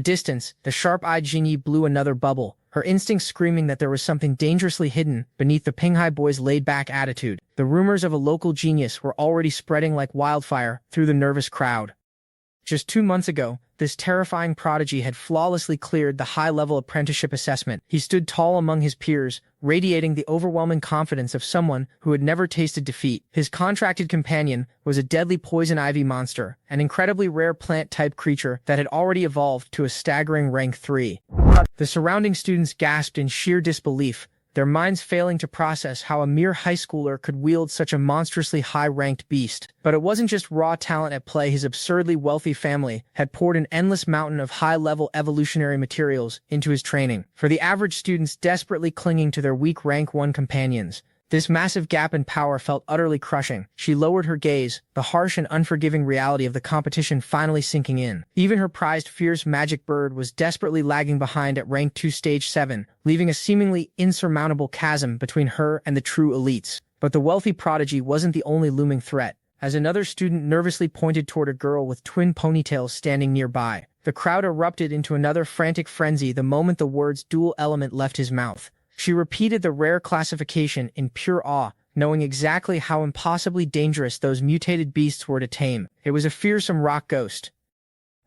distance, the sharp-eyed Jinyi blew another bubble, her instincts screaming that there was something dangerously hidden beneath the Pinghai boy's laid-back attitude. The rumors of a local genius were already spreading like wildfire through the nervous crowd. Just 2 months ago, this terrifying prodigy had flawlessly cleared the high-level apprenticeship assessment. He stood tall among his peers, radiating the overwhelming confidence of someone who had never tasted defeat. His contracted companion was a deadly poison ivy monster, an incredibly rare plant-type creature that had already evolved to a staggering rank 3. The surrounding students gasped in sheer disbelief, their minds failing to process how a mere high schooler could wield such a monstrously high-ranked beast. But it wasn't just raw talent at play. His absurdly wealthy family had poured an endless mountain of high-level evolutionary materials into his training. For the average students desperately clinging to their weak rank 1 companions, this massive gap in power felt utterly crushing. She lowered her gaze, the harsh and unforgiving reality of the competition finally sinking in. Even her prized fierce magic bird was desperately lagging behind at rank 2 stage 7, leaving a seemingly insurmountable chasm between her and the true elites. But the wealthy prodigy wasn't the only looming threat. As another student nervously pointed toward a girl with twin ponytails standing nearby, the crowd erupted into another frantic frenzy the moment the words dual element left his mouth. She repeated the rare classification in pure awe, knowing exactly how impossibly dangerous those mutated beasts were to tame. It was a fearsome rock ghost,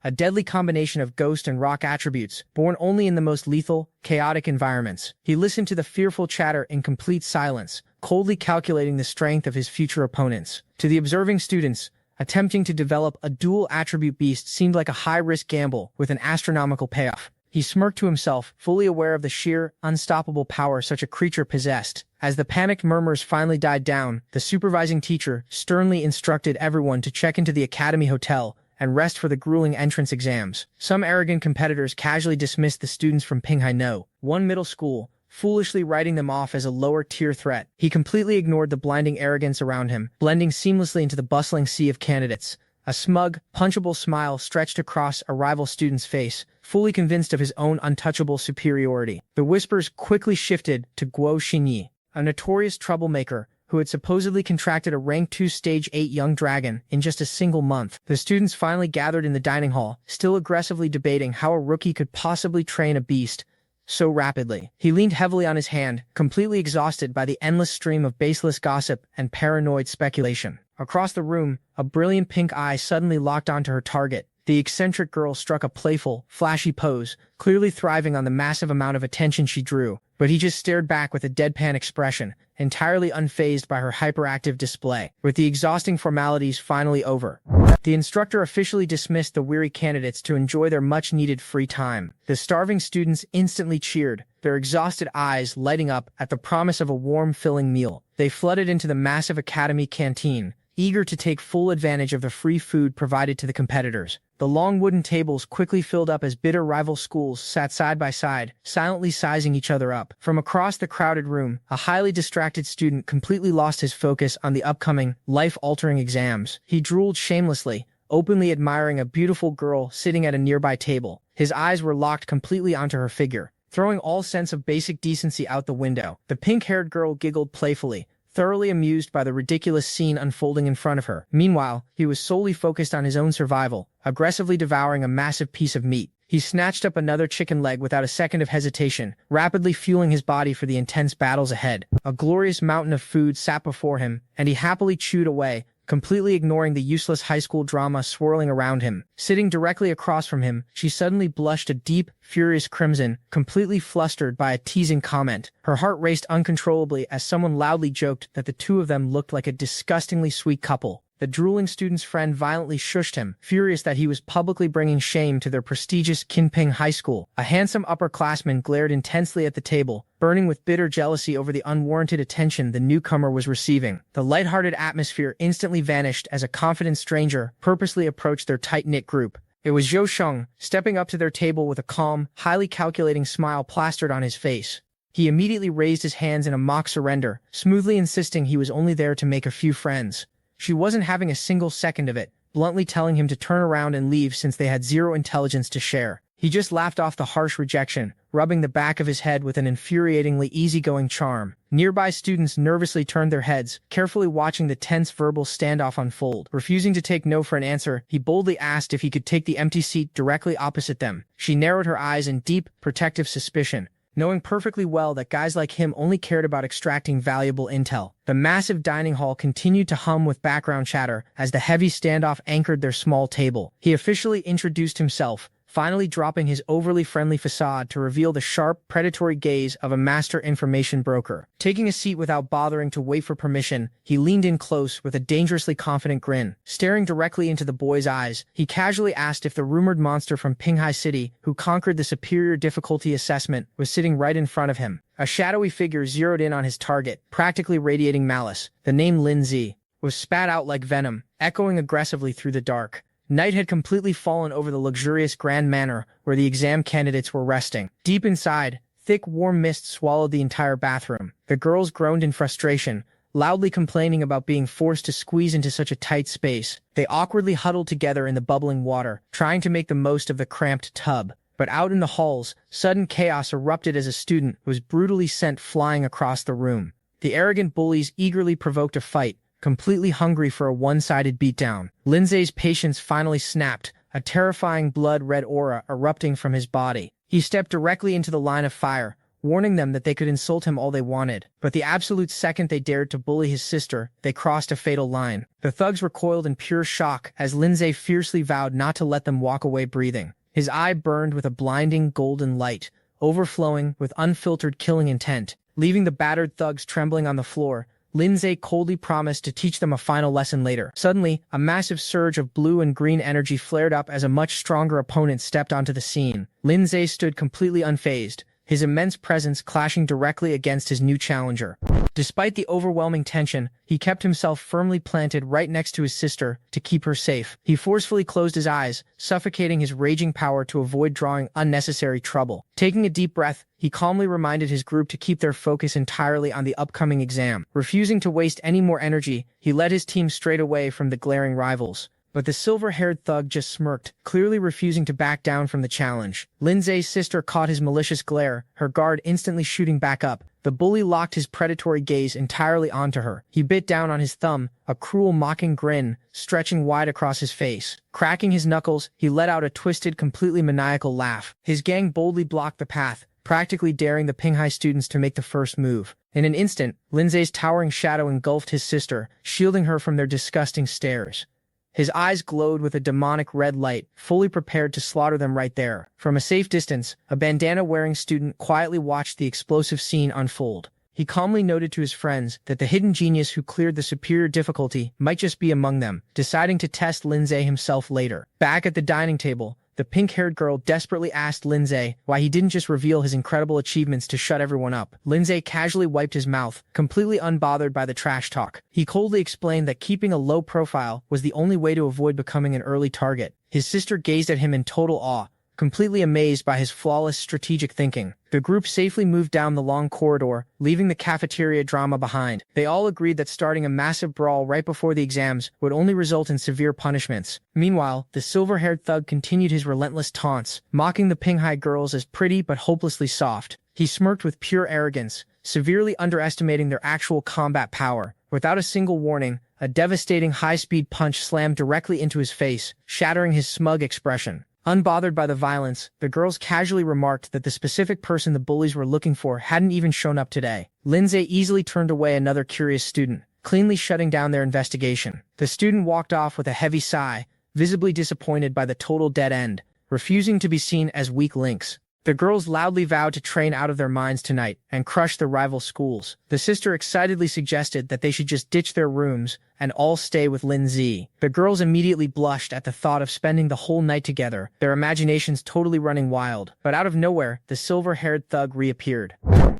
a deadly combination of ghost and rock attributes, born only in the most lethal, chaotic environments. He listened to the fearful chatter in complete silence, coldly calculating the strength of his future opponents. To the observing students, attempting to develop a dual attribute beast seemed like a high-risk gamble with an astronomical payoff. He smirked to himself, fully aware of the sheer, unstoppable power such a creature possessed. As the panicked murmurs finally died down, the supervising teacher sternly instructed everyone to check into the academy hotel and rest for the grueling entrance exams. Some arrogant competitors casually dismissed the students from Pinghai No. 1 middle school, foolishly writing them off as a lower-tier threat. He completely ignored the blinding arrogance around him, blending seamlessly into the bustling sea of candidates. A smug, punchable smile stretched across a rival student's face, fully convinced of his own untouchable superiority. The whispers quickly shifted to Guo Xinyi, a notorious troublemaker who had supposedly contracted a rank 2 stage 8 young dragon in just a single month. The students finally gathered in the dining hall, still aggressively debating how a rookie could possibly train a beast so rapidly. He leaned heavily on his hand, completely exhausted by the endless stream of baseless gossip and paranoid speculation. Across the room, a brilliant pink eye suddenly locked onto her target. The eccentric girl struck a playful, flashy pose, clearly thriving on the massive amount of attention she drew, but he just stared back with a deadpan expression, entirely unfazed by her hyperactive display. With the exhausting formalities finally over, the instructor officially dismissed the weary candidates to enjoy their much-needed free time. The starving students instantly cheered, their exhausted eyes lighting up at the promise of a warm, filling meal. They flooded into the massive academy canteen, eager to take full advantage of the free food provided to the competitors. The long wooden tables quickly filled up as bitter rival schools sat side by side, silently sizing each other up. From across the crowded room, a highly distracted student completely lost his focus on the upcoming, life-altering exams. He drooled shamelessly, openly admiring a beautiful girl sitting at a nearby table. His eyes were locked completely onto her figure, throwing all sense of basic decency out the window. The pink-haired girl giggled playfully, thoroughly amused by the ridiculous scene unfolding in front of her. Meanwhile, he was solely focused on his own survival, aggressively devouring a massive piece of meat. He snatched up another chicken leg without a second of hesitation, rapidly fueling his body for the intense battles ahead. A glorious mountain of food sat before him, and he happily chewed away, completely ignoring the useless high school drama swirling around him. Sitting directly across from him, she suddenly blushed a deep, furious crimson, completely flustered by a teasing comment. Her heart raced uncontrollably as someone loudly joked that the two of them looked like a disgustingly sweet couple. The drooling student's friend violently shushed him, furious that he was publicly bringing shame to their prestigious Kinping High School. A handsome upperclassman glared intensely at the table, burning with bitter jealousy over the unwarranted attention the newcomer was receiving. The lighthearted atmosphere instantly vanished as a confident stranger purposely approached their tight-knit group. It was Zhou Sheng, stepping up to their table with a calm, highly calculating smile plastered on his face. He immediately raised his hands in a mock surrender, smoothly insisting he was only there to make a few friends. She wasn't having a single second of it, bluntly telling him to turn around and leave since they had zero intelligence to share. He just laughed off the harsh rejection, rubbing the back of his head with an infuriatingly easygoing charm. Nearby students nervously turned their heads, carefully watching the tense verbal standoff unfold. Refusing to take no for an answer, he boldly asked if he could take the empty seat directly opposite them. She narrowed her eyes in deep, protective suspicion, knowing perfectly well that guys like him only cared about extracting valuable intel. The massive dining hall continued to hum with background chatter as the heavy standoff anchored their small table. He officially introduced himself, finally dropping his overly friendly facade to reveal the sharp, predatory gaze of a master information broker. Taking a seat without bothering to wait for permission, he leaned in close with a dangerously confident grin. Staring directly into the boy's eyes, he casually asked if the rumored monster from Pinghai City, who conquered the superior difficulty assessment, was sitting right in front of him. A shadowy figure zeroed in on his target, practically radiating malice. The name Lin Ze was spat out like venom, echoing aggressively through the dark. Night had completely fallen over the luxurious grand manor where the exam candidates were resting. Deep inside, thick warm mist swallowed the entire bathroom. The girls groaned in frustration, loudly complaining about being forced to squeeze into such a tight space. They awkwardly huddled together in the bubbling water, trying to make the most of the cramped tub. But out in the halls, sudden chaos erupted as a student was brutally sent flying across the room. The arrogant bullies eagerly provoked a fight, completely hungry for a one-sided beatdown. Lin Ze's patience finally snapped, a terrifying blood-red aura erupting from his body. He stepped directly into the line of fire, warning them that they could insult him all they wanted. But the absolute second they dared to bully his sister, they crossed a fatal line. The thugs recoiled in pure shock as Lin Ze fiercely vowed not to let them walk away breathing. His eye burned with a blinding golden light, overflowing with unfiltered killing intent. Leaving the battered thugs trembling on the floor, Lin Ze coldly promised to teach them a final lesson later. Suddenly, a massive surge of blue and green energy flared up as a much stronger opponent stepped onto the scene. Lin Ze stood completely unfazed, his immense presence clashing directly against his new challenger. Despite the overwhelming tension, he kept himself firmly planted right next to his sister to keep her safe. He forcefully closed his eyes, suffocating his raging power to avoid drawing unnecessary trouble. Taking a deep breath, he calmly reminded his group to keep their focus entirely on the upcoming exam. Refusing to waste any more energy, he led his team straight away from the glaring rivals. But the silver-haired thug just smirked, clearly refusing to back down from the challenge. Lin Ze's sister caught his malicious glare, her guard instantly shooting back up. The bully locked his predatory gaze entirely onto her. He bit down on his thumb, a cruel mocking grin stretching wide across his face. Cracking his knuckles, he let out a twisted, completely maniacal laugh. His gang boldly blocked the path, practically daring the Pinghai students to make the first move. In an instant, Lin Ze's towering shadow engulfed his sister, shielding her from their disgusting stares. His eyes glowed with a demonic red light, fully prepared to slaughter them right there. From a safe distance, a bandana-wearing student quietly watched the explosive scene unfold. He calmly noted to his friends that the hidden genius who cleared the superior difficulty might just be among them, deciding to test Lin Ze himself later. Back at the dining table, the pink-haired girl desperately asked Lin Ze why he didn't just reveal his incredible achievements to shut everyone up. Lin Ze casually wiped his mouth, completely unbothered by the trash talk. He coldly explained that keeping a low profile was the only way to avoid becoming an early target. His sister gazed at him in total awe, completely amazed by his flawless strategic thinking. The group safely moved down the long corridor, leaving the cafeteria drama behind. They all agreed that starting a massive brawl right before the exams would only result in severe punishments. Meanwhile, the silver-haired thug continued his relentless taunts, mocking the Pinghai girls as pretty but hopelessly soft. He smirked with pure arrogance, severely underestimating their actual combat power. Without a single warning, a devastating high-speed punch slammed directly into his face, shattering his smug expression. Unbothered by the violence, the girls casually remarked that the specific person the bullies were looking for hadn't even shown up today. Lin Ze easily turned away another curious student, cleanly shutting down their investigation. The student walked off with a heavy sigh, visibly disappointed by the total dead end, refusing to be seen as weak links. The girls loudly vowed to train out of their minds tonight and crush the rival schools. The sister excitedly suggested that they should just ditch their rooms and all stay with Lin Ze. The girls immediately blushed at the thought of spending the whole night together, their imaginations totally running wild. But out of nowhere, the silver-haired thug reappeared,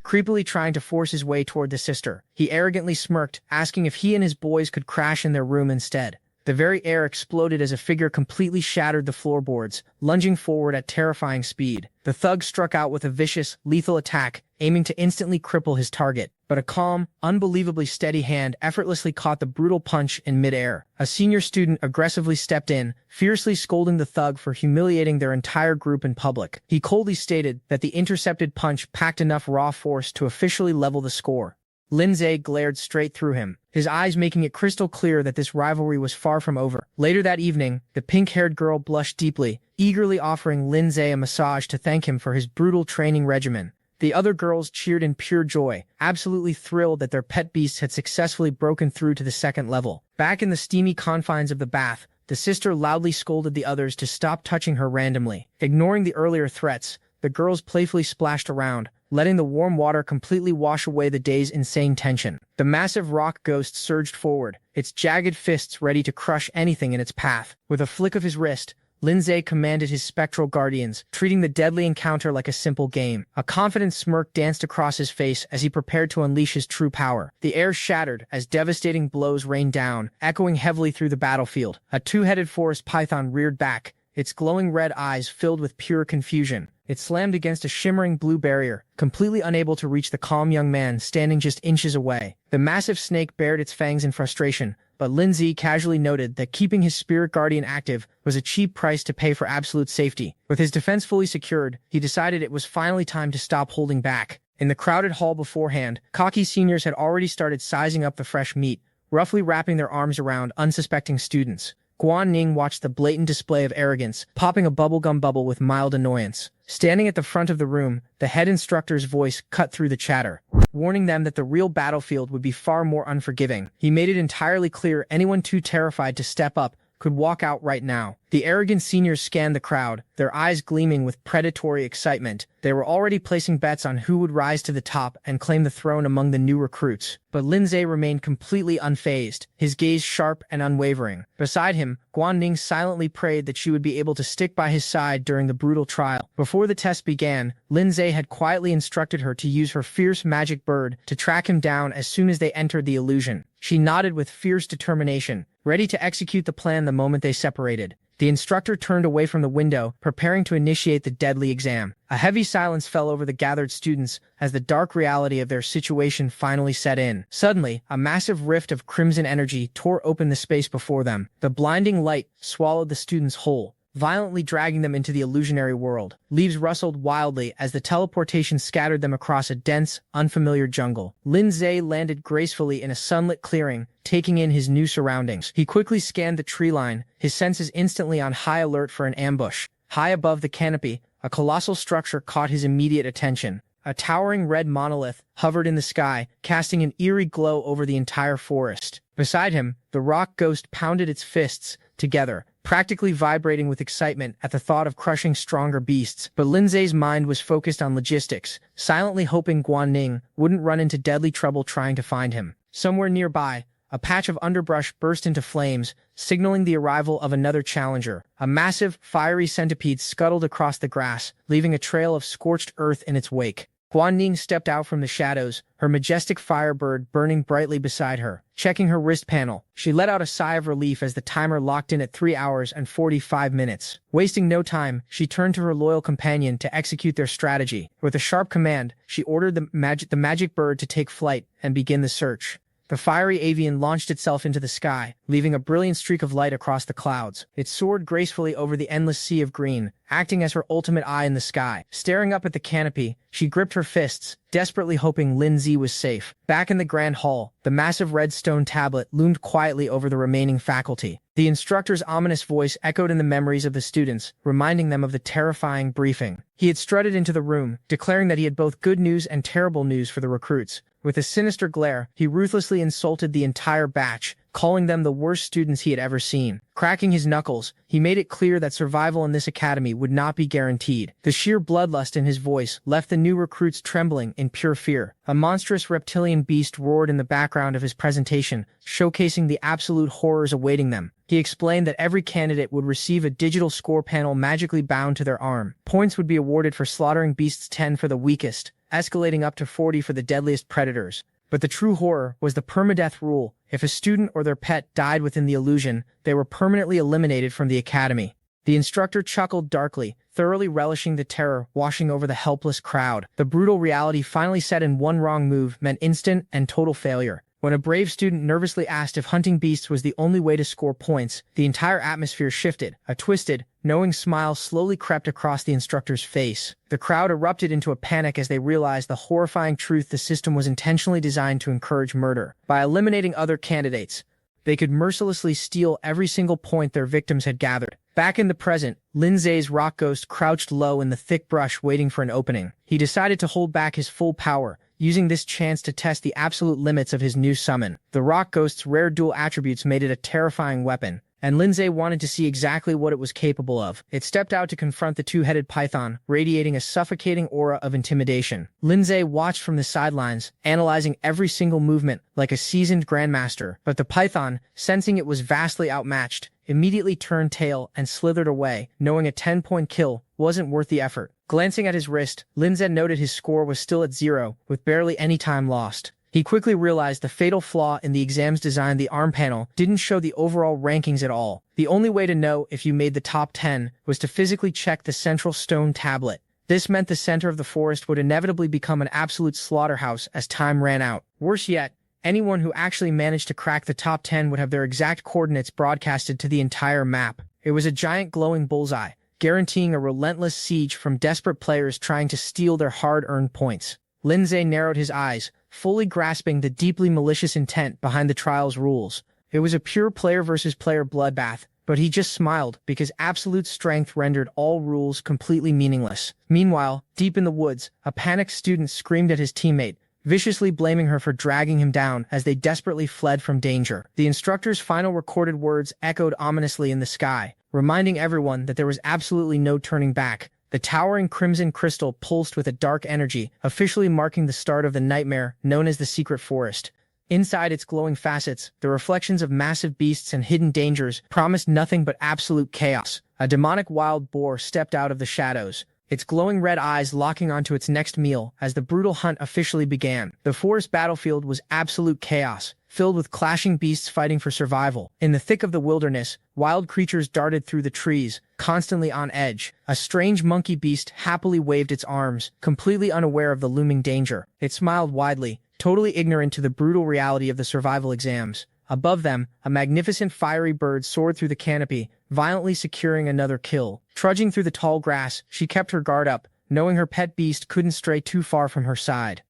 creepily trying to force his way toward the sister. He arrogantly smirked, asking if he and his boys could crash in their room instead. The very air exploded as a figure completely shattered the floorboards, lunging forward at terrifying speed. The thug struck out with a vicious, lethal attack, aiming to instantly cripple his target. But a calm, unbelievably steady hand effortlessly caught the brutal punch in midair. A senior student aggressively stepped in, fiercely scolding the thug for humiliating their entire group in public. He coldly stated that the intercepted punch packed enough raw force to officially level the score. Lin Ze glared straight through him, his eyes making it crystal clear that this rivalry was far from over. Later that evening, the pink-haired girl blushed deeply, eagerly offering Lin Ze a massage to thank him for his brutal training regimen. The other girls cheered in pure joy, absolutely thrilled that their pet beasts had successfully broken through to the second level. Back in the steamy confines of the bath, the sister loudly scolded the others to stop touching her randomly. Ignoring the earlier threats, the girls playfully splashed around, letting the warm water completely wash away the day's insane tension. The massive rock ghost surged forward, its jagged fists ready to crush anything in its path. With a flick of his wrist, Lin Ze commanded his spectral guardians, treating the deadly encounter like a simple game. A confident smirk danced across his face as he prepared to unleash his true power. The air shattered as devastating blows rained down, echoing heavily through the battlefield. A two-headed forest python reared back, its glowing red eyes filled with pure confusion. It slammed against a shimmering blue barrier, completely unable to reach the calm young man standing just inches away. The massive snake bared its fangs in frustration, but Lin Ze casually noted that keeping his spirit guardian active was a cheap price to pay for absolute safety. With his defense fully secured, he decided it was finally time to stop holding back. In the crowded hall beforehand, cocky seniors had already started sizing up the fresh meat, roughly wrapping their arms around unsuspecting students. Guan Ning watched the blatant display of arrogance, popping a bubblegum bubble with mild annoyance. Standing at the front of the room, the head instructor's voice cut through the chatter, warning them that the real battlefield would be far more unforgiving. He made it entirely clear anyone too terrified to step up could walk out right now. The arrogant seniors scanned the crowd, their eyes gleaming with predatory excitement. They were already placing bets on who would rise to the top and claim the throne among the new recruits. But Lin Ze remained completely unfazed, his gaze sharp and unwavering. Beside him, Guan Ning silently prayed that she would be able to stick by his side during the brutal trial. Before the test began, Lin Ze had quietly instructed her to use her fierce magic bird to track him down as soon as they entered the illusion. She nodded with fierce determination, ready to execute the plan the moment they separated. The instructor turned away from the window, preparing to initiate the deadly exam. A heavy silence fell over the gathered students as the dark reality of their situation finally set in. Suddenly, a massive rift of crimson energy tore open the space before them. The blinding light swallowed the students whole, violently dragging them into the illusionary world. Leaves rustled wildly as the teleportation scattered them across a dense, unfamiliar jungle. Lin Ze landed gracefully in a sunlit clearing, taking in his new surroundings. He quickly scanned the tree line, his senses instantly on high alert for an ambush. High above the canopy, a colossal structure caught his immediate attention. A towering red monolith hovered in the sky, casting an eerie glow over the entire forest. Beside him, the rock ghost pounded its fists together, practically vibrating with excitement at the thought of crushing stronger beasts. But Lin Ze's mind was focused on logistics, silently hoping Guan Ning wouldn't run into deadly trouble trying to find him. Somewhere nearby, a patch of underbrush burst into flames, signaling the arrival of another challenger. A massive, fiery centipede scuttled across the grass, leaving a trail of scorched earth in its wake. Guan Ning stepped out from the shadows, her majestic firebird burning brightly beside her. Checking her wrist panel, she let out a sigh of relief as the timer locked in at 3 hours and 45 minutes. Wasting no time, she turned to her loyal companion to execute their strategy. With a sharp command, she ordered the magic bird to take flight and begin the search. The fiery avian launched itself into the sky, leaving a brilliant streak of light across the clouds. It soared gracefully over the endless sea of green, acting as her ultimate eye in the sky. Staring up at the canopy, she gripped her fists, desperately hoping Lin Ze was safe. Back in the grand hall, the massive red stone tablet loomed quietly over the remaining faculty. The instructor's ominous voice echoed in the memories of the students, reminding them of the terrifying briefing. He had strutted into the room, declaring that he had both good news and terrible news for the recruits. With a sinister glare, he ruthlessly insulted the entire batch, calling them the worst students he had ever seen. Cracking his knuckles, he made it clear that survival in this academy would not be guaranteed. The sheer bloodlust in his voice left the new recruits trembling in pure fear. A monstrous reptilian beast roared in the background of his presentation, showcasing the absolute horrors awaiting them. He explained that every candidate would receive a digital score panel magically bound to their arm. Points would be awarded for slaughtering beasts 10 for the weakest, escalating up to 40 for the deadliest predators. But the true horror was the permadeath rule. If a student or their pet died within the illusion, they were permanently eliminated from the academy. The instructor chuckled darkly, thoroughly relishing the terror washing over the helpless crowd. The brutal reality finally set in: one wrong move meant instant and total failure. When a brave student nervously asked if hunting beasts was the only way to score points, the entire atmosphere shifted. A twisted, knowing smile slowly crept across the instructor's face. The crowd erupted into a panic as they realized the horrifying truth: the system was intentionally designed to encourage murder. By eliminating other candidates, they could mercilessly steal every single point their victims had gathered. Back in the present, Lin Ze's rock ghost crouched low in the thick brush waiting for an opening. He decided to hold back his full power, using this chance to test the absolute limits of his new summon. The rock ghost's rare dual attributes made it a terrifying weapon, and Lin Ze wanted to see exactly what it was capable of. It stepped out to confront the two-headed python, radiating a suffocating aura of intimidation. Lin Ze watched from the sidelines, analyzing every single movement like a seasoned grandmaster, but the python, sensing it was vastly outmatched, immediately turned tail and slithered away, knowing a 10-point kill wasn't worth the effort. Glancing at his wrist, Lin Ze noted his score was still at 0, with barely any time lost. He quickly realized the fatal flaw in the exam's design: the arm panel didn't show the overall rankings at all. The only way to know if you made the top 10 was to physically check the central stone tablet. This meant the center of the forest would inevitably become an absolute slaughterhouse as time ran out. Worse yet, anyone who actually managed to crack the top 10 would have their exact coordinates broadcasted to the entire map. It was a giant glowing bullseye, guaranteeing a relentless siege from desperate players trying to steal their hard-earned points. Lin Ze narrowed his eyes, fully grasping the deeply malicious intent behind the trial's rules. It was a pure player versus player bloodbath, but he just smiled because absolute strength rendered all rules completely meaningless. Meanwhile, deep in the woods, a panicked student screamed at his teammate, viciously blaming her for dragging him down as they desperately fled from danger. The instructor's final recorded words echoed ominously in the sky, reminding everyone that there was absolutely no turning back. The towering crimson crystal pulsed with a dark energy, officially marking the start of the nightmare known as the Secret Forest. Inside its glowing facets, the reflections of massive beasts and hidden dangers promised nothing but absolute chaos. A demonic wild boar stepped out of the shadows, its glowing red eyes locking onto its next meal as the brutal hunt officially began. The forest battlefield was absolute chaos, filled with clashing beasts fighting for survival. In the thick of the wilderness, wild creatures darted through the trees, constantly on edge. A strange monkey beast happily waved its arms, completely unaware of the looming danger. It smiled widely, totally ignorant to the brutal reality of the survival exams. Above them, a magnificent fiery bird soared through the canopy, violently securing another kill. Trudging through the tall grass, she kept her guard up, knowing her pet beast couldn't stray too far from her side.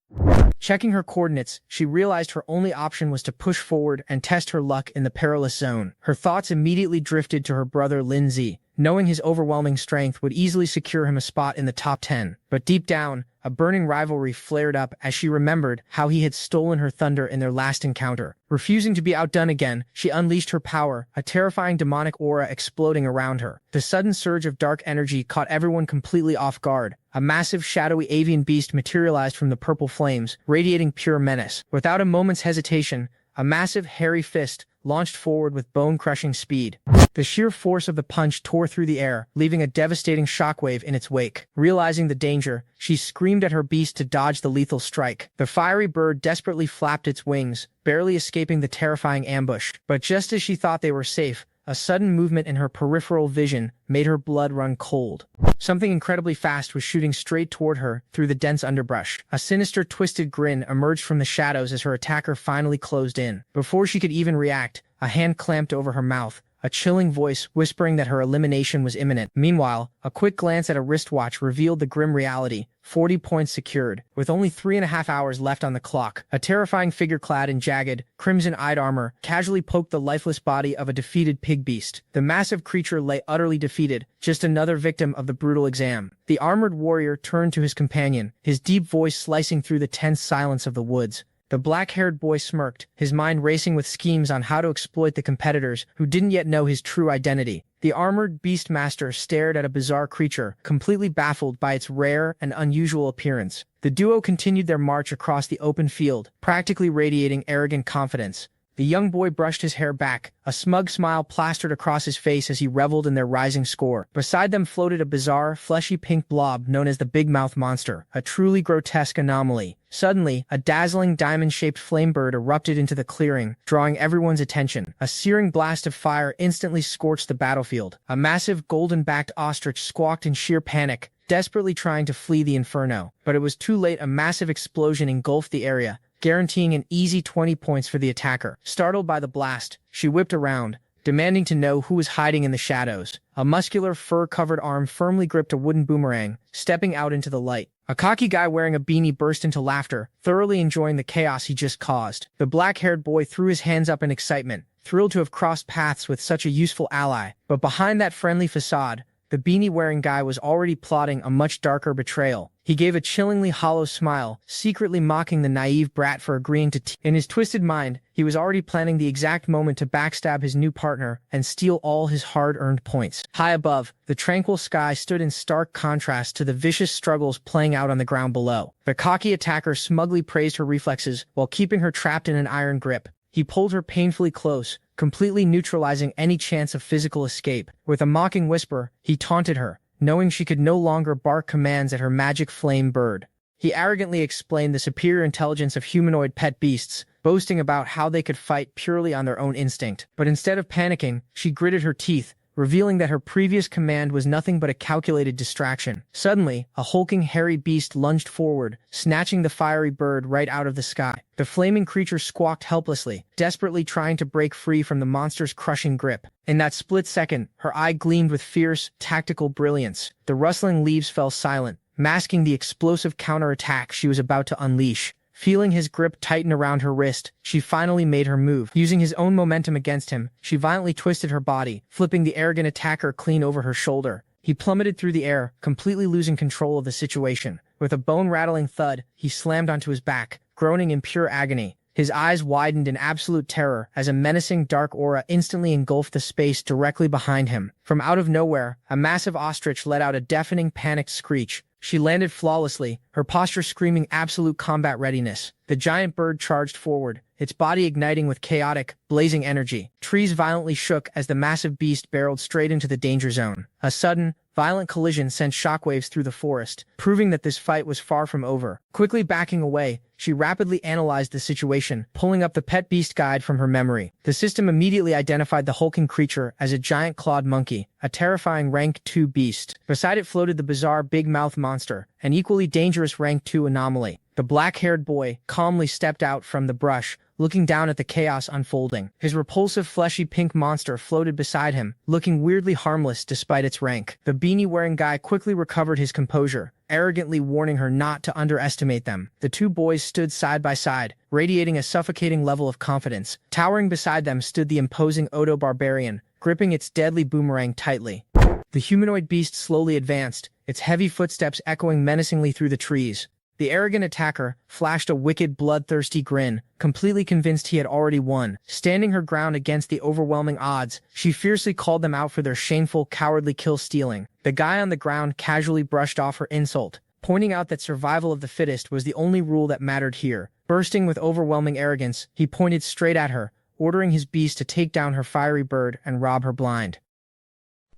Checking her coordinates, she realized her only option was to push forward and test her luck in the perilous zone. Her thoughts immediately drifted to her brother Lin Ze, knowing his overwhelming strength would easily secure him a spot in the top 10. But deep down, a burning rivalry flared up as she remembered how he had stolen her thunder in their last encounter. Refusing to be outdone again, she unleashed her power, a terrifying demonic aura exploding around her. The sudden surge of dark energy caught everyone completely off guard. A massive shadowy avian beast materialized from the purple flames, radiating pure menace. Without a moment's hesitation, a massive hairy fist launched forward with bone-crushing speed. The sheer force of the punch tore through the air, leaving a devastating shockwave in its wake. Realizing the danger, she screamed at her beast to dodge the lethal strike. The fiery bird desperately flapped its wings, barely escaping the terrifying ambush. But just as she thought they were safe, A sudden movement in her peripheral vision made her blood run cold. Something incredibly fast was shooting straight toward her through the dense underbrush. A sinister, twisted grin emerged from the shadows as her attacker finally closed in. Before she could even react, a hand clamped over her mouth, a chilling voice whispering that her elimination was imminent. Meanwhile, a quick glance at a wristwatch revealed the grim reality: 40 points secured. With only 3.5 hours left on the clock, a terrifying figure clad in jagged, crimson-eyed armor casually poked the lifeless body of a defeated pig beast. The massive creature lay utterly defeated, just another victim of the brutal exam. The armored warrior turned to his companion, his deep voice slicing through the tense silence of the woods. The black-haired boy smirked, his mind racing with schemes on how to exploit the competitors who didn't yet know his true identity. The armored beast master stared at a bizarre creature, completely baffled by its rare and unusual appearance. The duo continued their march across the open field, practically radiating arrogant confidence. The young boy brushed his hair back, a smug smile plastered across his face as he reveled in their rising score. Beside them floated a bizarre, fleshy pink blob known as the Big Mouth Monster, a truly grotesque anomaly. Suddenly, a dazzling diamond-shaped flame bird erupted into the clearing, drawing everyone's attention. A searing blast of fire instantly scorched the battlefield. A massive golden-backed ostrich squawked in sheer panic, desperately trying to flee the inferno. But it was too late. A massive explosion engulfed the area, guaranteeing an easy 20 points for the attacker. Startled by the blast, she whipped around, demanding to know who was hiding in the shadows. A muscular, fur-covered arm firmly gripped a wooden boomerang, stepping out into the light. A cocky guy wearing a beanie burst into laughter, thoroughly enjoying the chaos he just caused. The black-haired boy threw his hands up in excitement, thrilled to have crossed paths with such a useful ally. But behind that friendly facade, the beanie-wearing guy was already plotting a much darker betrayal. He gave a chillingly hollow smile, secretly mocking the naive brat for agreeing to In his twisted mind, he was already planning the exact moment to backstab his new partner and steal all his hard-earned points. High above, the tranquil sky stood in stark contrast to the vicious struggles playing out on the ground below. The cocky attacker smugly praised her reflexes while keeping her trapped in an iron grip. He pulled her painfully close, completely neutralizing any chance of physical escape. With a mocking whisper, he taunted her, knowing she could no longer bark commands at her magic flame bird. He arrogantly explained the superior intelligence of humanoid pet beasts, boasting about how they could fight purely on their own instinct. But instead of panicking, she gritted her teeth, revealing that her previous command was nothing but a calculated distraction. Suddenly, a hulking hairy beast lunged forward, snatching the fiery bird right out of the sky. The flaming creature squawked helplessly, desperately trying to break free from the monster's crushing grip. In that split second, her eye gleamed with fierce, tactical brilliance. The rustling leaves fell silent, masking the explosive counterattack she was about to unleash. Feeling his grip tighten around her wrist, she finally made her move. Using his own momentum against him, she violently twisted her body, flipping the arrogant attacker clean over her shoulder. He plummeted through the air, completely losing control of the situation. With a bone-rattling thud, he slammed onto his back, groaning in pure agony. His eyes widened in absolute terror as a menacing dark aura instantly engulfed the space directly behind him. From out of nowhere, a massive ostrich let out a deafening panicked screech. She landed flawlessly, her posture screaming absolute combat readiness. The giant bird charged forward, its body igniting with chaotic, blazing energy. Trees violently shook as the massive beast barreled straight into the danger zone. A sudden, violent collision sent shockwaves through the forest, proving that this fight was far from over. Quickly backing away, she rapidly analyzed the situation, pulling up the pet beast guide from her memory. The system immediately identified the hulking creature as a giant clawed monkey, a terrifying rank 2 beast. Beside it floated the bizarre big mouth monster, an equally dangerous rank 2 anomaly. The black-haired boy calmly stepped out from the brush, looking down at the chaos unfolding. His repulsive fleshy pink monster floated beside him, looking weirdly harmless despite its rank. The beanie-wearing guy quickly recovered his composure, arrogantly warning her not to underestimate them. The two boys stood side by side, radiating a suffocating level of confidence. Towering beside them stood the imposing Odo barbarian, gripping its deadly boomerang tightly. The humanoid beast slowly advanced, its heavy footsteps echoing menacingly through the trees. The arrogant attacker flashed a wicked, bloodthirsty grin, completely convinced he had already won. Standing her ground against the overwhelming odds, she fiercely called them out for their shameful, cowardly kill-stealing. The guy on the ground casually brushed off her insult, pointing out that survival of the fittest was the only rule that mattered here. Bursting with overwhelming arrogance, he pointed straight at her, ordering his beast to take down her fiery bird and rob her blind.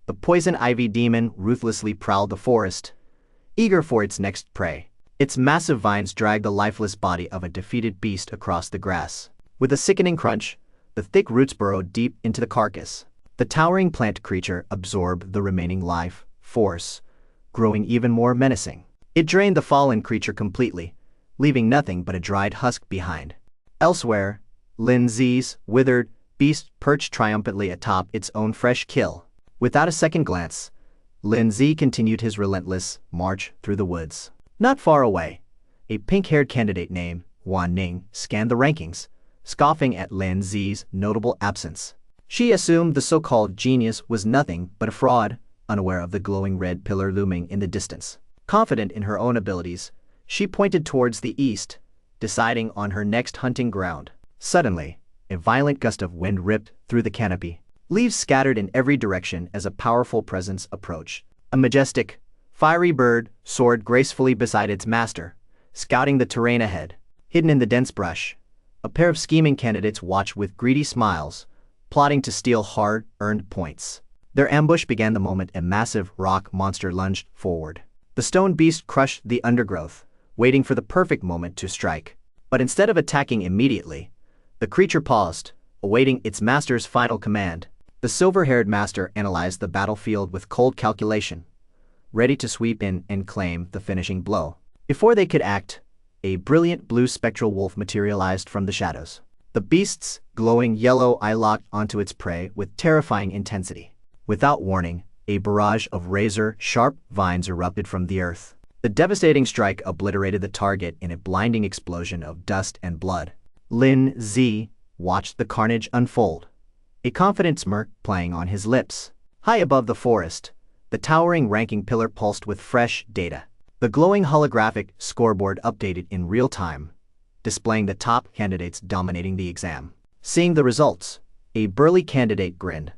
The poison ivy demon ruthlessly prowled the forest, eager for its next prey. Its massive vines dragged the lifeless body of a defeated beast across the grass. With a sickening crunch, the thick roots burrowed deep into the carcass. The towering plant creature absorbed the remaining life force, growing even more menacing. It drained the fallen creature completely, leaving nothing but a dried husk behind. Elsewhere, Lin Ze's withered beast perched triumphantly atop its own fresh kill. Without a second glance, Lin Ze continued his relentless march through the woods. Not far away, a pink-haired candidate named Wan Ning scanned the rankings, scoffing at Lin Ze's notable absence. She assumed the so-called genius was nothing but a fraud, unaware of the glowing red pillar looming in the distance. Confident in her own abilities, she pointed towards the east, deciding on her next hunting ground. Suddenly, a violent gust of wind ripped through the canopy. Leaves scattered in every direction as a powerful presence approached. A majestic, fiery bird soared gracefully beside its master, scouting the terrain ahead. Hidden in the dense brush, a pair of scheming candidates watched with greedy smiles, plotting to steal hard-earned points. Their ambush began the moment a massive rock monster lunged forward. The stone beast crushed the undergrowth, waiting for the perfect moment to strike. But instead of attacking immediately, the creature paused, awaiting its master's final command. The silver-haired master analyzed the battlefield with cold calculation, ready to sweep in and claim the finishing blow. Before they could act, a brilliant blue spectral wolf materialized from the shadows. The beast's glowing yellow eye locked onto its prey with terrifying intensity. Without warning, a barrage of razor-sharp vines erupted from the earth. The devastating strike obliterated the target in a blinding explosion of dust and blood. Lin Ze watched the carnage unfold, a confident smirk playing on his lips. High above the forest, the towering ranking pillar pulsed with fresh data. The glowing holographic scoreboard updated in real time, displaying the top candidates dominating the exam. Seeing the results, a burly candidate grinned,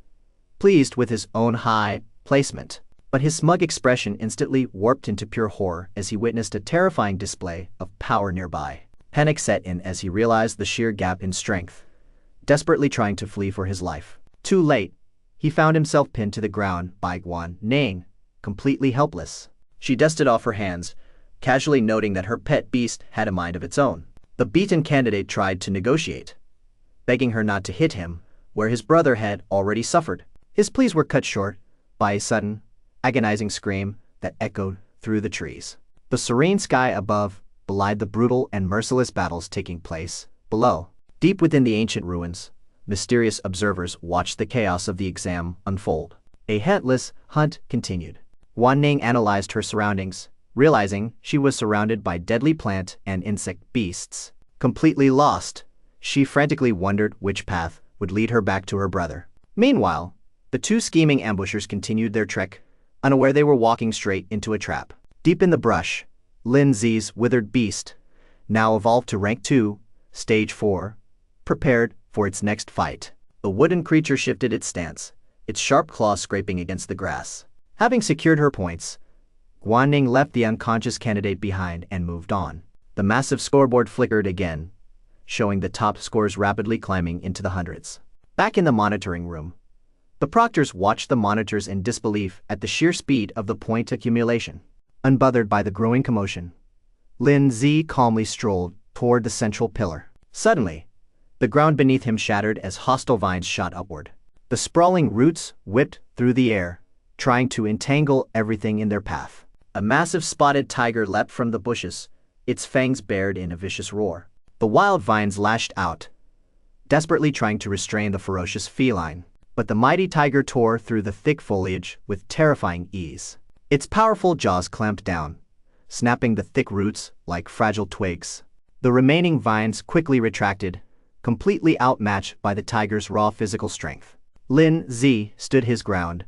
pleased with his own high placement. But his smug expression instantly warped into pure horror as he witnessed a terrifying display of power nearby. Panic set in as he realized the sheer gap in strength, desperately trying to flee for his life. Too late, he found himself pinned to the ground by Wan Ning, completely helpless. She dusted off her hands, casually noting that her pet beast had a mind of its own. The beaten candidate tried to negotiate, begging her not to hit him, where his brother had already suffered. His pleas were cut short by a sudden, agonizing scream that echoed through the trees. The serene sky above belied the brutal and merciless battles taking place below. Deep within the ancient ruins, mysterious observers watched the chaos of the exam unfold. A headless hunt continued. Wan Ning analyzed her surroundings, realizing she was surrounded by deadly plant and insect beasts. Completely lost, she frantically wondered which path would lead her back to her brother. Meanwhile, the two scheming ambushers continued their trek, unaware they were walking straight into a trap. Deep in the brush, Lin Ze's withered beast, now evolved to rank 2, stage 4, prepared for its next fight. The wooden creature shifted its stance, its sharp claws scraping against the grass. Having secured her points, Guan Ning left the unconscious candidate behind and moved on. The massive scoreboard flickered again, showing the top scores rapidly climbing into the hundreds. Back in the monitoring room, the proctors watched the monitors in disbelief at the sheer speed of the point accumulation. Unbothered by the growing commotion, Lin Ze calmly strolled toward the central pillar. Suddenly, the ground beneath him shattered as hostile vines shot upward. The sprawling roots whipped through the air, trying to entangle everything in their path. A massive spotted tiger leapt from the bushes, its fangs bared in a vicious roar. The wild vines lashed out, desperately trying to restrain the ferocious feline. But the mighty tiger tore through the thick foliage with terrifying ease. Its powerful jaws clamped down, snapping the thick roots like fragile twigs. The remaining vines quickly retracted, completely outmatched by the tiger's raw physical strength. Lin Ze stood his ground,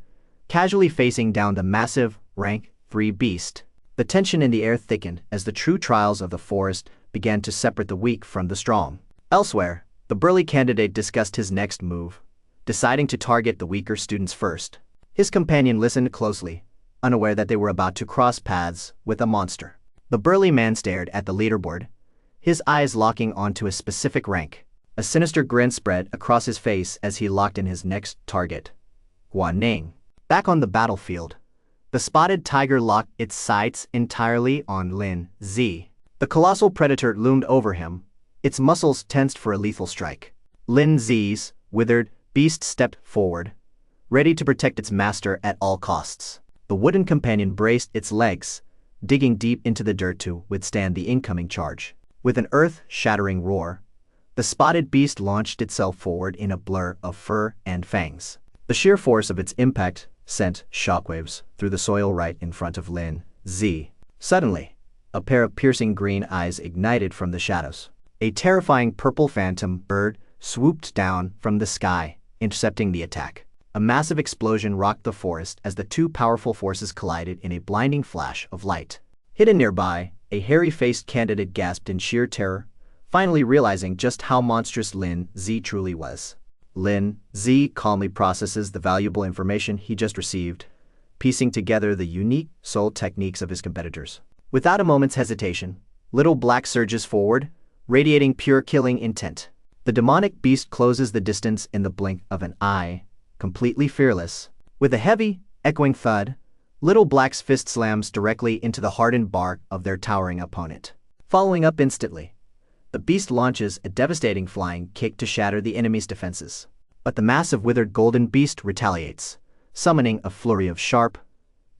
casually facing down the massive, rank 3 beast. The tension in the air thickened as the true trials of the forest began to separate the weak from the strong. Elsewhere, the burly candidate discussed his next move, deciding to target the weaker students first. His companion listened closely, unaware that they were about to cross paths with a monster. The burly man stared at the leaderboard, his eyes locking onto a specific rank. A sinister grin spread across his face as he locked in his next target, Guan Ning. Back on the battlefield, the spotted tiger locked its sights entirely on Lin Ze. The colossal predator loomed over him, its muscles tensed for a lethal strike. Lin Ze's withered beast stepped forward, ready to protect its master at all costs. The wooden companion braced its legs, digging deep into the dirt to withstand the incoming charge. With an earth-shattering roar, the spotted beast launched itself forward in a blur of fur and fangs. The sheer force of its impact sent shockwaves through the soil right in front of Lin Ze. Suddenly, a pair of piercing green eyes ignited from the shadows. A terrifying purple phantom bird swooped down from the sky, intercepting the attack. A massive explosion rocked the forest as the two powerful forces collided in a blinding flash of light. Hidden nearby, a hairy-faced candidate gasped in sheer terror, finally realizing just how monstrous Lin Ze truly was. Lin Ze calmly processes the valuable information he just received, piecing together the unique soul techniques of his competitors. Without a moment's hesitation, Little Black surges forward, radiating pure killing intent. The demonic beast closes the distance in the blink of an eye, completely fearless. With a heavy, echoing thud, Little Black's fist slams directly into the hardened bark of their towering opponent. Following up instantly, the beast launches a devastating flying kick to shatter the enemy's defenses. But the massive withered golden beast retaliates, summoning a flurry of sharp,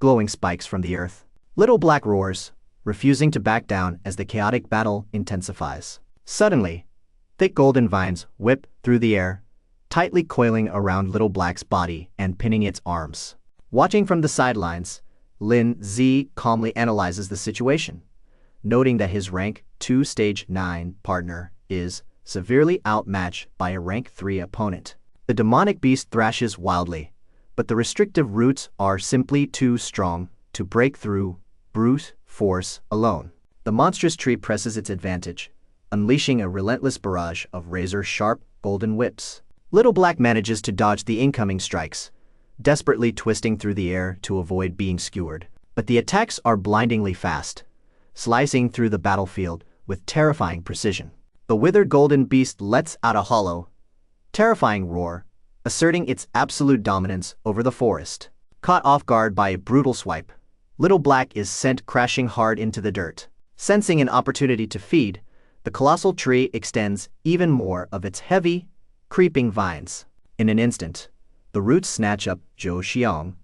glowing spikes from the earth. Little Black roars, refusing to back down as the chaotic battle intensifies. Suddenly, thick golden vines whip through the air, tightly coiling around Little Black's body and pinning its arms. Watching from the sidelines, Lin Ze calmly analyzes the situation, noting that his rank 2 Stage 9 partner is severely outmatched by a rank 3 opponent. The demonic beast thrashes wildly, but the restrictive roots are simply too strong to break through brute force alone. The monstrous tree presses its advantage, unleashing a relentless barrage of razor-sharp golden whips. Little Black manages to dodge the incoming strikes, desperately twisting through the air to avoid being skewered. But the attacks are blindingly fast, slicing through the battlefield with terrifying precision. The withered golden beast lets out a hollow, terrifying roar, asserting its absolute dominance over the forest. Caught off guard by a brutal swipe, Little Black is sent crashing hard into the dirt. Sensing an opportunity to feed, the colossal tree extends even more of its heavy, creeping vines. In an instant, the roots snatch up Zhou Xiang,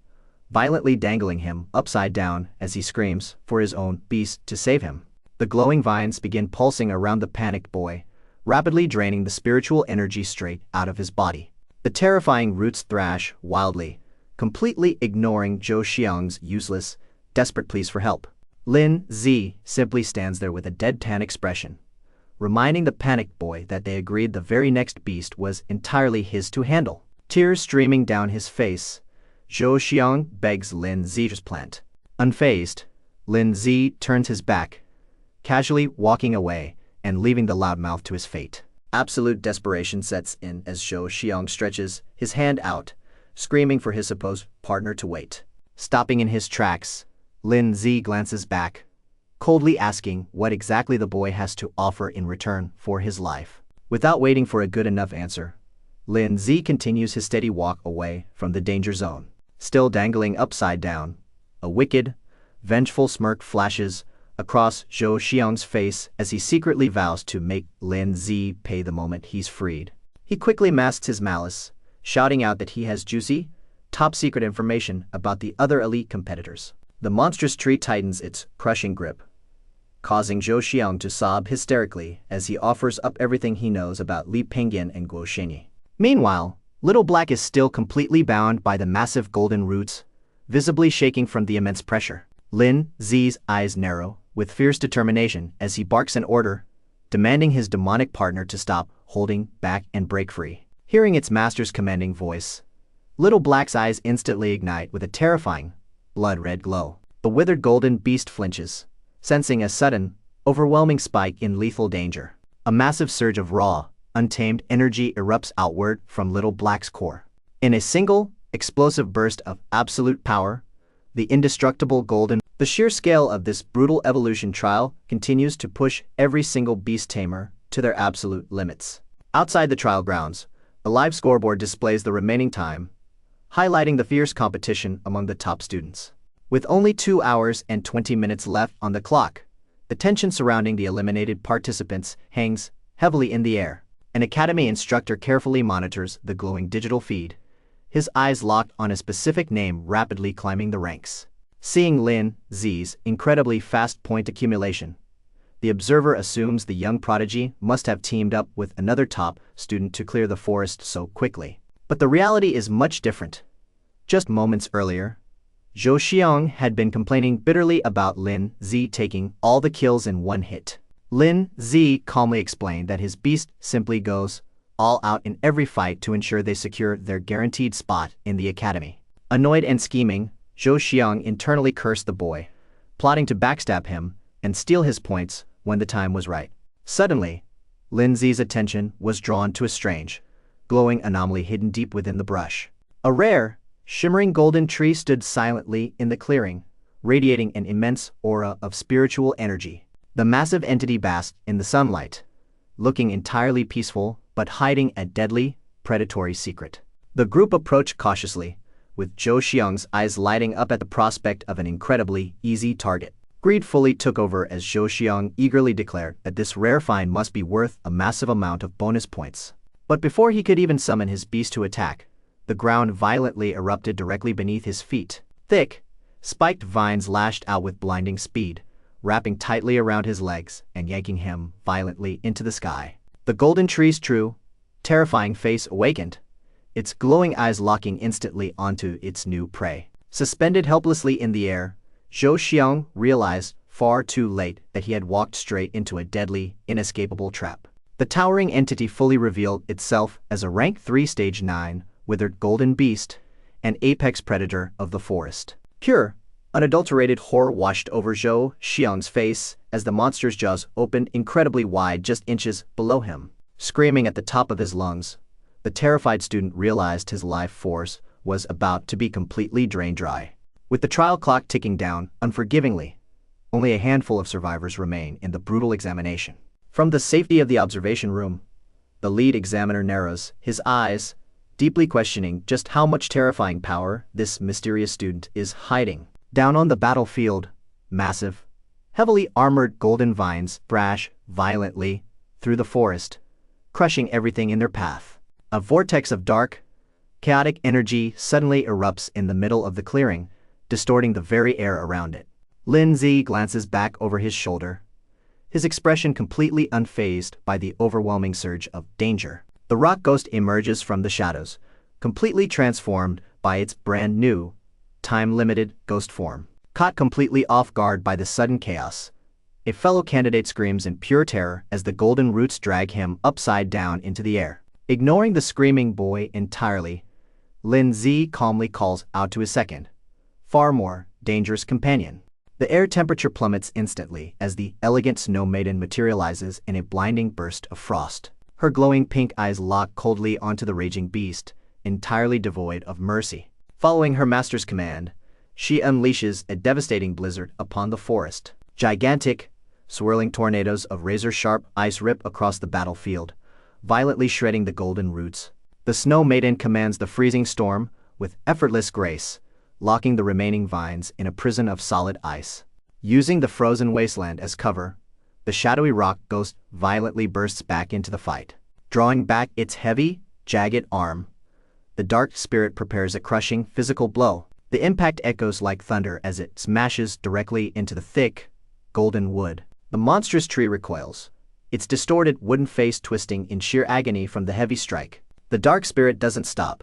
violently dangling him upside down as he screams for his own beast to save him. The glowing vines begin pulsing around the panicked boy, rapidly draining the spiritual energy straight out of his body. The terrifying roots thrash wildly, completely ignoring Zhou Xiang's useless, desperate pleas for help. Lin Ze simply stands there with a deadpan expression, reminding the panicked boy that they agreed the very next beast was entirely his to handle. Tears streaming down his face, Zhou Xiang begs Lin Ze to plant. Unfazed, Lin Ze turns his back, casually walking away and leaving the loudmouth to his fate. Absolute desperation sets in as Zhou Xiang stretches his hand out, screaming for his supposed partner to wait. Stopping in his tracks, Lin Ze glances back, coldly asking what exactly the boy has to offer in return for his life. Without waiting for a good enough answer, Lin Ze continues his steady walk away from the danger zone. Still dangling upside down, a wicked, vengeful smirk flashes across Zhou Xiang's face as he secretly vows to make Lin Ze pay the moment he's freed. He quickly masks his malice, shouting out that he has juicy, top-secret information about the other elite competitors. The monstrous tree tightens its crushing grip, causing Zhou Xiang to sob hysterically as he offers up everything he knows about Li Pingyan and Guo Shenyi. Meanwhile, Little Black is still completely bound by the massive golden roots, visibly shaking from the immense pressure. Lin Ze's eyes narrow with fierce determination as he barks an order, demanding his demonic partner to stop holding back and break free. Hearing its master's commanding voice, Little Black's eyes instantly ignite with a terrifying, blood-red glow. The withered golden beast flinches, sensing a sudden, overwhelming spike in lethal danger. A massive surge of raw, untamed energy erupts outward from Little Black's core. In a single, explosive burst of absolute power, the indestructible golden. The sheer scale of this brutal evolution trial continues to push every single Beast Tamer to their absolute limits. Outside the trial grounds, a live scoreboard displays the remaining time, highlighting the fierce competition among the top students. With only 2 hours and 20 minutes left on the clock, the tension surrounding the eliminated participants hangs heavily in the air. An academy instructor carefully monitors the glowing digital feed, his eyes locked on a specific name rapidly climbing the ranks. Seeing Lin Ze's incredibly fast point accumulation, the observer assumes the young prodigy must have teamed up with another top student to clear the forest so quickly. But the reality is much different. Just moments earlier, Zhou Xiang had been complaining bitterly about Lin Ze taking all the kills in one hit. Lin Ze calmly explained that his beast simply goes all out in every fight to ensure they secure their guaranteed spot in the academy. Annoyed and scheming, Zhou Xiang internally cursed the boy, plotting to backstab him and steal his points when the time was right. Suddenly, Lin Ze's attention was drawn to a strange, glowing anomaly hidden deep within the brush. A rare, shimmering golden tree stood silently in the clearing, radiating an immense aura of spiritual energy. The massive entity basked in the sunlight, looking entirely peaceful but hiding a deadly, predatory secret. The group approached cautiously, with Zhou Xiang's eyes lighting up at the prospect of an incredibly easy target. Greed fully took over as Zhou Xiang eagerly declared that this rare find must be worth a massive amount of bonus points. But before he could even summon his beast to attack, the ground violently erupted directly beneath his feet. Thick, spiked vines lashed out with blinding speed, wrapping tightly around his legs and yanking him violently into the sky. The golden tree's true, terrifying face awakened, its glowing eyes locking instantly onto its new prey. Suspended helplessly in the air, Zhou Xiang realized far too late that he had walked straight into a deadly, inescapable trap. The towering entity fully revealed itself as a rank 3 stage 9 withered golden beast, an apex predator of the forest. Pure, unadulterated horror washed over Zhou Xiang's face as the monster's jaws opened incredibly wide just inches below him. Screaming at the top of his lungs, the terrified student realized his life force was about to be completely drained dry. With the trial clock ticking down unforgivingly, only a handful of survivors remain in the brutal examination. From the safety of the observation room, the lead examiner narrows his eyes, deeply questioning just how much terrifying power this mysterious student is hiding. Down on the battlefield, massive, heavily armored golden vines thrash violently through the forest, crushing everything in their path. A vortex of dark, chaotic energy suddenly erupts in the middle of the clearing, distorting the very air around it. Lin Ze glances back over his shoulder, his expression completely unfazed by the overwhelming surge of danger. The rock ghost emerges from the shadows, completely transformed by its brand new, time-limited ghost form. Caught completely off guard by the sudden chaos, a fellow candidate screams in pure terror as the golden roots drag him upside down into the air. Ignoring the screaming boy entirely, Lin Ze calmly calls out to his second, far more dangerous companion. The air temperature plummets instantly as the elegant snow maiden materializes in a blinding burst of frost. Her glowing pink eyes lock coldly onto the raging beast, entirely devoid of mercy. Following her master's command, she unleashes a devastating blizzard upon the forest. Gigantic, swirling tornadoes of razor-sharp ice rip across the battlefield, violently shredding the golden roots. The Snow Maiden commands the freezing storm with effortless grace, locking the remaining vines in a prison of solid ice. Using the frozen wasteland as cover, the shadowy rock ghost violently bursts back into the fight. Drawing back its heavy, jagged arm, the dark spirit prepares a crushing physical blow. The impact echoes like thunder as it smashes directly into the thick, golden wood. The monstrous tree recoils, its distorted wooden face twisting in sheer agony from the heavy strike. The dark spirit doesn't stop,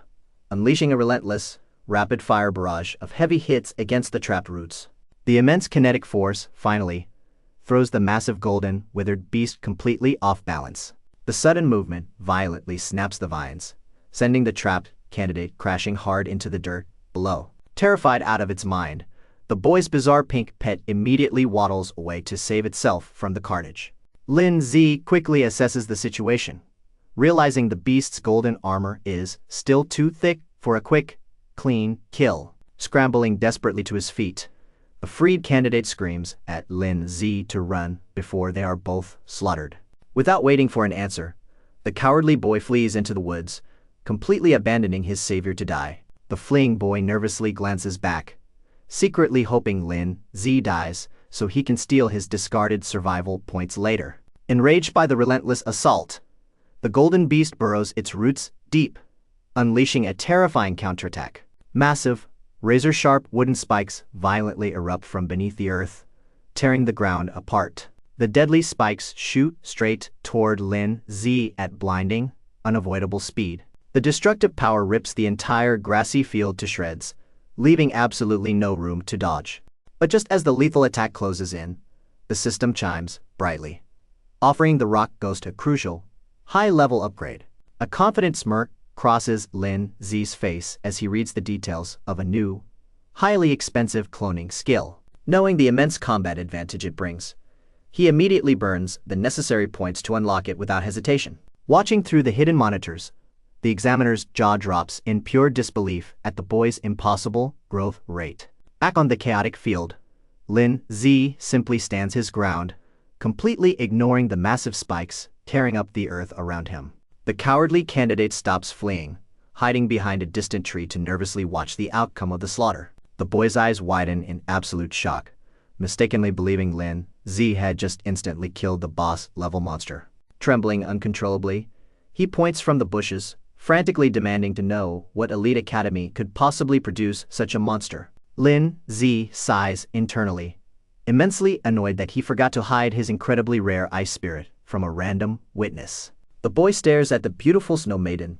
unleashing a relentless, rapid-fire barrage of heavy hits against the trapped roots. The immense kinetic force, finally, throws the massive golden, withered beast completely off balance. The sudden movement violently snaps the vines, sending the trapped candidate crashing hard into the dirt below. Terrified out of its mind, the boy's bizarre pink pet immediately waddles away to save itself from the carnage. Lin Ze quickly assesses the situation, realizing the beast's golden armor is still too thick for a quick, clean kill. Scrambling desperately to his feet, the freed candidate screams at Lin Ze to run before they are both slaughtered. Without waiting for an answer, the cowardly boy flees into the woods, completely abandoning his savior to die. The fleeing boy nervously glances back, secretly hoping Lin Ze dies so he can steal his discarded survival points later. Enraged by the relentless assault, the golden beast burrows its roots deep, unleashing a terrifying counterattack. Massive, razor-sharp wooden spikes violently erupt from beneath the earth, tearing the ground apart. The deadly spikes shoot straight toward Lin Ze at blinding, unavoidable speed. The destructive power rips the entire grassy field to shreds, leaving absolutely no room to dodge. But just as the lethal attack closes in, the system chimes brightly, offering the rock ghost a crucial, high-level upgrade. A confident smirk crosses Lin Ze's face as he reads the details of a new, highly expensive cloning skill. Knowing the immense combat advantage it brings, he immediately burns the necessary points to unlock it without hesitation. Watching through the hidden monitors, the examiner's jaw drops in pure disbelief at the boy's impossible growth rate. Back on the chaotic field, Lin Ze simply stands his ground, completely ignoring the massive spikes tearing up the earth around him. The cowardly candidate stops fleeing, hiding behind a distant tree to nervously watch the outcome of the slaughter. The boy's eyes widen in absolute shock, mistakenly believing Lin Ze had just instantly killed the boss-level monster. Trembling uncontrollably, he points from the bushes, frantically demanding to know what elite academy could possibly produce such a monster. Lin Ze sighs internally, immensely annoyed that he forgot to hide his incredibly rare ice spirit from a random witness. The boy stares at the beautiful snow maiden,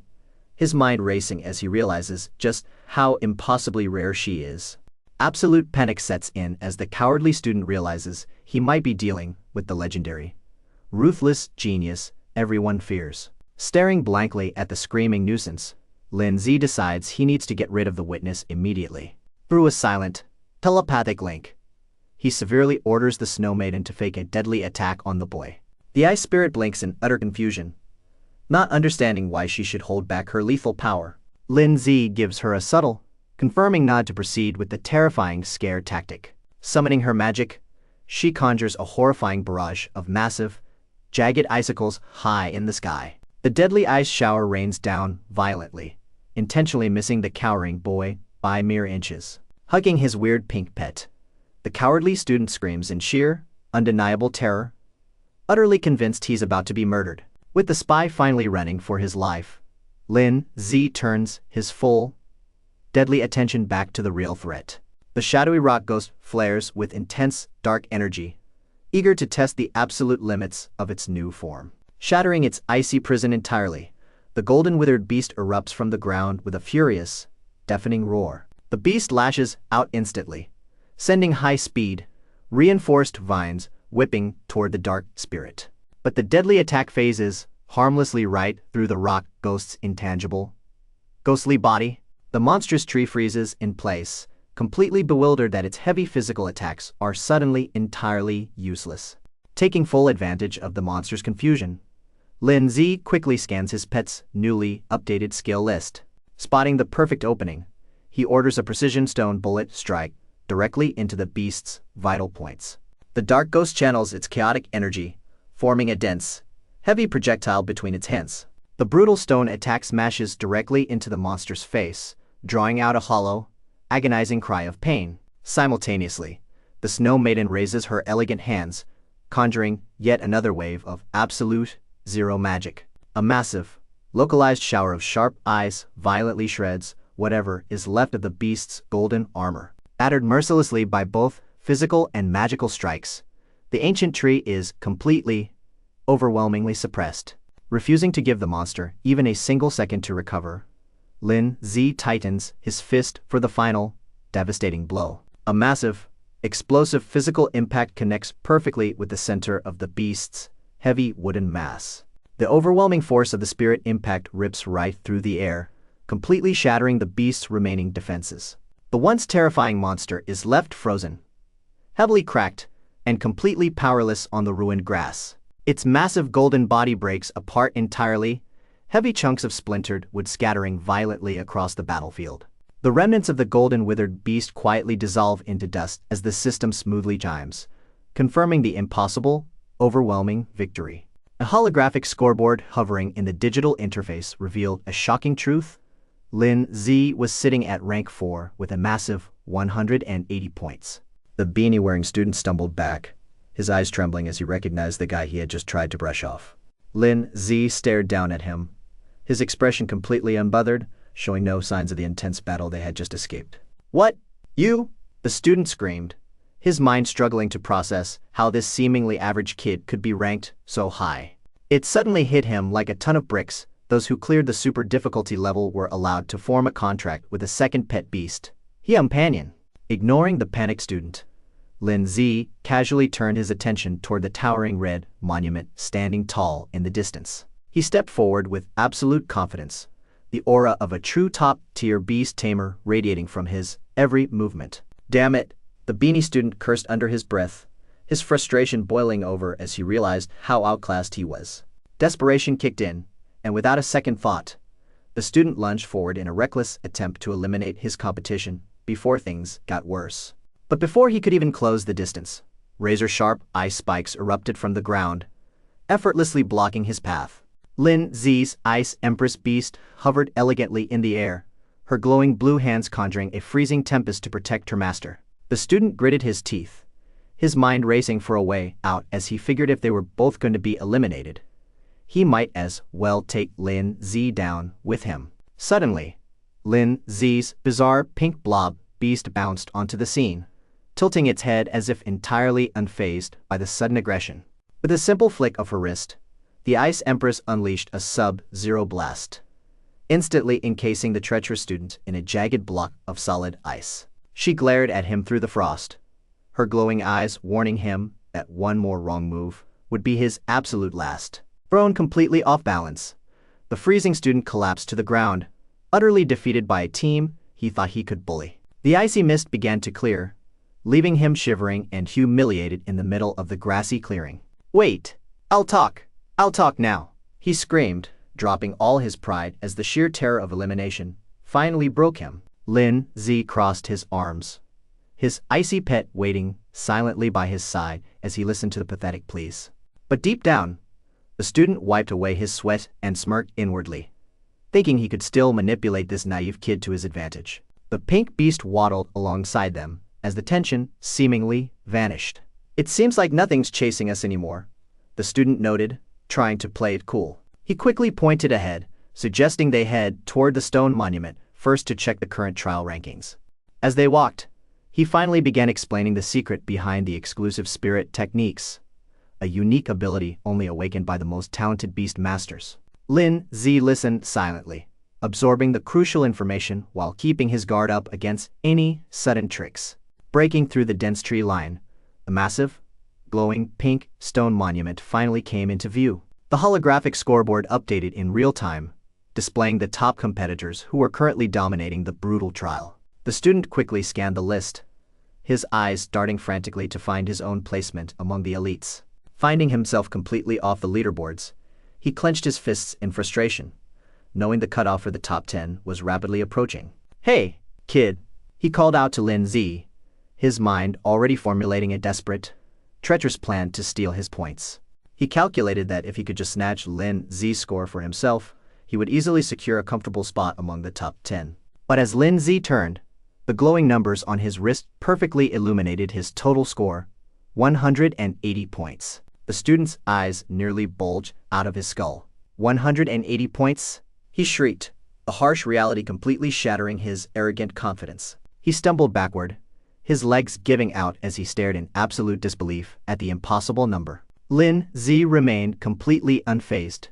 his mind racing as he realizes just how impossibly rare she is. Absolute panic sets in as the cowardly student realizes he might be dealing with the legendary, ruthless genius everyone fears. Staring blankly at the screaming nuisance, Lin Ze decides he needs to get rid of the witness immediately. Through a silent, telepathic link, he severely orders the snow maiden to fake a deadly attack on the boy. The ice spirit blinks in utter confusion, not understanding why she should hold back her lethal power. Lin Ze gives her a subtle, confirming nod to proceed with the terrifying scare tactic. Summoning her magic, she conjures a horrifying barrage of massive, jagged icicles high in the sky. The deadly ice shower rains down violently, intentionally missing the cowering boy by mere inches. Hugging his weird pink pet, the cowardly student screams in sheer, undeniable terror, utterly convinced he's about to be murdered. With the spy finally running for his life, Lin Ze turns his full, deadly attention back to the real threat. The shadowy rock ghost flares with intense, dark energy, eager to test the absolute limits of its new form. Shattering its icy prison entirely, the golden withered beast erupts from the ground with a furious, deafening roar. The beast lashes out instantly, sending high-speed, reinforced vines whipping toward the dark spirit. But the deadly attack phases harmlessly right through the rock ghost's intangible, ghostly body. The monstrous tree freezes in place, completely bewildered that its heavy physical attacks are suddenly entirely useless. Taking full advantage of the monster's confusion, Lin Ze quickly scans his pet's newly updated skill list. Spotting the perfect opening, he orders a precision stone bullet strike directly into the beast's vital points. The dark ghost channels its chaotic energy, forming a dense, heavy projectile between its hands. The brutal stone attack smashes directly into the monster's face, drawing out a hollow, agonizing cry of pain. Simultaneously, the snow maiden raises her elegant hands, conjuring yet another wave of absolute, zero magic. A massive, localized shower of sharp eyes violently shreds whatever is left of the beast's golden armor. Battered mercilessly by both physical and magical strikes, the ancient tree is completely, overwhelmingly suppressed. Refusing to give the monster even a single second to recover, Lin Ze tightens his fist for the final, devastating blow. A massive, explosive physical impact connects perfectly with the center of the beast's heavy wooden mass. The overwhelming force of the spirit impact rips right through the air, completely shattering the beast's remaining defenses. The once terrifying monster is left frozen, heavily cracked, and completely powerless on the ruined grass. Its massive golden body breaks apart entirely, heavy chunks of splintered wood scattering violently across the battlefield. The remnants of the golden withered beast quietly dissolve into dust as the system smoothly chimes, confirming the impossible, overwhelming victory. A holographic scoreboard hovering in the digital interface revealed a shocking truth. Lin Ze was sitting at rank 4 with a massive 180 points. The beanie-wearing student stumbled back, his eyes trembling as he recognized the guy he had just tried to brush off. Lin Ze stared down at him, his expression completely unbothered, showing no signs of the intense battle they had just escaped. "What? You?" the student screamed, his mind struggling to process how this seemingly average kid could be ranked so high. It suddenly hit him like a ton of bricks. Those who cleared the super difficulty level were allowed to form a contract with a second pet beast. He companion. Ignoring the panicked student, Lin Ze casually turned his attention toward the towering red monument standing tall in the distance. He stepped forward with absolute confidence, the aura of a true top-tier Beast Tamer radiating from his every movement. "Damn it," the beanie student cursed under his breath, his frustration boiling over as he realized how outclassed he was. Desperation kicked in, and without a second thought, the student lunged forward in a reckless attempt to eliminate his competition before things got worse. But before he could even close the distance, razor-sharp ice spikes erupted from the ground, effortlessly blocking his path. Lin Ze's Ice Empress Beast hovered elegantly in the air, her glowing blue hands conjuring a freezing tempest to protect her master. The student gritted his teeth, his mind racing for a way out as he figured if they were both going to be eliminated, he might as well take Lin Ze down with him. Suddenly, Lin Ze's bizarre pink blob beast bounced onto the scene, tilting its head as if entirely unfazed by the sudden aggression. With a simple flick of her wrist, the Ice Empress unleashed a sub-zero blast, instantly encasing the treacherous student in a jagged block of solid ice. She glared at him through the frost, her glowing eyes warning him that one more wrong move would be his absolute last. Thrown completely off balance, the freezing student collapsed to the ground, utterly defeated by a team he thought he could bully. The icy mist began to clear, leaving him shivering and humiliated in the middle of the grassy clearing. "Wait! I'll talk now!" he screamed, dropping all his pride as the sheer terror of elimination finally broke him. Lin Ze crossed his arms, his icy pet waiting silently by his side as he listened to the pathetic pleas. But deep down, the student wiped away his sweat and smirked inwardly, thinking he could still manipulate this naive kid to his advantage. The pink beast waddled alongside them as the tension seemingly vanished. "It seems like nothing's chasing us anymore," the student noted, trying to play it cool. He quickly pointed ahead, suggesting they head toward the stone monument first to check the current trial rankings. As they walked, he finally began explaining the secret behind the exclusive spirit techniques, a unique ability only awakened by the most talented beast masters. Lin Ze listened silently, absorbing the crucial information while keeping his guard up against any sudden tricks. Breaking through the dense tree line, the massive, glowing pink stone monument finally came into view. The holographic scoreboard updated in real time, displaying the top competitors who were currently dominating the brutal trial. The student quickly scanned the list, his eyes darting frantically to find his own placement among the elites. Finding himself completely off the leaderboards, he clenched his fists in frustration, knowing the cutoff for the top 10 was rapidly approaching. "Hey, kid," he called out to Lin Ze, his mind already formulating a desperate, treacherous plan to steal his points. He calculated that if he could just snatch Lin Ze's score for himself, he would easily secure a comfortable spot among the top 10. But as Lin Ze turned, the glowing numbers on his wrist perfectly illuminated his total score, 180 points. The student's eyes nearly bulged out of his skull. 180 points? He shrieked, a harsh reality completely shattering his arrogant confidence. He stumbled backward, his legs giving out as he stared in absolute disbelief at the impossible number. Lin Ze remained completely unfazed,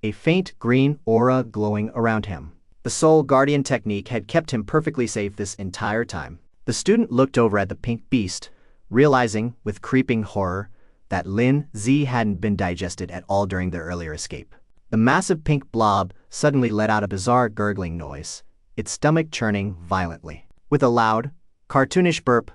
a faint green aura glowing around him. The Soul Guardian technique had kept him perfectly safe this entire time. The student looked over at the pink beast, realizing with creeping horror that Lin Ze hadn't been digested at all during their earlier escape. The massive pink blob suddenly let out a bizarre gurgling noise, its stomach churning violently. With a loud, cartoonish burp,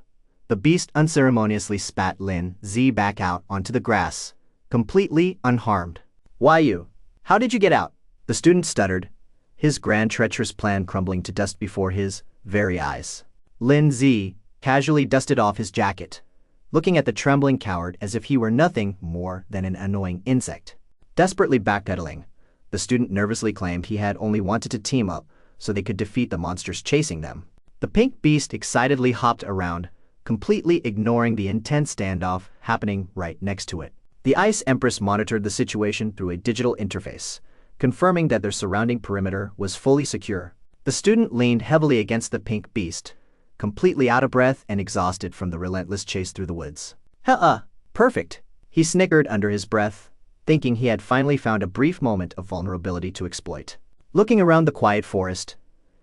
the beast unceremoniously spat Lin Ze back out onto the grass, completely unharmed. "Why you? How did you get out?" the student stuttered, his grand treacherous plan crumbling to dust before his very eyes. Lin Ze casually dusted off his jacket, looking at the trembling coward as if he were nothing more than an annoying insect. Desperately backpedaling, the student nervously claimed he had only wanted to team up so they could defeat the monsters chasing them. The pink beast excitedly hopped around, completely ignoring the intense standoff happening right next to it. The Ice Empress monitored the situation through a digital interface, confirming that their surrounding perimeter was fully secure. The student leaned heavily against the pink beast, completely out of breath and exhausted from the relentless chase through the woods. Perfect, he snickered under his breath, thinking he had finally found a brief moment of vulnerability to exploit. Looking around the quiet forest,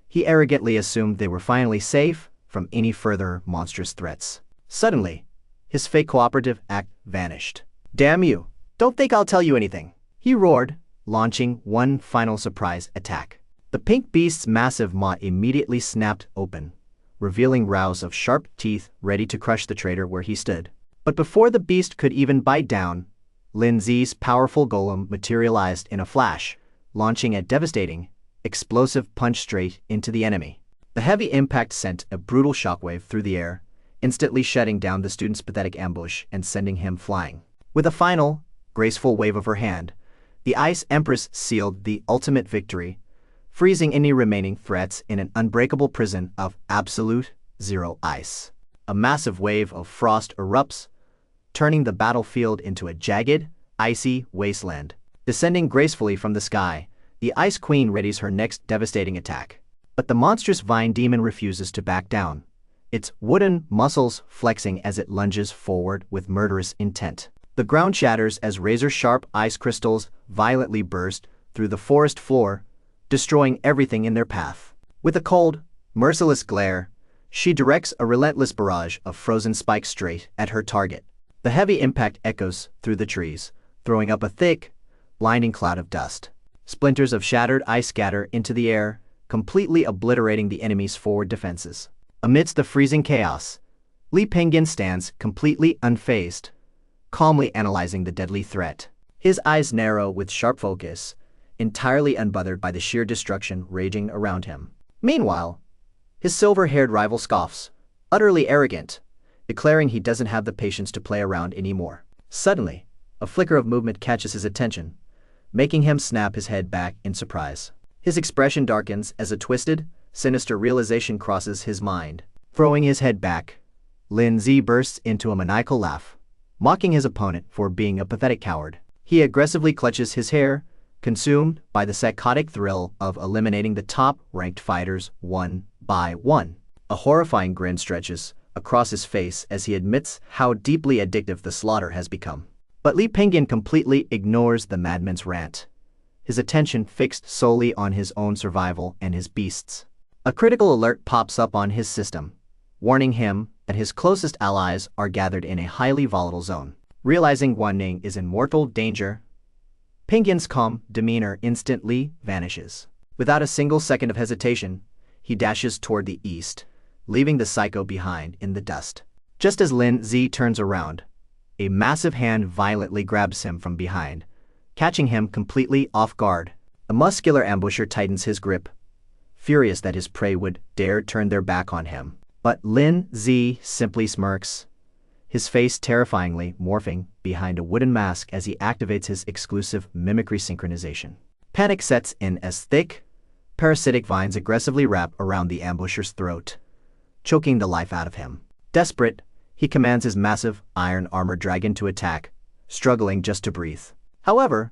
he arrogantly assumed they were finally safe from any further monstrous threats. Suddenly, his fake cooperative act vanished. "Damn you! Don't think I'll tell you anything," he roared, launching one final surprise attack. The pink beast's massive maw immediately snapped open, revealing rows of sharp teeth ready to crush the traitor where he stood. But before the beast could even bite down, Lin Ze's powerful golem materialized in a flash, launching a devastating, explosive punch straight into the enemy. The heavy impact sent a brutal shockwave through the air, instantly shutting down the student's pathetic ambush and sending him flying. With a final, graceful wave of her hand, the Ice Empress sealed the ultimate victory, freezing any remaining threats in an unbreakable prison of absolute zero ice. A massive wave of frost erupts, turning the battlefield into a jagged, icy wasteland. Descending gracefully from the sky, the Ice Queen readies her next devastating attack. But the monstrous vine demon refuses to back down, its wooden muscles flexing as it lunges forward with murderous intent. The ground shatters as razor-sharp ice crystals violently burst through the forest floor, destroying everything in their path. With a cold, merciless glare, she directs a relentless barrage of frozen spikes straight at her target. The heavy impact echoes through the trees, throwing up a thick, blinding cloud of dust. Splinters of shattered ice scatter into the air, completely obliterating the enemy's forward defenses. Amidst the freezing chaos, Li Penguin stands completely unfazed, calmly analyzing the deadly threat. His eyes narrow with sharp focus, entirely unbothered by the sheer destruction raging around him. Meanwhile, his silver-haired rival scoffs, utterly arrogant, declaring he doesn't have the patience to play around anymore. Suddenly, a flicker of movement catches his attention, making him snap his head back in surprise. His expression darkens as a twisted, sinister realization crosses his mind. Throwing his head back, Lin Ze bursts into a maniacal laugh, mocking his opponent for being a pathetic coward. He aggressively clutches his hair, consumed by the psychotic thrill of eliminating the top-ranked fighters one by one. A horrifying grin stretches across his face as he admits how deeply addictive the slaughter has become. But Li Penguin completely ignores the madman's rant, his attention fixed solely on his own survival and his beasts. A critical alert pops up on his system, warning him that his closest allies are gathered in a highly volatile zone. Realizing Guan Ning is in mortal danger, Penguin's calm demeanor instantly vanishes. Without a single second of hesitation, he dashes toward the east, leaving the psycho behind in the dust. Just as Lin Ze turns around, a massive hand violently grabs him from behind, catching him completely off guard. A muscular ambusher tightens his grip, furious that his prey would dare turn their back on him. But Lin Ze simply smirks, his face terrifyingly morphing behind a wooden mask as he activates his exclusive mimicry synchronization. Panic sets in as thick, parasitic vines aggressively wrap around the ambusher's throat, choking the life out of him. Desperate, he commands his massive iron-armored dragon to attack, struggling just to breathe. However,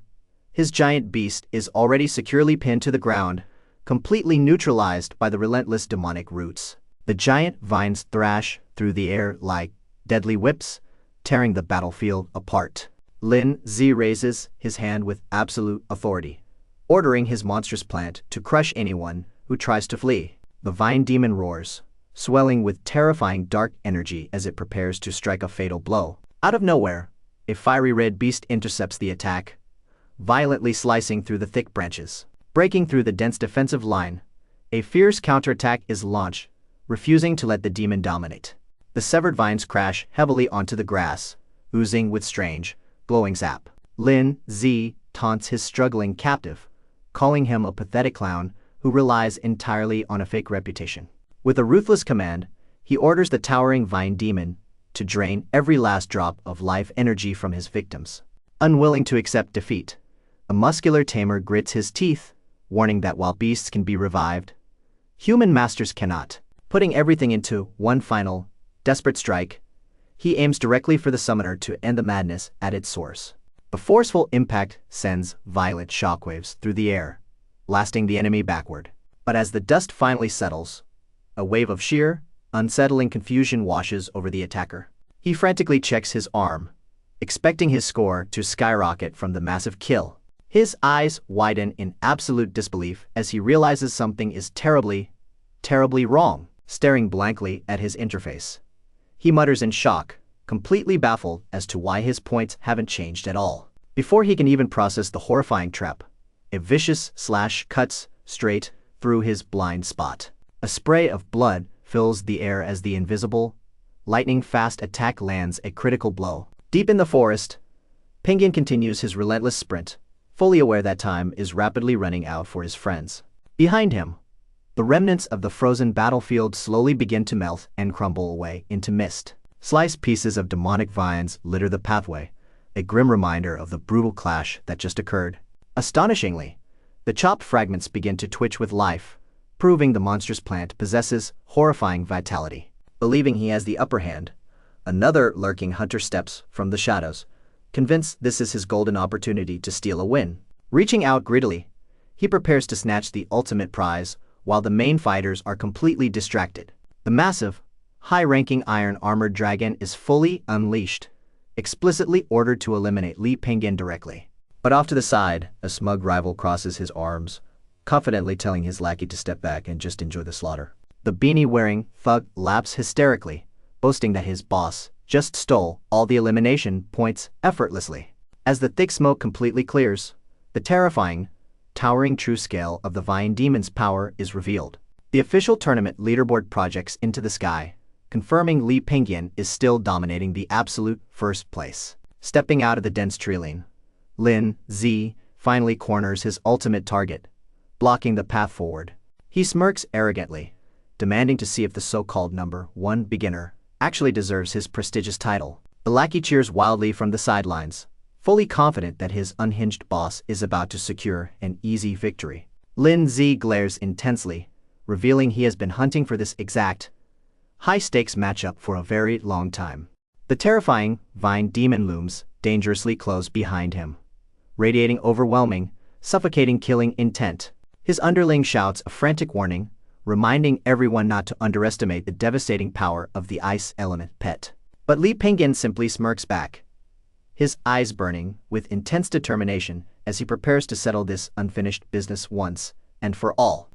his giant beast is already securely pinned to the ground, completely neutralized by the relentless demonic roots. The giant vines thrash through the air like deadly whips, tearing the battlefield apart. Lin Ze raises his hand with absolute authority, ordering his monstrous plant to crush anyone who tries to flee. The vine demon roars, swelling with terrifying dark energy as it prepares to strike a fatal blow. Out of nowhere, a fiery red beast intercepts the attack, violently slicing through the thick branches. Breaking through the dense defensive line, a fierce counterattack is launched, refusing to let the demon dominate. The severed vines crash heavily onto the grass, oozing with strange, glowing sap. Lin Ze taunts his struggling captive, calling him a pathetic clown who relies entirely on a fake reputation. With a ruthless command, he orders the towering vine demon to drain every last drop of life energy from his victims. Unwilling to accept defeat, a muscular tamer grits his teeth, warning that while beasts can be revived, human masters cannot. Putting everything into one final, desperate strike, he aims directly for the summoner to end the madness at its source. The forceful impact sends violent shockwaves through the air, blasting the enemy backward. But as the dust finally settles, a wave of sheer, unsettling confusion washes over the attacker. He frantically checks his arm, expecting his score to skyrocket from the massive kill. His eyes widen in absolute disbelief as he realizes something is terribly wrong. Staring blankly at his interface, he mutters in shock, completely baffled as to why his points haven't changed at all. Before he can even process the horrifying trap, a vicious slash cuts straight through his blind spot. A spray of blood fills the air as the invisible, lightning-fast attack lands a critical blow. Deep in the forest, Penguin continues his relentless sprint, fully aware that time is rapidly running out for his friends. Behind him, the remnants of the frozen battlefield slowly begin to melt and crumble away into mist. Sliced pieces of demonic vines litter the pathway, a grim reminder of the brutal clash that just occurred. Astonishingly, the chopped fragments begin to twitch with life, proving the monstrous plant possesses horrifying vitality. Believing he has the upper hand, another lurking hunter steps from the shadows, convinced this is his golden opportunity to steal a win. Reaching out greedily, he prepares to snatch the ultimate prize, while the main fighters are completely distracted. The massive, high-ranking iron-armored dragon is fully unleashed, explicitly ordered to eliminate Li Penguin directly. But off to the side, a smug rival crosses his arms, confidently telling his lackey to step back and just enjoy the slaughter. The beanie-wearing thug laughs hysterically, boasting that his boss just stole all the elimination points effortlessly. As the thick smoke completely clears, the terrifying, towering true scale of the Vine Demon's power is revealed. The official tournament leaderboard projects into the sky, confirming Li Penguin is still dominating the absolute first place. Stepping out of the dense treeline, Lin Ze finally corners his ultimate target, blocking the path forward. He smirks arrogantly, demanding to see if the so-called number 1 beginner actually deserves his prestigious title. The lackey cheers wildly from the sidelines, fully confident that his unhinged boss is about to secure an easy victory. Lin Ze glares intensely, revealing he has been hunting for this exact, high-stakes matchup for a very long time. The terrifying Vine Demon looms dangerously close behind him, radiating overwhelming, suffocating killing intent. His underling shouts a frantic warning, reminding everyone not to underestimate the devastating power of the ice element pet. But Li Penguin simply smirks back, his eyes burning with intense determination as he prepares to settle this unfinished business once and for all.